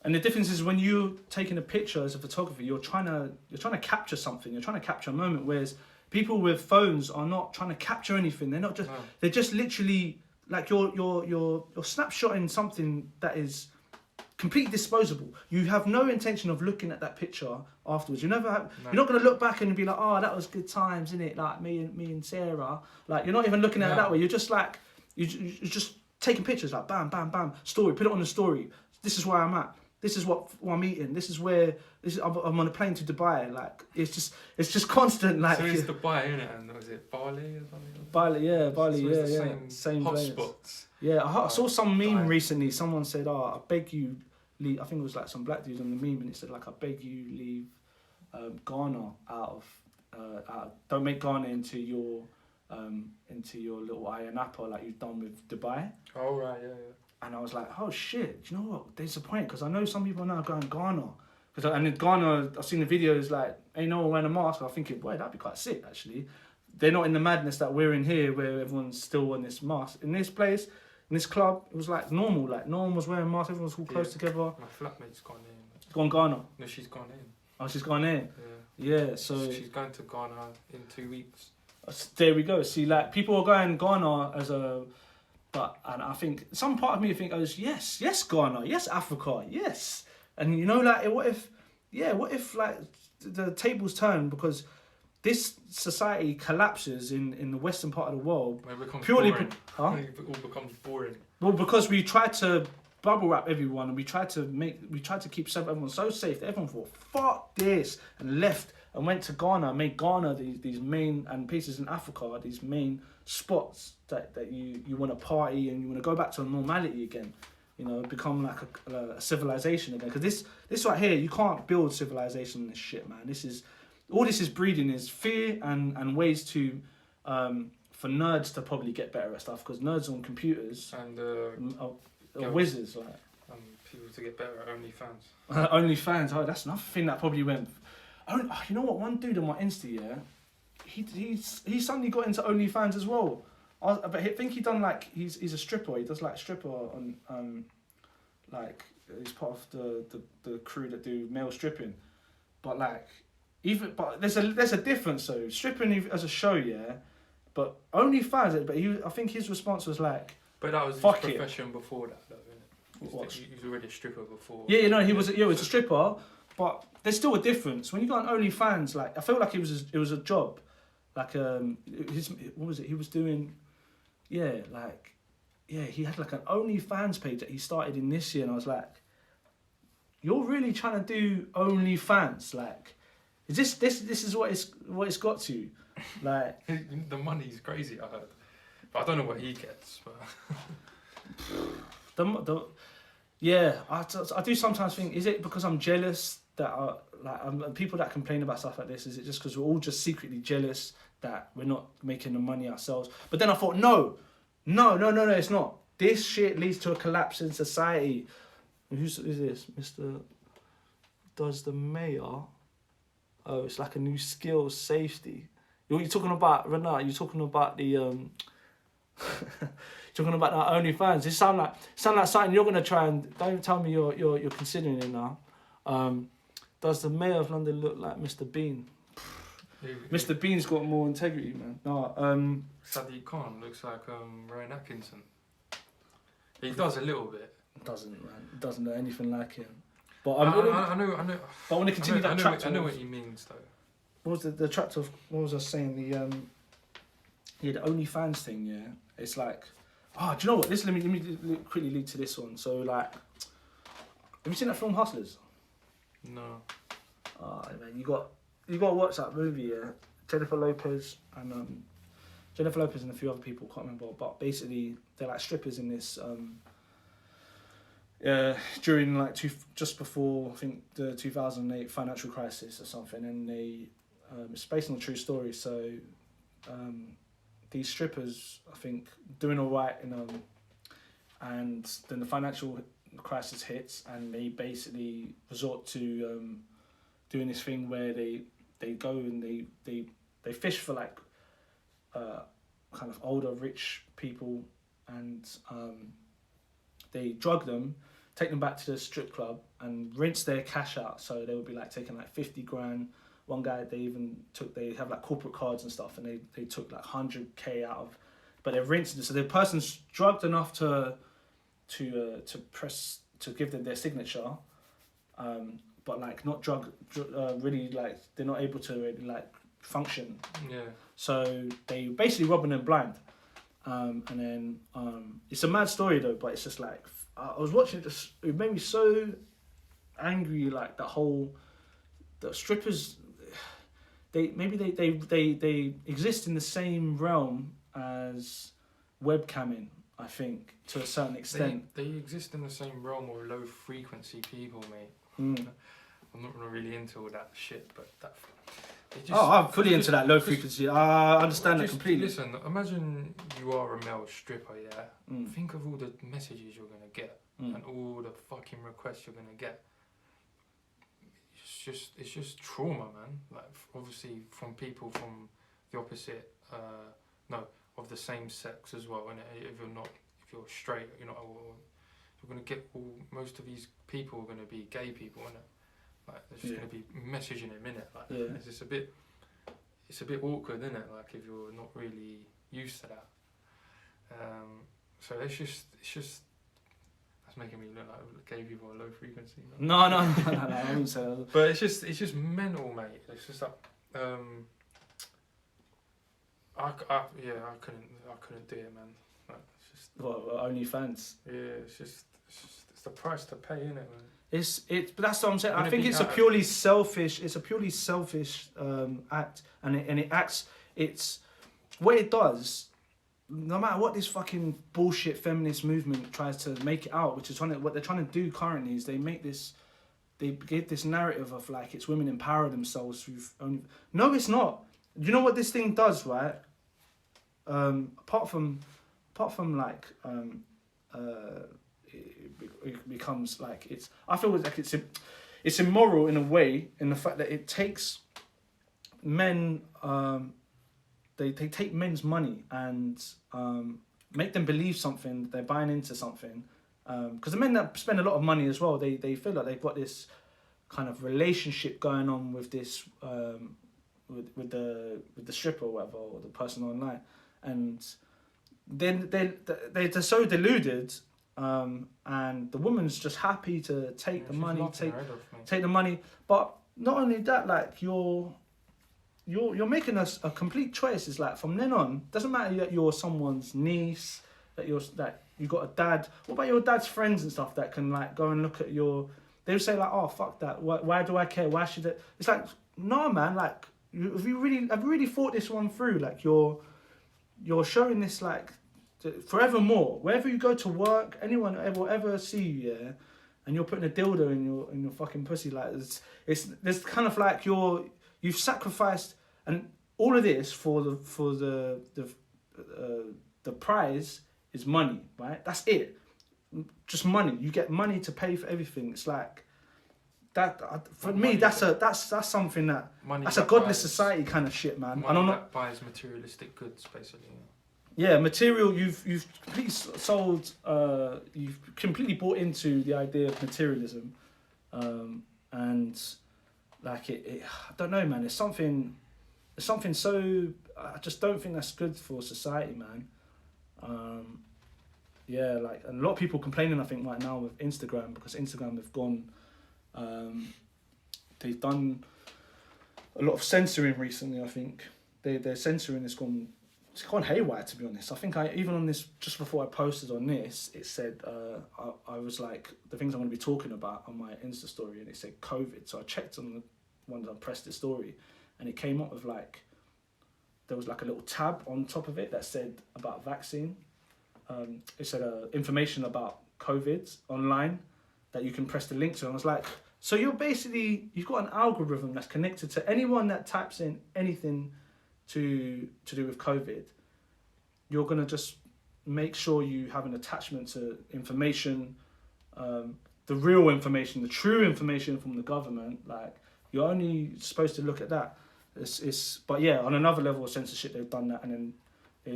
And the difference is when you're taking a picture as a photographer, you're trying to capture something. You're trying to capture a moment. Whereas people with phones are not trying to capture anything. They're not just. No. They're just literally like you're snapshotting something that is completely disposable. You have no intention of looking at that picture afterwards. You never have. No. You're not going to look back and be like, oh, that was good times, innit? Like me and Sarah. Like you're not even looking at it that way. You're just like you're just taking pictures like bam, bam, bam, story, put it on the story. This is where I'm at. This is what I'm eating. This is where I'm on a plane to Dubai. Like it's just constant. Like so it's Dubai, isn't it? And was it Bali or something? Bali, yeah. So same hotspots. Yeah, I saw some meme recently. Someone said, "Oh, I beg you, leave." I think it was like some black dude on the meme, and it said like, "I beg you, leave Ghana out of. Don't make Ghana into your little iron apple like you've done with Dubai." Oh right, yeah. And I was like, oh shit, do you know what? There's a point, because I know some people now going Ghana. And in Ghana, I've seen the videos like, ain't no one wearing a mask. I'm thinking, boy, that'd be quite sick actually. They're not in the madness that we're in here where everyone's still on this mask. In this place, in this club, it was like normal. Like no one was wearing masks, everyone was all close together. My flatmate's gone in. Gone Ghana? No, she's gone in. Oh, she's gone in? Yeah, so... She's going to Ghana in 2 weeks. There we go. See, like, people are going Ghana as a... And I think, some part of me goes, yes, Ghana, yes, Africa, yes. And you know, like, what if, like, the tables turn because this society collapses in the western part of the world. It becomes purely boring. Huh? It all becomes boring. Well, because we tried to bubble wrap everyone and we tried to keep everyone so safe that everyone thought, fuck this, and left and went to Ghana, made Ghana these main, and places in Africa, these main spots that you want to party and you want to go back to normality again, you know, become like a civilization again. Because this right here, you can't build civilization in this shit, man. All this is breeding is fear and ways to for nerds to probably get better at stuff, because nerds on computers and are wizards, like. People to get better at OnlyFans. OnlyFans, oh, that's another thing that probably went. You know what? One dude on my Insta, yeah, he suddenly got into OnlyFans as well. But I think he done like he's a stripper. He does like stripper on like he's part of the crew that do male stripping. But like there's a difference though. Stripping as a show, yeah, but OnlyFans. But I think his response was like. But that was his profession before that, though, isn't it? He was already a stripper before. Yeah, you know, he was a stripper. But there's still a difference. When you go on OnlyFans, like I felt like it was a job. Like what was it? He was doing he had like an OnlyFans page that he started in this year, and I was like, you're really trying to do OnlyFans? Like, is this is what it's got to? Like the money's crazy, I heard. But I don't know what he gets. But Yeah, I do sometimes think, is it because I'm jealous that people that complain about stuff like this, is it just because we're all just secretly jealous that we're not making the money ourselves? But then I thought, no, it's not. This shit leads to a collapse in society. Who's this? Mr. Does the mayor? Oh, it's like a new skill, safety. What are you talking about, Renat? You're talking about the talking about the Onlyfans. This sound like something you're gonna try and don't tell me you're considering it now. Does the mayor of London look like Mr. Bean? Mr. Bean's got more integrity, man. No, Sadiq Khan looks like Ryan Atkinson. He does a little bit. Doesn't, man. It doesn't look anything like him. But I know. But I want to continue that track. I know what he means though. What was the track of? What was I saying? The OnlyFans thing. Yeah, it's like, do you know what? Let me quickly lead to this one. So like, have you seen that film Hustlers? No. Man, you got to watch that movie. Yeah, Jennifer Lopez and a few other people, can't remember. But basically, they're like strippers in this. During like just before I think the 2008 financial crisis or something, and they it's based on a true story. So these strippers, I think, doing all right, and then the financial crisis hits, and they basically resort to doing this thing where they go and they fish for like kind of older rich people, and they drug them, take them back to the strip club and rinse their cash out. So they would be like taking like 50 grand. One guy, they have like corporate cards and stuff, and they took like 100K out of, but they're rinsing it. So the person's drugged enough to give them their signature, but like not really, like they're not able to really like function. Yeah. So they basically robbing them blind. And then it's a mad story though, but it's just like, I was watching it, it made me so angry, like the strippers, they exist in the same realm as webcamming, I think, to a certain extent. They exist in the same realm of low frequency people, mate. I'm not really into all that shit, but that. I'm fully into that low frequency. I understand that completely. Listen, imagine you are a male stripper, yeah? Think of all the messages you're going to get and all the fucking requests you're going to get. It's just trauma, man. Like, obviously, from people from the opposite, of the same sex as well. And if you're straight, you're going to get most of these people are going to be gay people, innit? Like, they're just going to be messaging him, innit? Like, it's a bit awkward, isn't it? Like, if you're not really used to that. So it's just that's making me look like gay people are low frequency. No, I wouldn't say that. But it's just mental, mate. It's just like I couldn't do it, man. Like, it's just OnlyFans. Yeah, it's the price to pay, innit, man? But that's what I'm saying. I think it's a purely selfish act, and it acts. It's what it does. No matter what this fucking bullshit feminist movement tries to make it out, which is what they're trying to do currently, is they give this narrative of like it's women empower themselves through only. No, it's not. You know what this thing does, right? Apart from like it becomes like I feel like it's immoral in a way, in the fact that it takes men, they take men's money and make them believe something, they're buying into something, because the men that spend a lot of money as well, they feel like they've got this kind of relationship going on with this with the stripper or whatever, or the person online, and then they're so deluded. And the woman's just happy to take the money, take the money. But not only that, like you're making a complete choice. It's like from then on, doesn't matter that you're someone's niece, that you got a dad. What about your dad's friends and stuff that can like go and look at your? They'll say like, oh fuck that. Why do I care? Why should it? It's like, no man. Like have you really thought this one through? Like you're showing this like forevermore. Wherever you go to work, anyone will ever see you, yeah, and you're putting a dildo in your fucking pussy, like there's kind of like you've sacrificed, and all of this for the prize is money, right? That's it, just money. You get money to pay for everything. It's like that for me. That's something that's a godless society kind of shit, man. Money that buys materialistic goods, basically. Yeah, material. You've completely sold. You've completely bought into the idea of materialism, and like it. I don't know, man. It's something so. I just don't think that's good for society, man. Yeah, like, and a lot of people complaining, I think, right now with Instagram, because Instagram have gone. They've done a lot of censoring recently. I think their censoring has gone. It's gone haywire, to be honest. I think even on this, just before I posted on this, it said, I was like, the things I'm going to be talking about on my Insta story, and it said COVID. So I checked on the one that I pressed the story, and it came up with like, there was like a little tab on top of it that said about vaccine. It said information about COVID online that you can press the link to. And I was like, so you've got an algorithm that's connected to anyone that types in anything to do with COVID, you're going to just make sure you have an attachment to information, the real information, the true information from the government. Like, you're only supposed to look at that. But yeah, on another level of censorship, they've done that, and then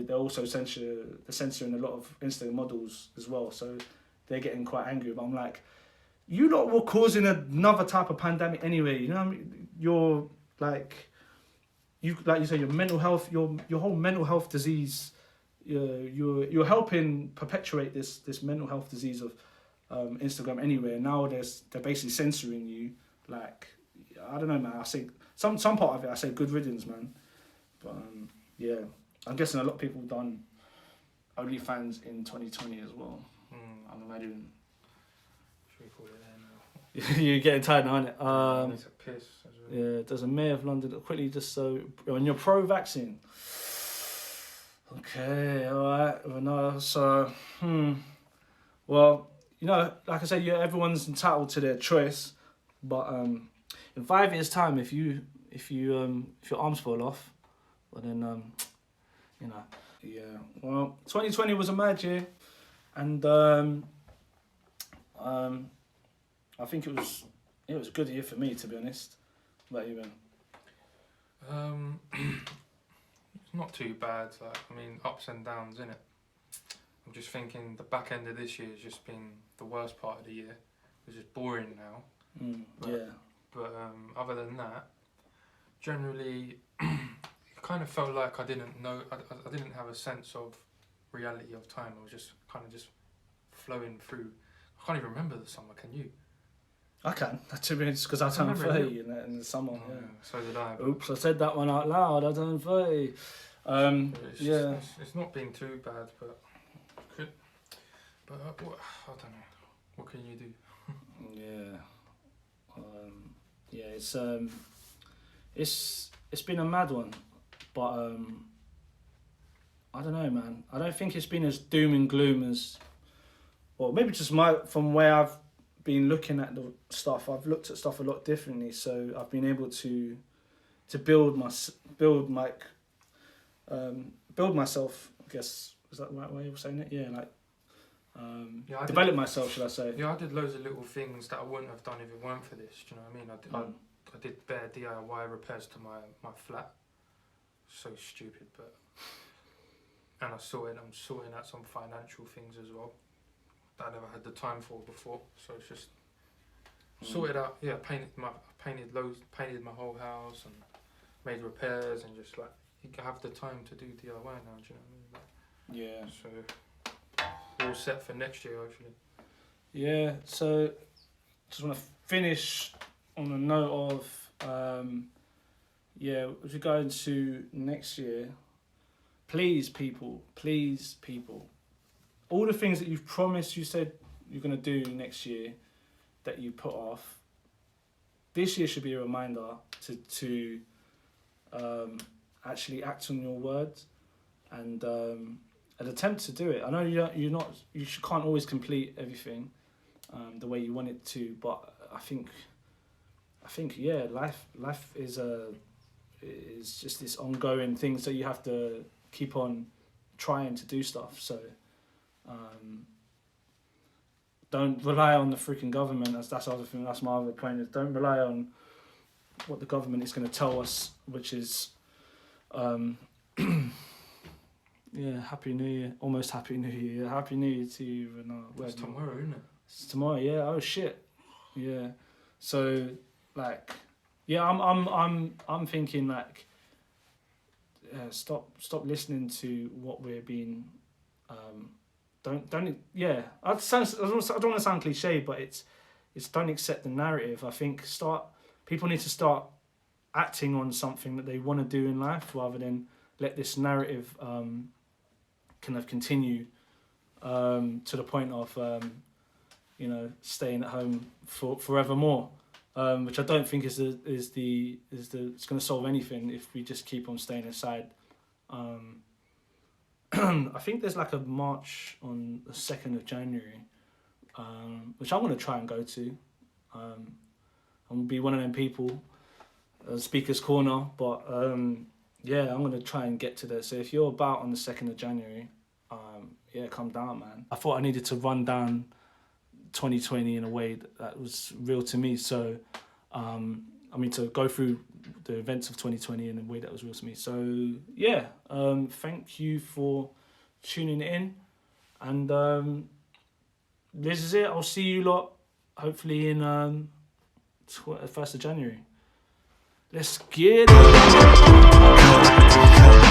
they're also censoring a lot of Instagram models as well. So they're getting quite angry. But I'm like, you lot were causing another type of pandemic anyway. You know what I mean? You're like, like you say, your mental health, your whole mental health disease, you're helping perpetuate this mental health disease of Instagram anyway. And now they're basically censoring you. Like, I don't know, man. I say some part of it, I say good riddance, man. But yeah, I'm guessing a lot of people done OnlyFans in 2020 as well. I'm imagining. Should we call it there now? You're getting tired now, innit? It's a piss. Yeah, there's a mayor of London, quickly, just so, and you're pro-vaccine. Okay, alright, well, no, so, well, you know, like I said, everyone's entitled to their choice, but in 5 years' time, if your arms fall off, well then, you know, yeah, well, 2020 was a mad year, and I think it was a good year for me, to be honest. What about you, Ben? It's not too bad. Like, I mean, ups and downs, innit? I'm just thinking the back end of this year has just been the worst part of the year. It's just boring now. But other than that, generally, it kind of felt like I didn't know. I didn't have a sense of reality of time. I was just kind of just flowing through. I can't even remember the summer. Can you? I can, to be honest, because I turned 30 in the summer. Oh, yeah. So did I. Oops, I said that one out loud. I turned 30. It's not been too bad, but could. But I don't know. What can you do? It's been a mad one, but I don't know, man. I don't think it's been as doom and gloom as, or maybe just from where I've been looking at the stuff. I've looked at stuff a lot differently, so I've been able to build myself. I guess, is that the right way of saying it? Yeah, like develop myself, should I say? Yeah, I did loads of little things that I wouldn't have done if it weren't for this. Do you know what I mean? I did bare DIY repairs to my flat. So stupid, but and I'm sorting out some financial things as well that I never had the time for before. So it's just sorted out. Yeah, painted my whole house and made repairs, and just like, you have the time to do DIY now. Do you know what I mean? Like, so all set for next year, hopefully. Yeah. So just want to finish on a note of as we go into next year, please people, all the things that you've promised, you said you're going to do next year that you put off, this year should be a reminder to actually act on your words, and an attempt to do it. I know you can't always complete everything the way you want it to, but I think yeah, life is just this ongoing thing, so you have to keep on trying to do stuff. So don't rely on the freaking government. That's the other thing. That's my other point. Is don't rely on what the government is going to tell us, which is yeah, Happy New Year. Almost Happy New Year. Happy New Year to you. It's tomorrow, isn't it? It's tomorrow, yeah. Oh shit. Yeah. So like, yeah, I'm thinking like, stop listening to what we're being. Don't yeah. I don't want to sound cliche, but it's don't accept the narrative. I think people need to start acting on something that they want to do in life, rather than let this narrative kind of continue to the point of staying at home for forevermore, which I don't think is it's going to solve anything if we just keep on staying inside. I think there's like a march on the 2nd of January, which I'm going to try and go to. I'm going to be one of them people, speaker's corner, but yeah, I'm going to try and get to there. So if you're about on the 2nd of January, yeah, come down, man. I thought I needed to run down 2020 in a way that was real to me. So, to go through the events of 2020 in a way that was real to me. So, yeah, thank you for tuning in. And this is it. I'll see you lot hopefully in 1st of January. Let's get it.